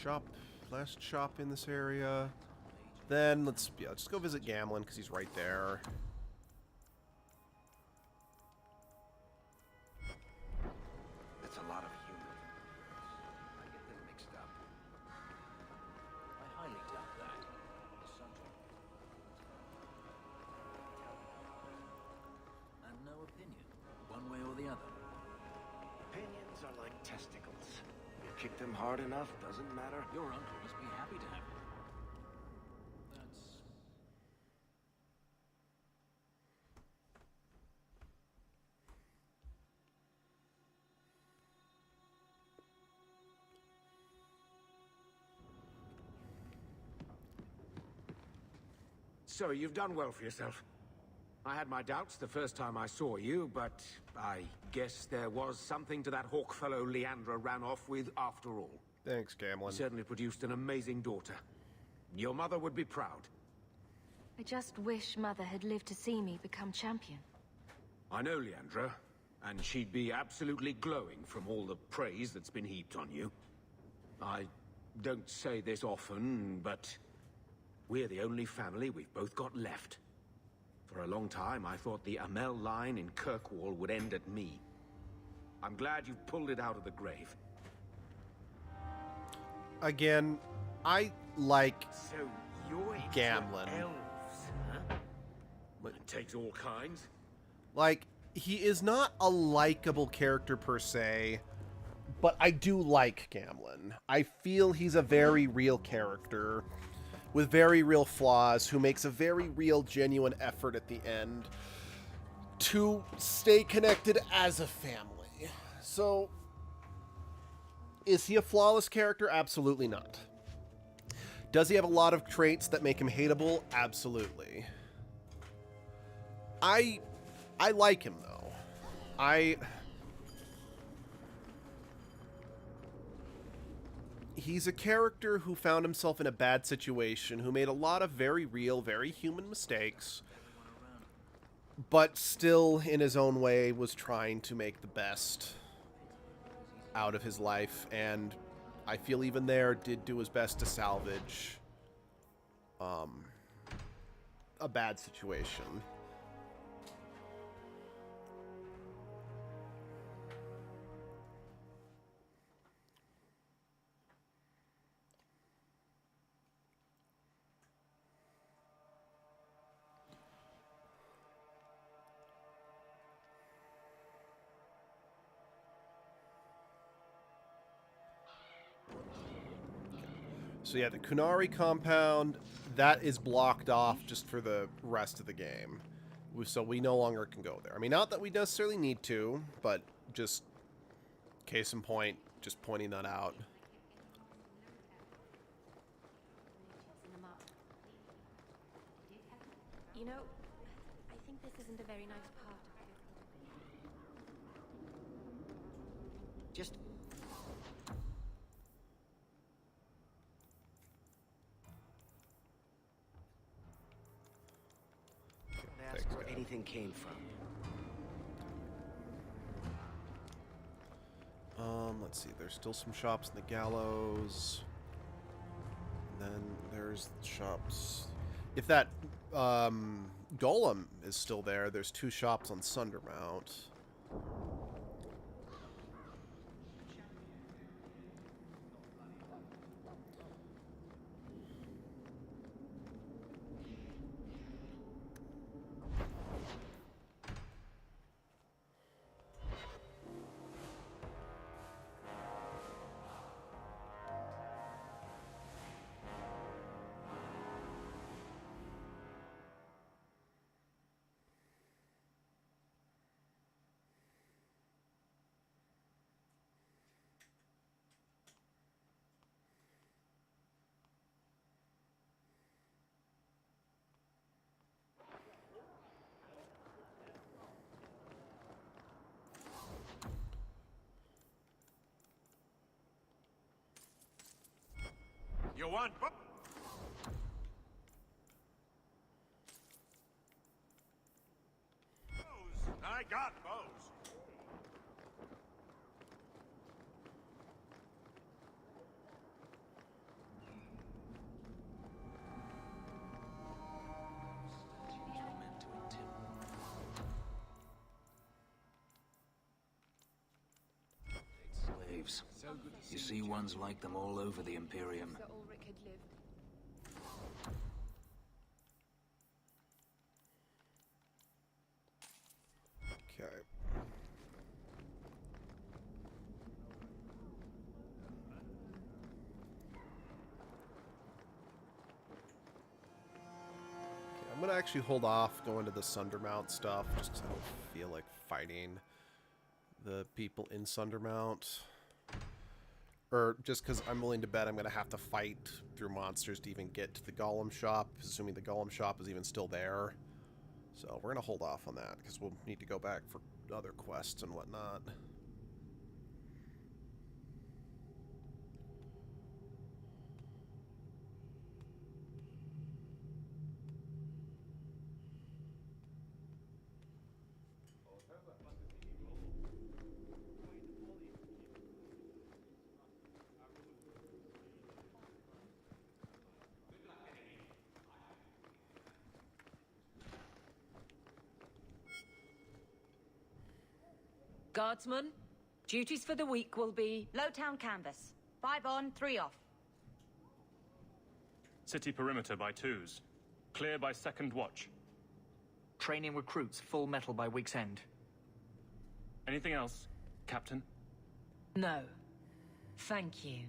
Shop. Last shop in this area. Then, let's just go visit Gamlen because he's right there. That's a lot of humor. I get them mixed up. I highly doubt that. The testicles. You kick them hard enough, doesn't matter. Your uncle must be happy to have them. That's... So, you've done well for yourself. I had my doubts the first time I saw you, but I guess there was something to that hawk fellow Leandra ran off with after all. Thanks, Gamlin. You certainly produced an amazing daughter. Your mother would be proud. I just wish Mother had lived to see me become champion. I know Leandra, and she'd be absolutely glowing from all the praise that's been heaped on you. I don't say this often, but we're the only family we've both got left. For a long time, I thought the Amel line in Kirkwall would end at me. I'm glad you've pulled it out of the grave. Again, I like So you're into Gamlin. elves, huh? It takes all kinds. Like, he is not a likable character per se, but I do like Gamlin. I feel he's a very real character with very real flaws who makes a very real, genuine effort at the end to stay connected as a family. So, is he a flawless character? Absolutely not. Does he have a lot of traits that make him hateable? Absolutely. I like him, though. He's a character who found himself in a bad situation, who made a lot of very real, very human mistakes, but still, in his own way, was trying to make the best out of his life, and I feel even there did do his best to salvage a bad situation. So yeah, the Kunari compound, that is blocked off just for the rest of the game. So we no longer can go there. I mean, not that we necessarily need to, but just case in point, just pointing that out. You know, I think this isn't a very nice part of it. Just... Ask where anything came from. Let's see. There's still some shops in the Gallows. And then there's shops. If that Golem is still there, there's 2 shops on Sundermount. You want both? I got bows. Slaves. You see ones like them all over the Imperium. Sir Ulrich had lived. Okay. gonna actually hold off going to the Sundermount stuff, just 'cause I don't feel like fighting the people in Sundermount. Or just because I'm willing to bet I'm gonna have to fight through monsters to even get to the Golem shop, assuming the Golem shop is even still there. So we're gonna hold off on that, because we'll need to go back for other quests and whatnot. Guardsman, duties for the week will be... Lowtown canvas. 5 on, 3 off. City perimeter by 2s. Clear by 2nd watch. Training recruits full metal by week's end. Anything else, Captain? No. Thank you.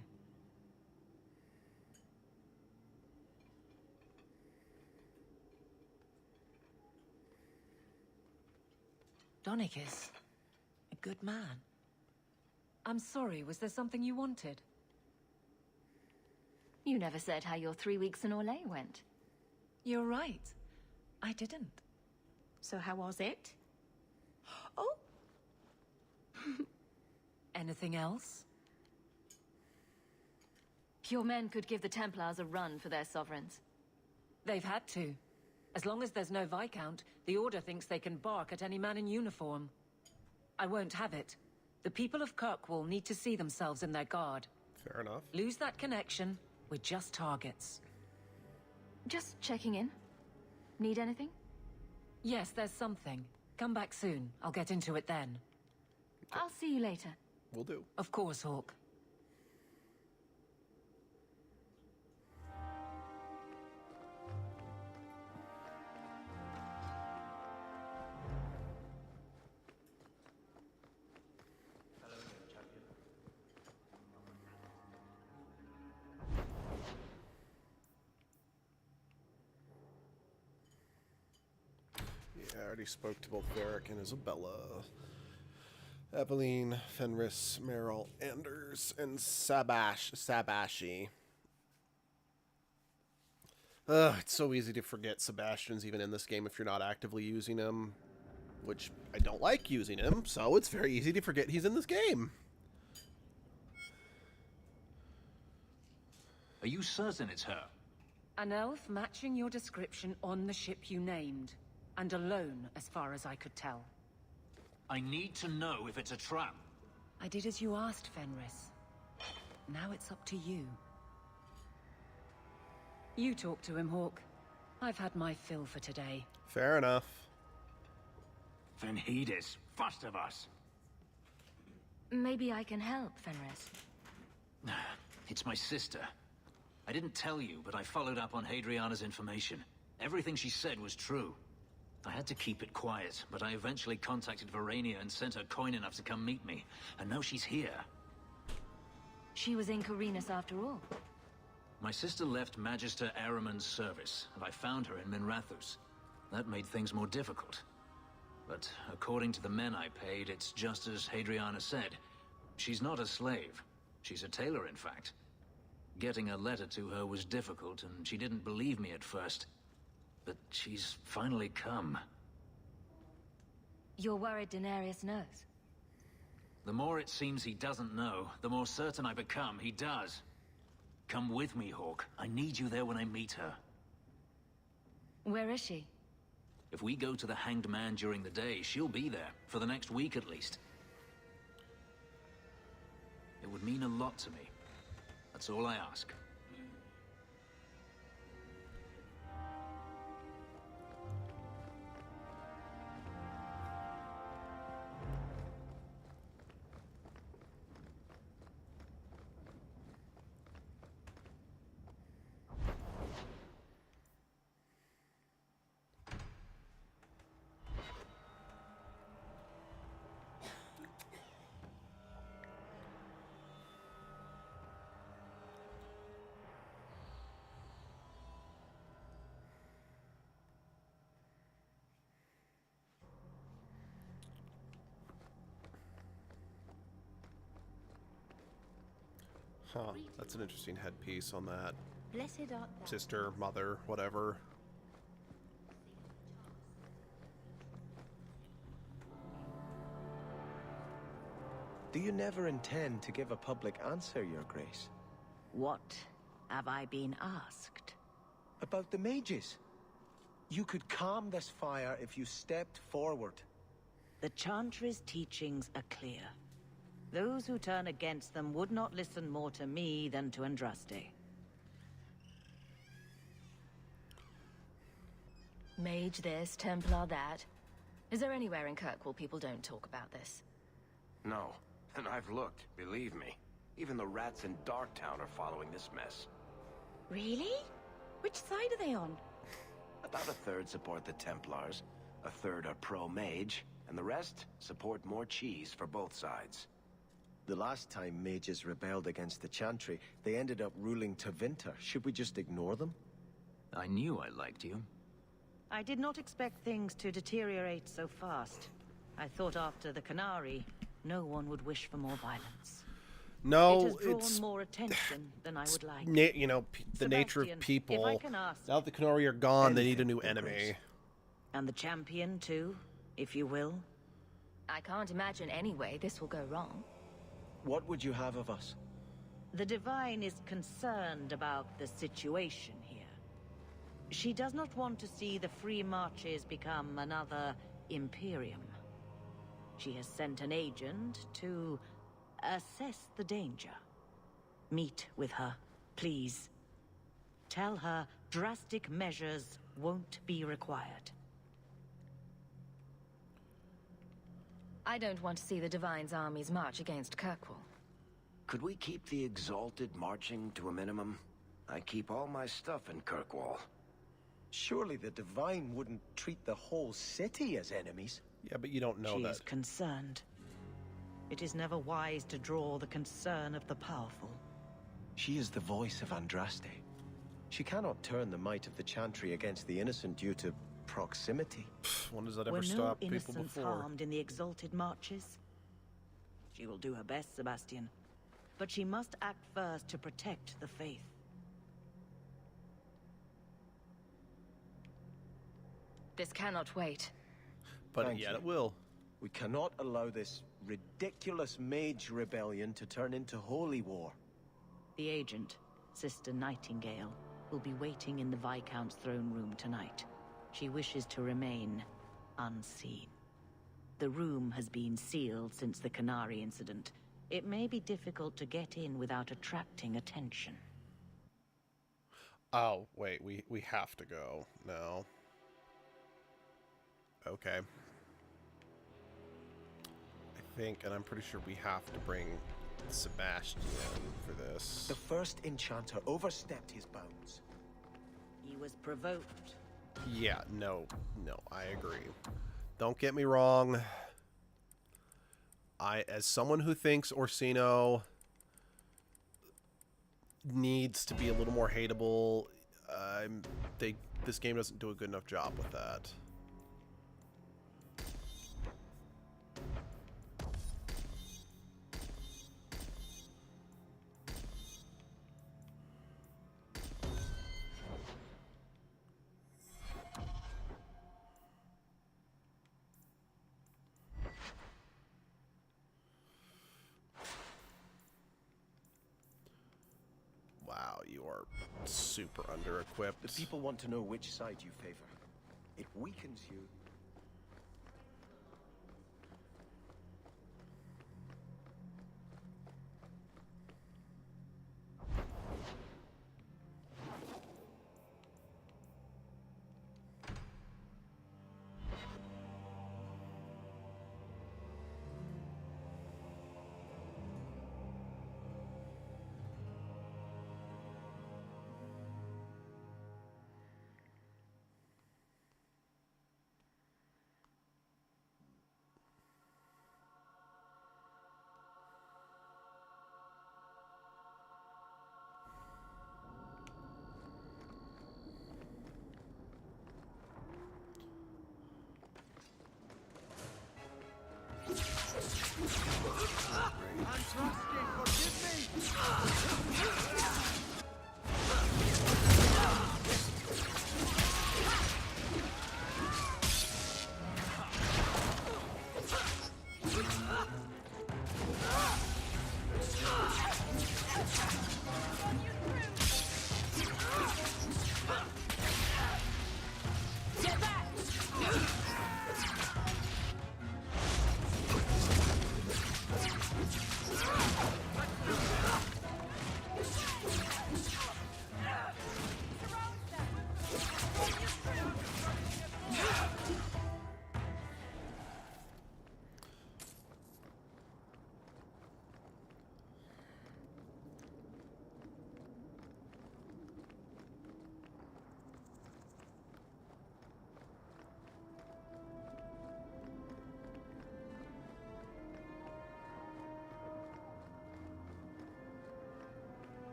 Donicus. A good man. I'm sorry, was there something you wanted? You never said how your 3 weeks in Orlais went. You're right. I didn't. So how was it? Oh! Anything else? Your men could give the Templars a run for their sovereigns. They've had to. As long as there's no Viscount, the Order thinks they can bark at any man in uniform. I won't have it. The people of Kirkwall need to see themselves in their guard. Fair enough. Lose that connection, we're just targets. Just checking in. Need anything? Yes, there's something. Come back soon. I'll get into it then. I'll see you later. Will do. Of course, Hawk. I already spoke to both Varric and Isabella. Eveline, Fenris, Meryl, Anders, and Sabashi. It's so easy to forget Sebastian's even in this game if you're not actively using him. Which, I don't like using him, so it's very easy to forget he's in this game. Are you certain it's her? An elf matching your description on the ship you named. And alone, as far as I could tell. I need to know if it's a trap. I did as you asked, Fenris. Now it's up to you. You talk to him, Hawk. I've had my fill for today. Fair enough. Venhedis, first of us. Maybe I can help, Fenris. It's my sister. I didn't tell you, but I followed up on Hadriana's information. Everything she said was true. I had to keep it quiet, but I eventually contacted Verania and sent her coin enough to come meet me. And now she's here. She was in Carinus after all. My sister left Magister Araman's service, and I found her in Minrathus. That made things more difficult. But according to the men I paid, it's just as Hadriana said. She's not a slave. She's a tailor, in fact. Getting a letter to her was difficult, and she didn't believe me at first. But she's finally come. You're worried Daenerys knows? The more it seems he doesn't know, the more certain I become he does. Come with me, Hawk. I need you there when I meet her. Where is she? If we go to the Hanged Man during the day, she'll be there, for the next week at least. It would mean a lot to me. That's all I ask. Huh, that's an interesting headpiece on that. Blessed art thou. Sister, mother, whatever. Do you never intend to give a public answer, Your Grace? What have I been asked? About the mages. You could calm this fire if you stepped forward. The Chantry's teachings are clear. Those who turn against them would not listen more to me than to Andraste. Mage this, Templar that. Is there anywhere in Kirkwall people don't talk about this? No, and I've looked, believe me. Even the rats in Darktown are following this mess. Really? Which side are they on? About a third support the Templars, a third are pro-mage, and the rest support more cheese for both sides. The last time mages rebelled against the Chantry, they ended up ruling Tevinter. Should we just ignore them? I knew I liked you. I did not expect things to deteriorate so fast. I thought after the Canary, no one would wish for more violence. No, it has drawn it's more attention than I would like. you know, the nature of Sebastian, people. if I can ask, Now that the Canary are gone, they need a new enemy. and the champion too, if you will. I can't imagine any way this will go wrong. What would you have of us? The Divine is concerned about the situation here. She does not want to see the Free Marches become another Imperium. She has sent an agent to assess the danger. Meet with her, please. Tell her drastic measures won't be required. I don't want to see the Divine's armies march against Kirkwall. Could we keep the Exalted marching to a minimum? I keep all my stuff in Kirkwall. Surely the Divine wouldn't treat the whole city as enemies. Yeah, but you don't know She that. is concerned. It is never wise to draw the concern of the powerful. She is the voice of Andraste. She cannot turn the might of the Chantry against the innocent due to proximity. When does that ever Were stop no people innocents before? harmed in the Exalted marches? She will do her best, Sebastian. But she must act first to protect the faith. This cannot wait. But Thank yeah, you. it will. We cannot allow this ridiculous mage rebellion to turn into holy war. The agent, Sister Nightingale, will be waiting in the Viscount's throne room tonight. She wishes to remain unseen. The room has been sealed since the Canary incident. It may be difficult to get in without attracting attention. Oh, wait, we have to go now. Okay. I think, and I'm pretty sure we have to bring Sebastian for this. The first enchanter overstepped his bounds. He was provoked. Yeah, no, I agree. Don't get me wrong. As someone who thinks Orsino needs to be a little more hateable, this game doesn't do a good enough job with that. Wow, you are super under-equipped. The people want to know which side you favor. It weakens you.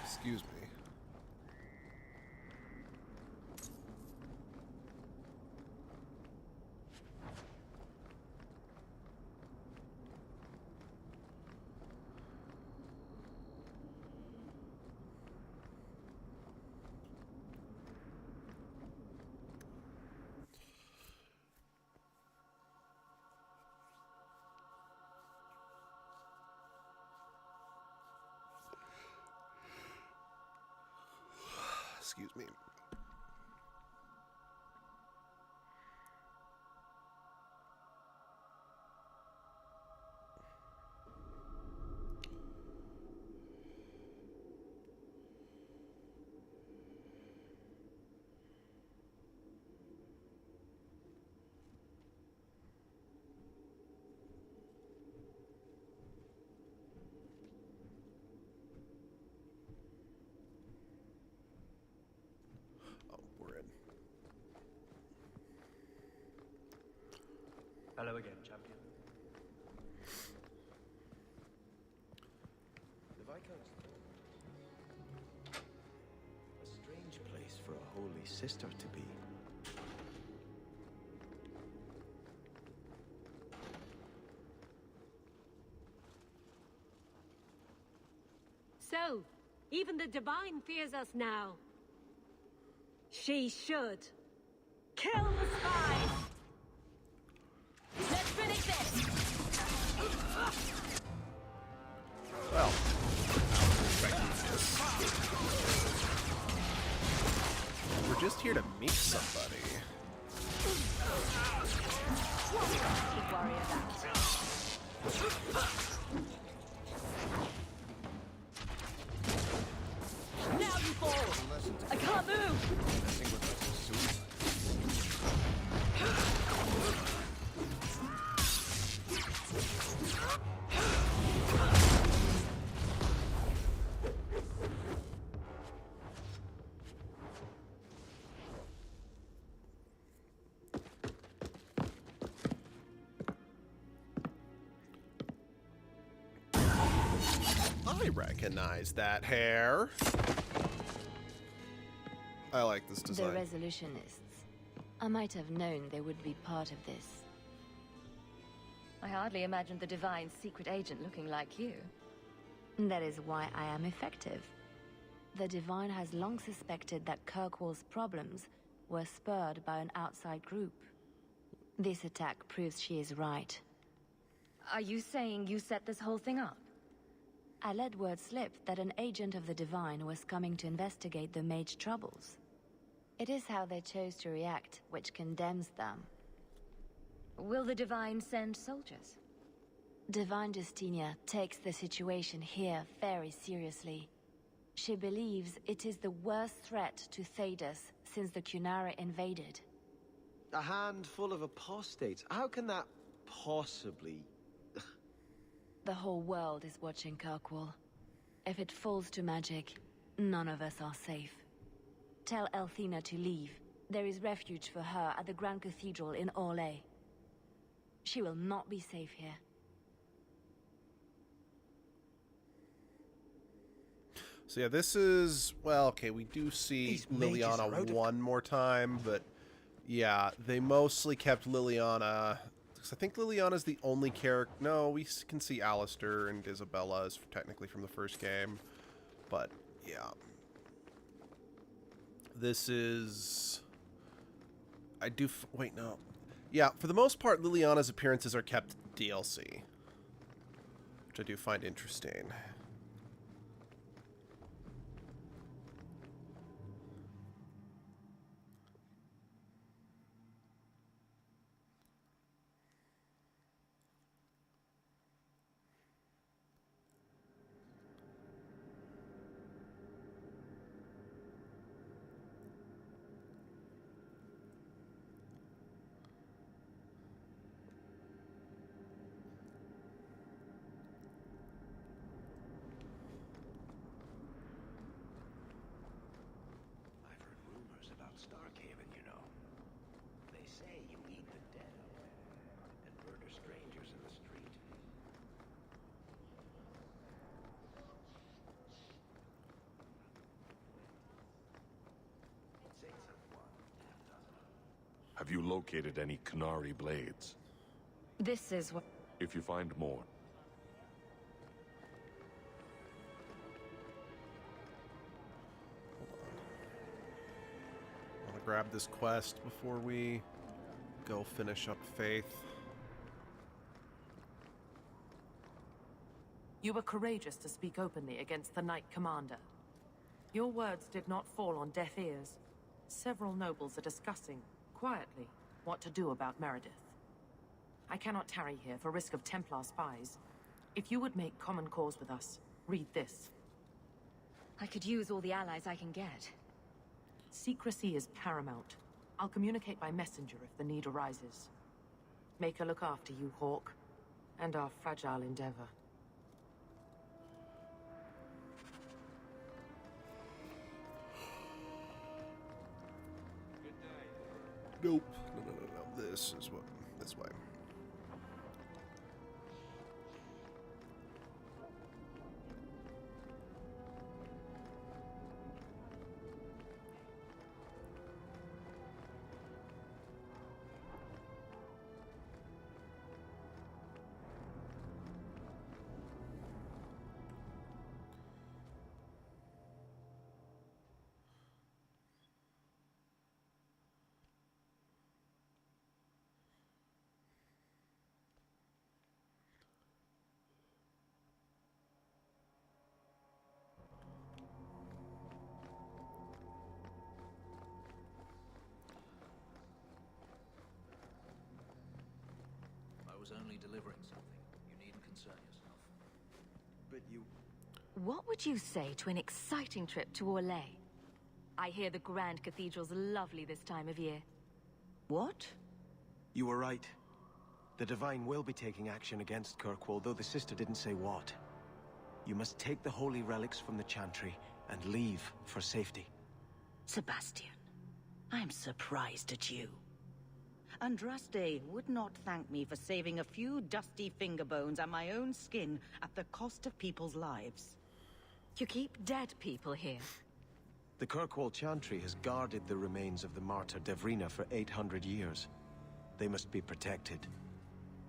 Excuse me. Excuse me. Oh, we're in. Hello again, champion. The Viscount's a strange place for a holy sister to be. So, even the Divine fears us now. She should. Kill the spies! Let's finish this! Well. We're just here to meet somebody. What we should worry about. Now you fall! I can't move! I recognize that hair. I like this The design. resolutionists. I might have known they would be part of this. I hardly imagined the Divine's secret agent looking like you. That is why I am effective. The Divine has long suspected that Kirkwall's problems were spurred by an outside group. This attack proves she is right. Are you saying you set this whole thing up? I let word slip that an agent of the Divine was coming to investigate the Mage troubles. It is how they chose to react which condemns them. Will the Divine send soldiers? Divine Justinia takes the situation here very seriously. She believes it is the worst threat to Thedas since the Cunara invaded. A handful of apostates. How can that possibly... The whole world is watching Kirkwall. If it falls to magic, none of us are safe. Tell Elthina to leave. There is refuge for her at the Grand Cathedral in Orlais. She will not be safe here. So yeah, this is, well, okay, we do see Liliana one more time, but yeah, they mostly kept Liliana, because I think Liliana's the only character, no, we can see Alistair and Isabella is technically from the first game, but yeah. This is, wait, no. Yeah, for the most part, Liliana's appearances are kept DLC, which I do find interesting. say you eat the dead up there and murder strangers in the street. Have you located any Canary blades? This is what... If you find more, I want to grab this quest before we go finish up Faith. You were courageous to speak openly against the Knight Commander. Your words did not fall on deaf ears. Several nobles are discussing, quietly, what to do about Meredith. I cannot tarry here for risk of Templar spies. If you would make common cause with us, read this. I could use all the allies I can get. Secrecy is paramount. I'll communicate by messenger if the need arises. Make her look after you, Hawk, and our fragile endeavor. Nope. No. This way. I was only delivering something. You needn't concern yourself. But you... What would you say to an exciting trip to Orlais? I hear the Grand Cathedral's lovely this time of year. What? You were right. The Divine will be taking action against Kirkwall, though the sister didn't say what. You must take the holy relics from the Chantry and leave for safety. Sebastian, I'm surprised at you. Andraste would not thank me for saving a few dusty finger bones and my own skin at the cost of people's lives. You keep dead people here. The Kirkwall Chantry has guarded the remains of the martyr Devrina for 800 years. They must be protected.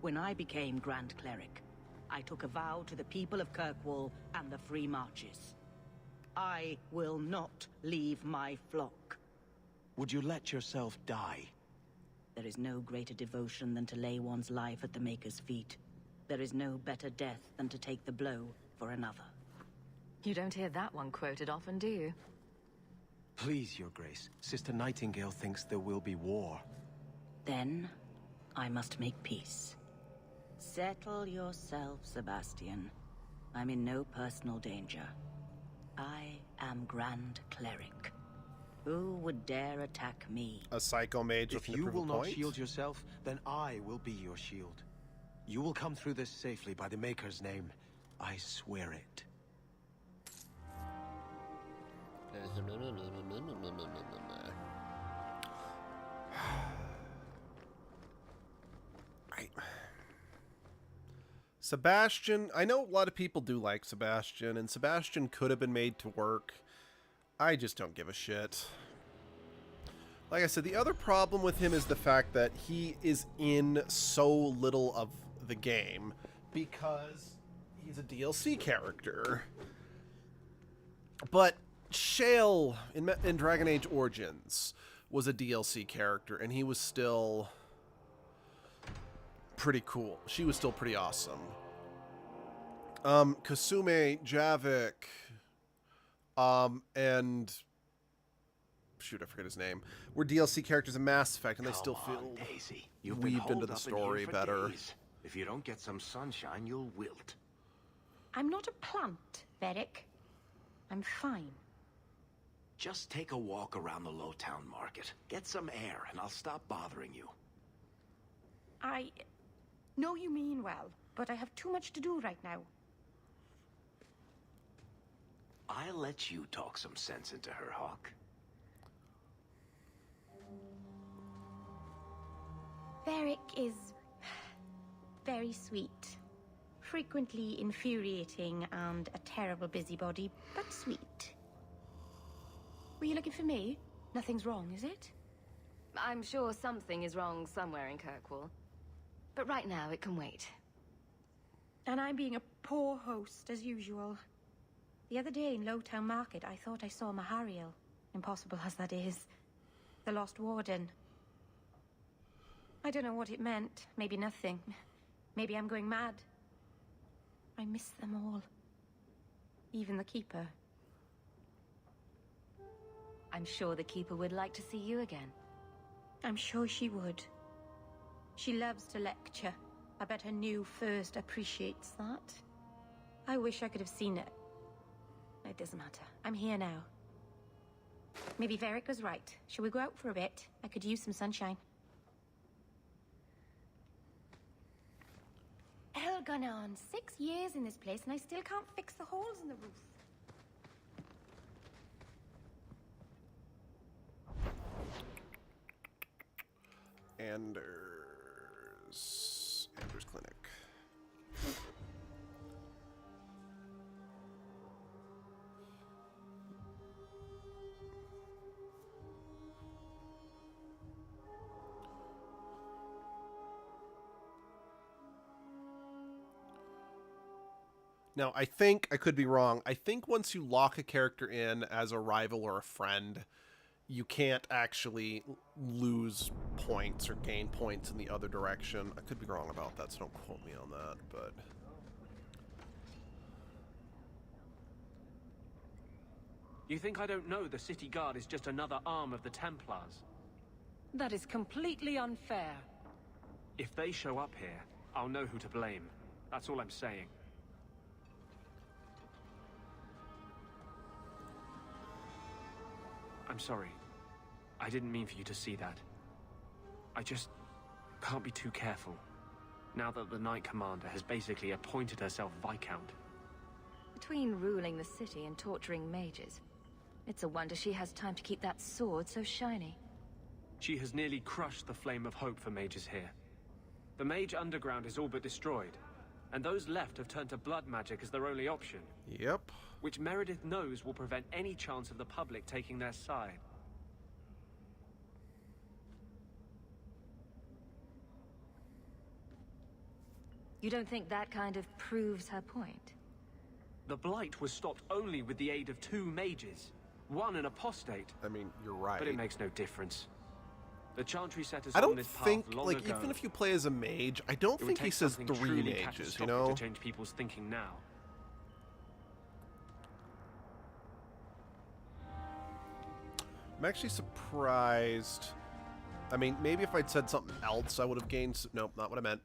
When I became Grand Cleric, I took a vow to the people of Kirkwall and the Free Marches. I will not leave my flock. Would you let yourself die? There is no greater devotion than to lay one's life at the Maker's feet. There is no better death than to take the blow for another. You don't hear that one quoted often, do you? Please, Your Grace. Sister Nightingale thinks there will be war. Then, I must make peace. Settle yourself, Sebastian. I'm in no personal danger. I am Grand Cleric. Who would dare attack me? A psycho mage with If you will not point? shield yourself, then I will be your shield. You will come through this safely by the Maker's name. I swear it. Sebastian, I know a lot of people do like Sebastian, and Sebastian could have been made to work. I just don't give a shit. Like I said, the other problem with him is the fact that he is in so little of the game because he's a DLC character. But Shale in Dragon Age Origins was a DLC character, and he was still pretty cool. She was still pretty awesome. Kasume, Javik, and shoot, I forget his name, were DLC characters in Mass Effect, and they still feel Daisy. You've been weaved into holed the up in story here for better. days. If you don't get some sunshine, you'll wilt. I'm not a plant, Beric. I'm fine. Just take a walk around the Lowtown Market. Get some air, and I'll stop bothering you. I know you mean well, but I have too much to do right now. I'll let you talk some sense into her, Hawk. Varric is very sweet. Frequently infuriating and a terrible busybody, but sweet. Were you looking for me? Nothing's wrong, is it? I'm sure something is wrong somewhere in Kirkwall. But right now, it can wait. And I'm being a poor host, as usual. The other day in Lowtown Market, I thought I saw Mahariel. Impossible as that is. The Lost Warden. I don't know what it meant. Maybe nothing. Maybe I'm going mad. I miss them all. Even the Keeper. I'm sure the Keeper would like to see you again. I'm sure she would. She loves to lecture. I bet her new first appreciates that. I wish I could have seen it. It doesn't matter. I'm here now. Maybe Varric was right. Shall we go out for a bit? I could use some sunshine. Hell gone on 6 years in this place and I still can't fix the holes in the roof. Anders Clinic. Now, I think, I could be wrong, I think once you lock a character in as a rival or a friend, you can't actually lose points or gain points in the other direction. I could be wrong about that, so don't quote me on that, but... You think I don't know the City Guard is just another arm of the Templars? That is completely unfair. If they show up here, I'll know who to blame. That's all I'm saying. I'm sorry. I didn't mean for you to see that. I just can't be too careful, now that the Knight Commander has basically appointed herself Viscount. Between ruling the city and torturing mages, it's a wonder she has time to keep that sword so shiny. She has nearly crushed the flame of hope for mages here. The Mage Underground is all but destroyed, and those left have turned to blood magic as their only option. Yep. Which Meredith knows will prevent any chance of the public taking their side. You don't think that kind of proves her point? The Blight was stopped only with the aid of 2 mages. One an apostate. I mean, you're right. But it makes no difference. The Chantry set us I on don't this path think, long like, ago. even if you play as a mage, I don't It would think he take says something 3 truly mages, you catastrophic know? to change people's thinking now. I'm actually surprised. I mean, maybe if I'd said something else, I would have gained... Nope, not what I meant.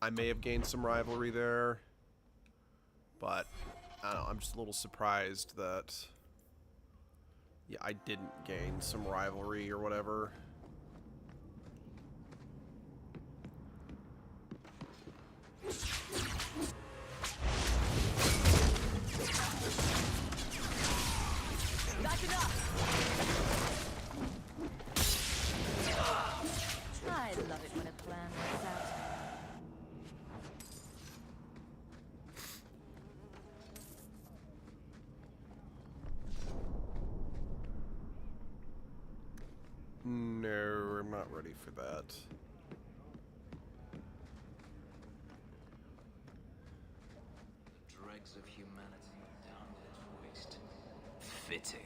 I may have gained some rivalry there. But, I don't know, I'm just a little surprised that... Yeah, I didn't gain some rivalry or whatever. That's enough! I love it when a plan works out. No, I'm not ready for that. Dregs of humanity down at waste. Fitting.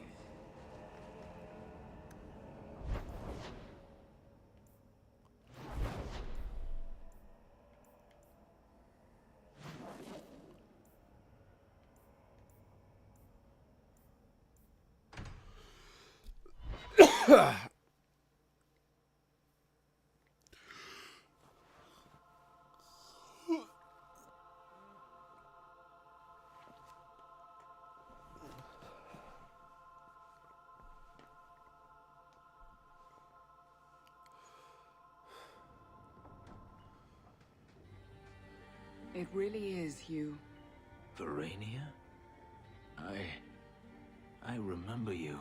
It really is, Hugh. Verania? I remember you.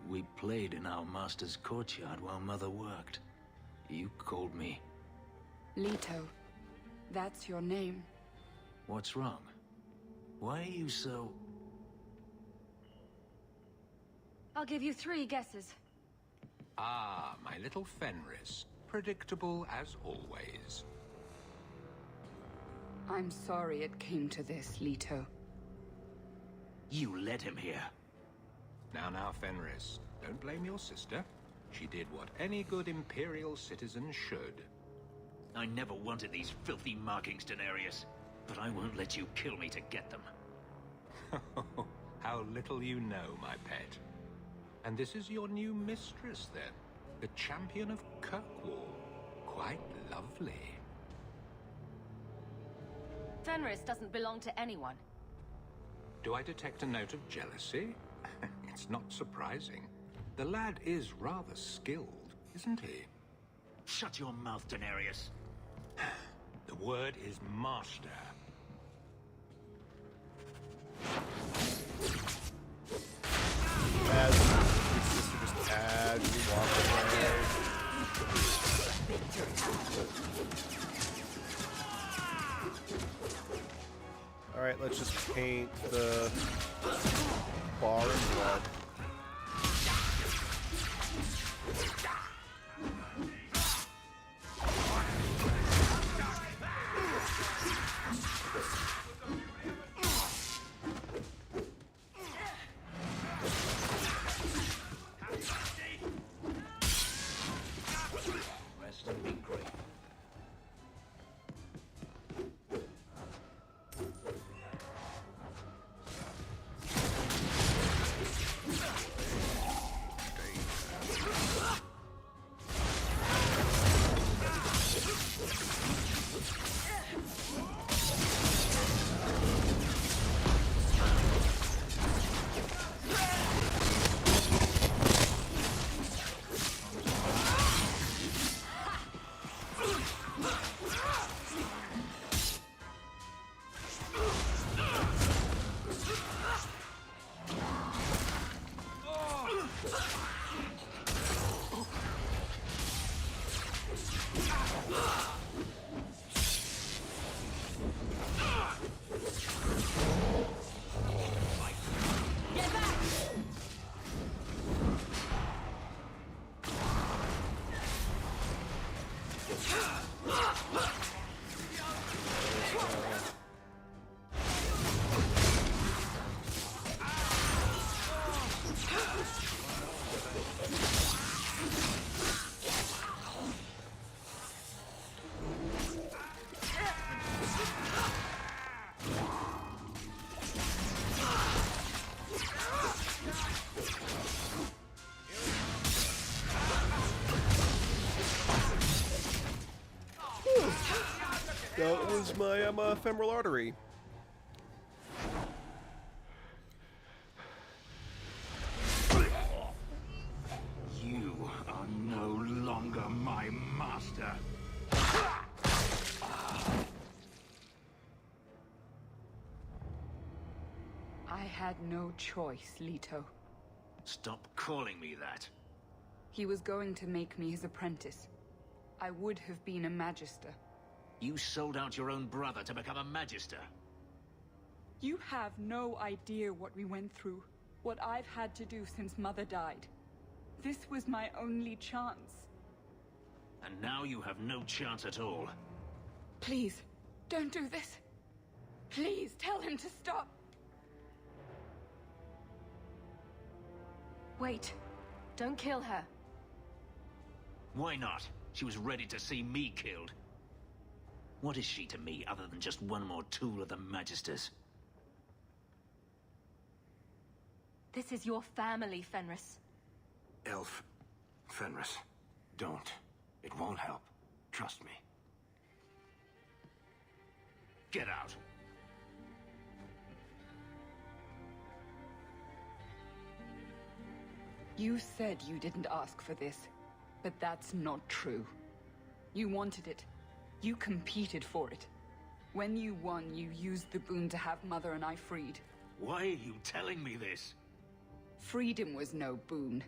We played in our master's courtyard while Mother worked. You called me Leto. That's your name. What's wrong? Why are you so... I'll give you 3 guesses. Ah, my little Fenris. Predictable as always. I'm sorry it came to this, Leto. You led him here. Now, Fenris. Don't blame your sister. She did what any good Imperial citizen should. I never wanted these filthy markings, Daenerys. But I won't let you kill me to get them. How little you know, my pet. And this is your new mistress, then? The champion of Kirkwall. Quite lovely. Fenris doesn't belong to anyone. Do I detect a note of jealousy? It's not surprising. The lad is rather skilled, isn't he? Shut your mouth, Daenerys. The word is master. As your sister just casually walks away. Alright, let's just paint the bar in blood. Rest and be great. That was my femoral artery. You are no longer my master. I had no choice, Leto. Stop calling me that. He was going to make me his apprentice. I would have been a magister. You sold out your own brother to become a magister. You have no idea what we went through, what I've had to do since Mother died. This was my only chance. And now you have no chance at all. Please, don't do this. Please, tell him to stop. Wait. Don't kill her. Why not? She was ready to see me killed. What is she to me other than just one more tool of the Magisters? This is your family, Fenris. Elf, Fenris, don't. It won't help. Trust me. Get out. You said you didn't ask for this, but that's not true. You wanted it. You competed for it. When you won, you used the boon to have Mother and I freed. Why are you telling me this? Freedom was no boon.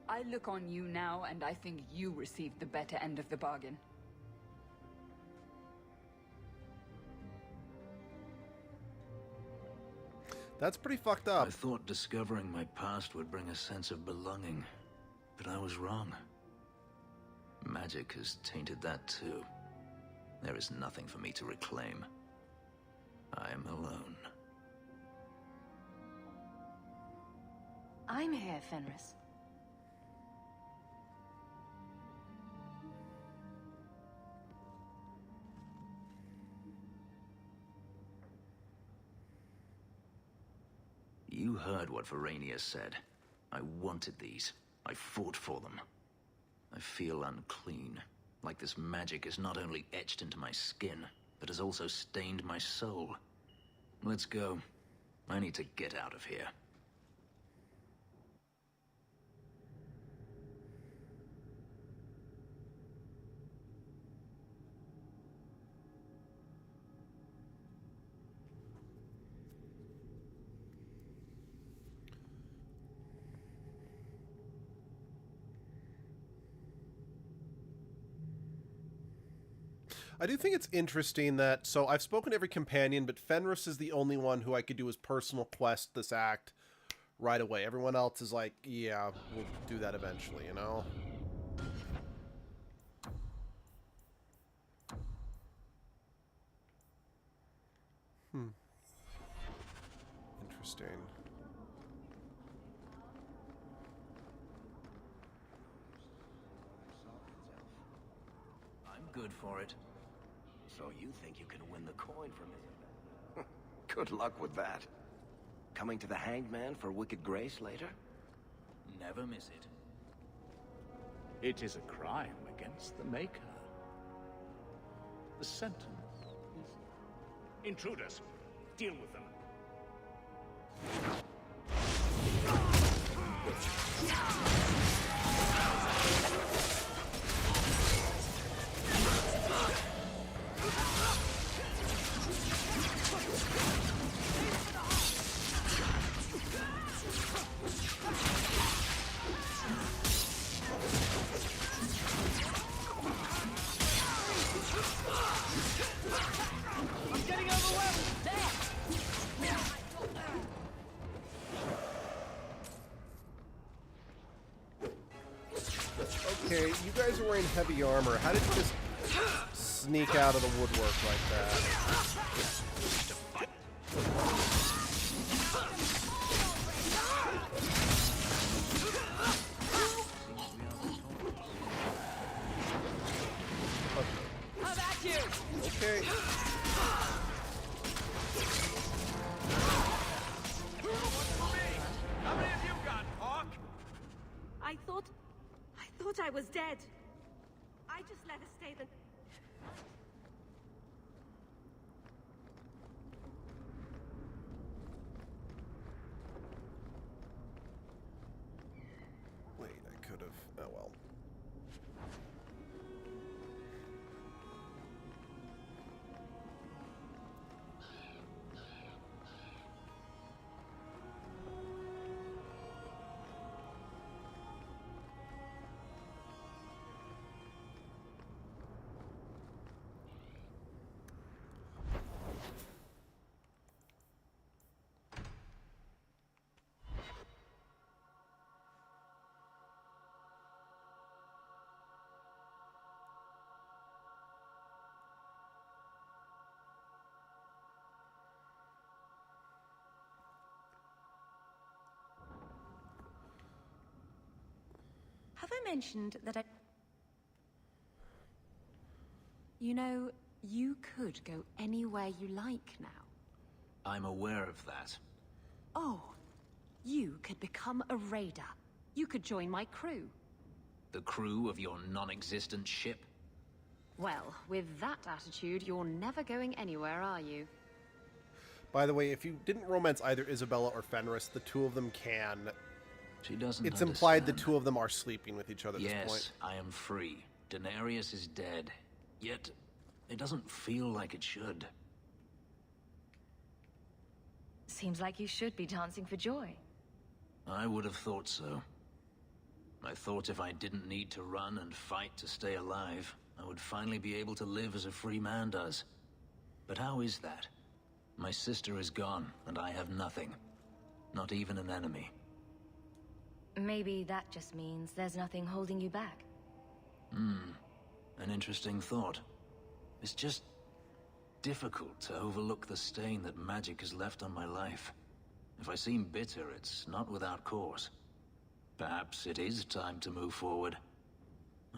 I look on you now, and I think you received the better end of the bargain. That's pretty fucked up. I thought discovering my past would bring a sense of belonging, but I was wrong. Magic has tainted that too. There is nothing for me to reclaim. I am alone. I'm here, Fenris. You heard what Verania said. I wanted these. I fought for them. I feel unclean. Like this magic is not only etched into my skin, but has also stained my soul. Let's go. I need to get out of here. I do think it's interesting that, so I've spoken to every companion, but Fenris is the only one who I could do his personal quest this act right away. Everyone else is like, yeah, we'll do that eventually, you know? Interesting. I'm good for it. So you think you can win the coin from his... Good luck with that. Coming to the Hanged Man for wicked grace later? Never miss it. It is a crime against the Maker. The sentence is... Intruders. Deal with them. I'm getting overwhelmed! Okay, you guys are wearing heavy armor. How did you just sneak out of the woodwork like that? How about you? Okay. How many of you got, Hawk? I thought I was dead. I just let her stay the... Wait, I could have... Oh well. Have I mentioned that I... You know, you could go anywhere you like now. I'm aware of that. Oh, you could become a raider. You could join my crew. The crew of your non-existent ship? Well, with that attitude, you're never going anywhere, are you? By the way, if you didn't romance either Isabella or Fenris, the two of them can. She doesn't It's implied the understand. two of them are sleeping with each other at this point. Yes, I am free. Daenerys is dead. Yet, it doesn't feel like it should. Seems like you should be dancing for joy. I would have thought so. I thought if I didn't need to run and fight to stay alive, I would finally be able to live as a free man does. But how is that? My sister is gone, and I have nothing. Not even an enemy. Maybe that just means there's nothing holding you back. An interesting thought. It's just difficult to overlook the stain that magic has left on my life. If I seem bitter, it's not without cause. Perhaps it is time to move forward.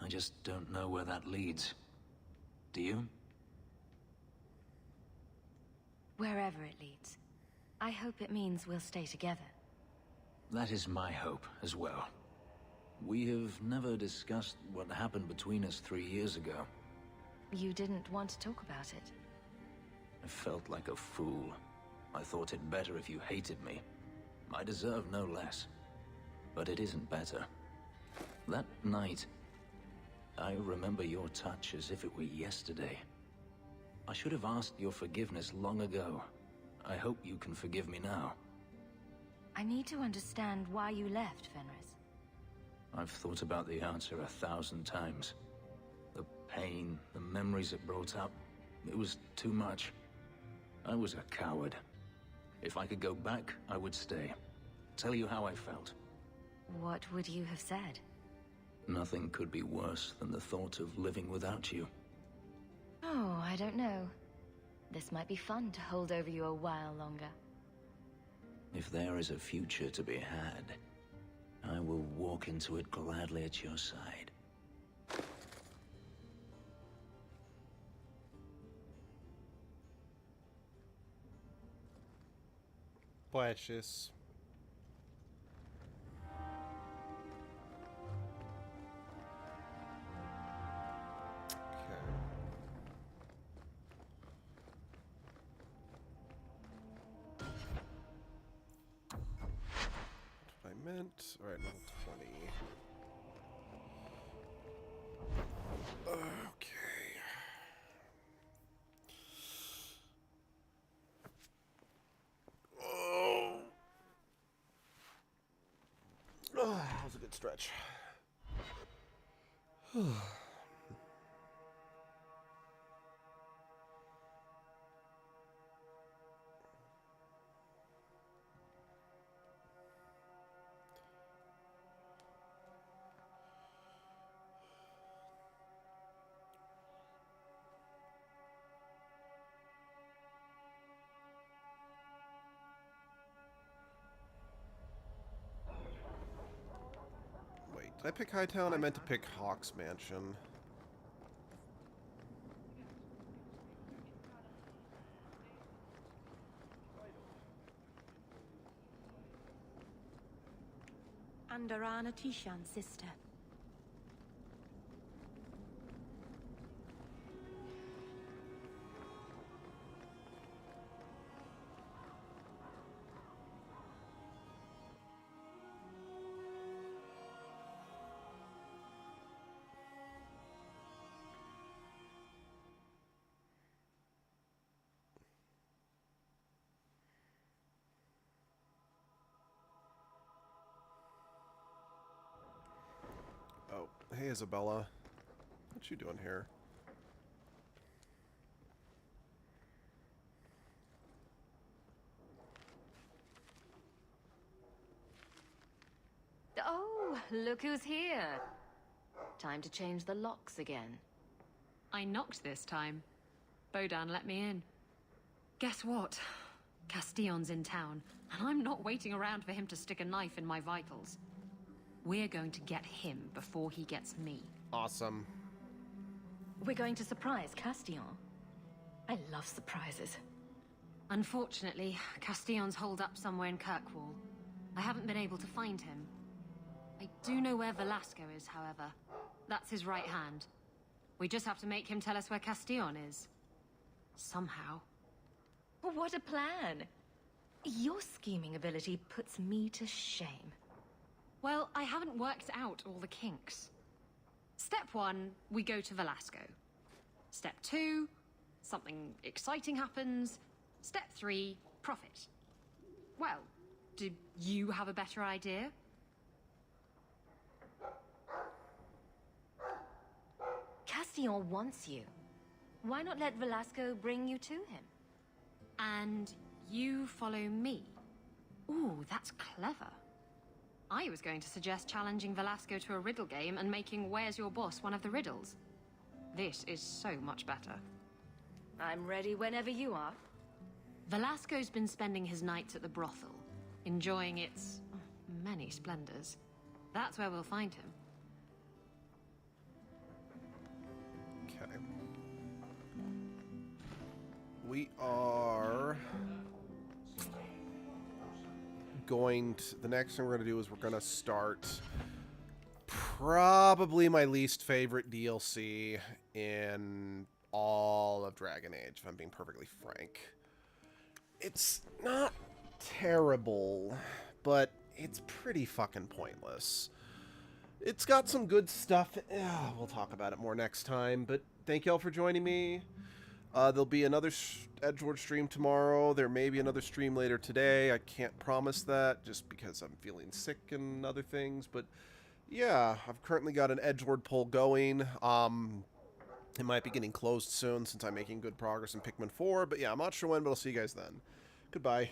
I just don't know where that leads. Do you? Wherever it leads. I hope it means we'll stay together. That is my hope as well. We have never discussed what happened between us 3 years ago. You didn't want to talk about it. I felt like a fool. I thought it better if you hated me. I deserve no less. But it isn't better. That night, I remember your touch as if it were yesterday. I should have asked your forgiveness long ago. I hope you can forgive me now. I need to understand why you left, Fenris. I've thought about the answer 1,000 times. The pain, the memories it brought up, it was too much. I was a coward. If I could go back, I would stay. Tell you how I felt. What would you have said? Nothing could be worse than the thought of living without you. Oh, I don't know. This might be fun to hold over you a while longer. If there is a future to be had, I will walk into it gladly at your side. Precious. All right, level 20. Okay. Oh, that was a good stretch. Did I pick Hightown? I meant to pick Hawk's Mansion. And Arana Tishan's sister. Oh, hey Isabella. What you doing here? Oh, look who's here. Time to change the locks again. I knocked this time. Bodan let me in. Guess what? Castillon's in town, and I'm not waiting around for him to stick a knife in my vitals. We're going to get him before he gets me. Awesome. We're going to surprise Castillon. I love surprises. Unfortunately, Castillon's holed up somewhere in Kirkwall. I haven't been able to find him. I do know where Velasco is, however. That's his right hand. We just have to make him tell us where Castillon is. Somehow. What a plan! Your scheming ability puts me to shame. Well, I haven't worked out all the kinks. Step 1, we go to Velasco. Step 2, something exciting happens. Step 3, profit. Well, do you have a better idea? Castillon wants you. Why not let Velasco bring you to him? And you follow me. Ooh, that's clever. I was going to suggest challenging Velasco to a riddle game and making Where's Your Boss one of the riddles. This is so much better. I'm ready whenever you are. Velasco's been spending his nights at the brothel, enjoying its many splendors. That's where we'll find him. Okay. We are going to... The next thing we're going to do is we're going to start probably my least favorite DLC in all of Dragon Age, if I'm being perfectly frank. It's not terrible, but it's pretty fucking pointless. It's got some good stuff. We'll talk about it more next time, but thank y'all for joining me. There'll be another Edgelord stream tomorrow. There may be another stream later today. I can't promise that just because I'm feeling sick and other things, but yeah, I've currently got an Edgelord poll going. It might be getting closed soon since I'm making good progress in Pikmin 4, but yeah, I'm not sure when, but I'll see you guys then. Goodbye.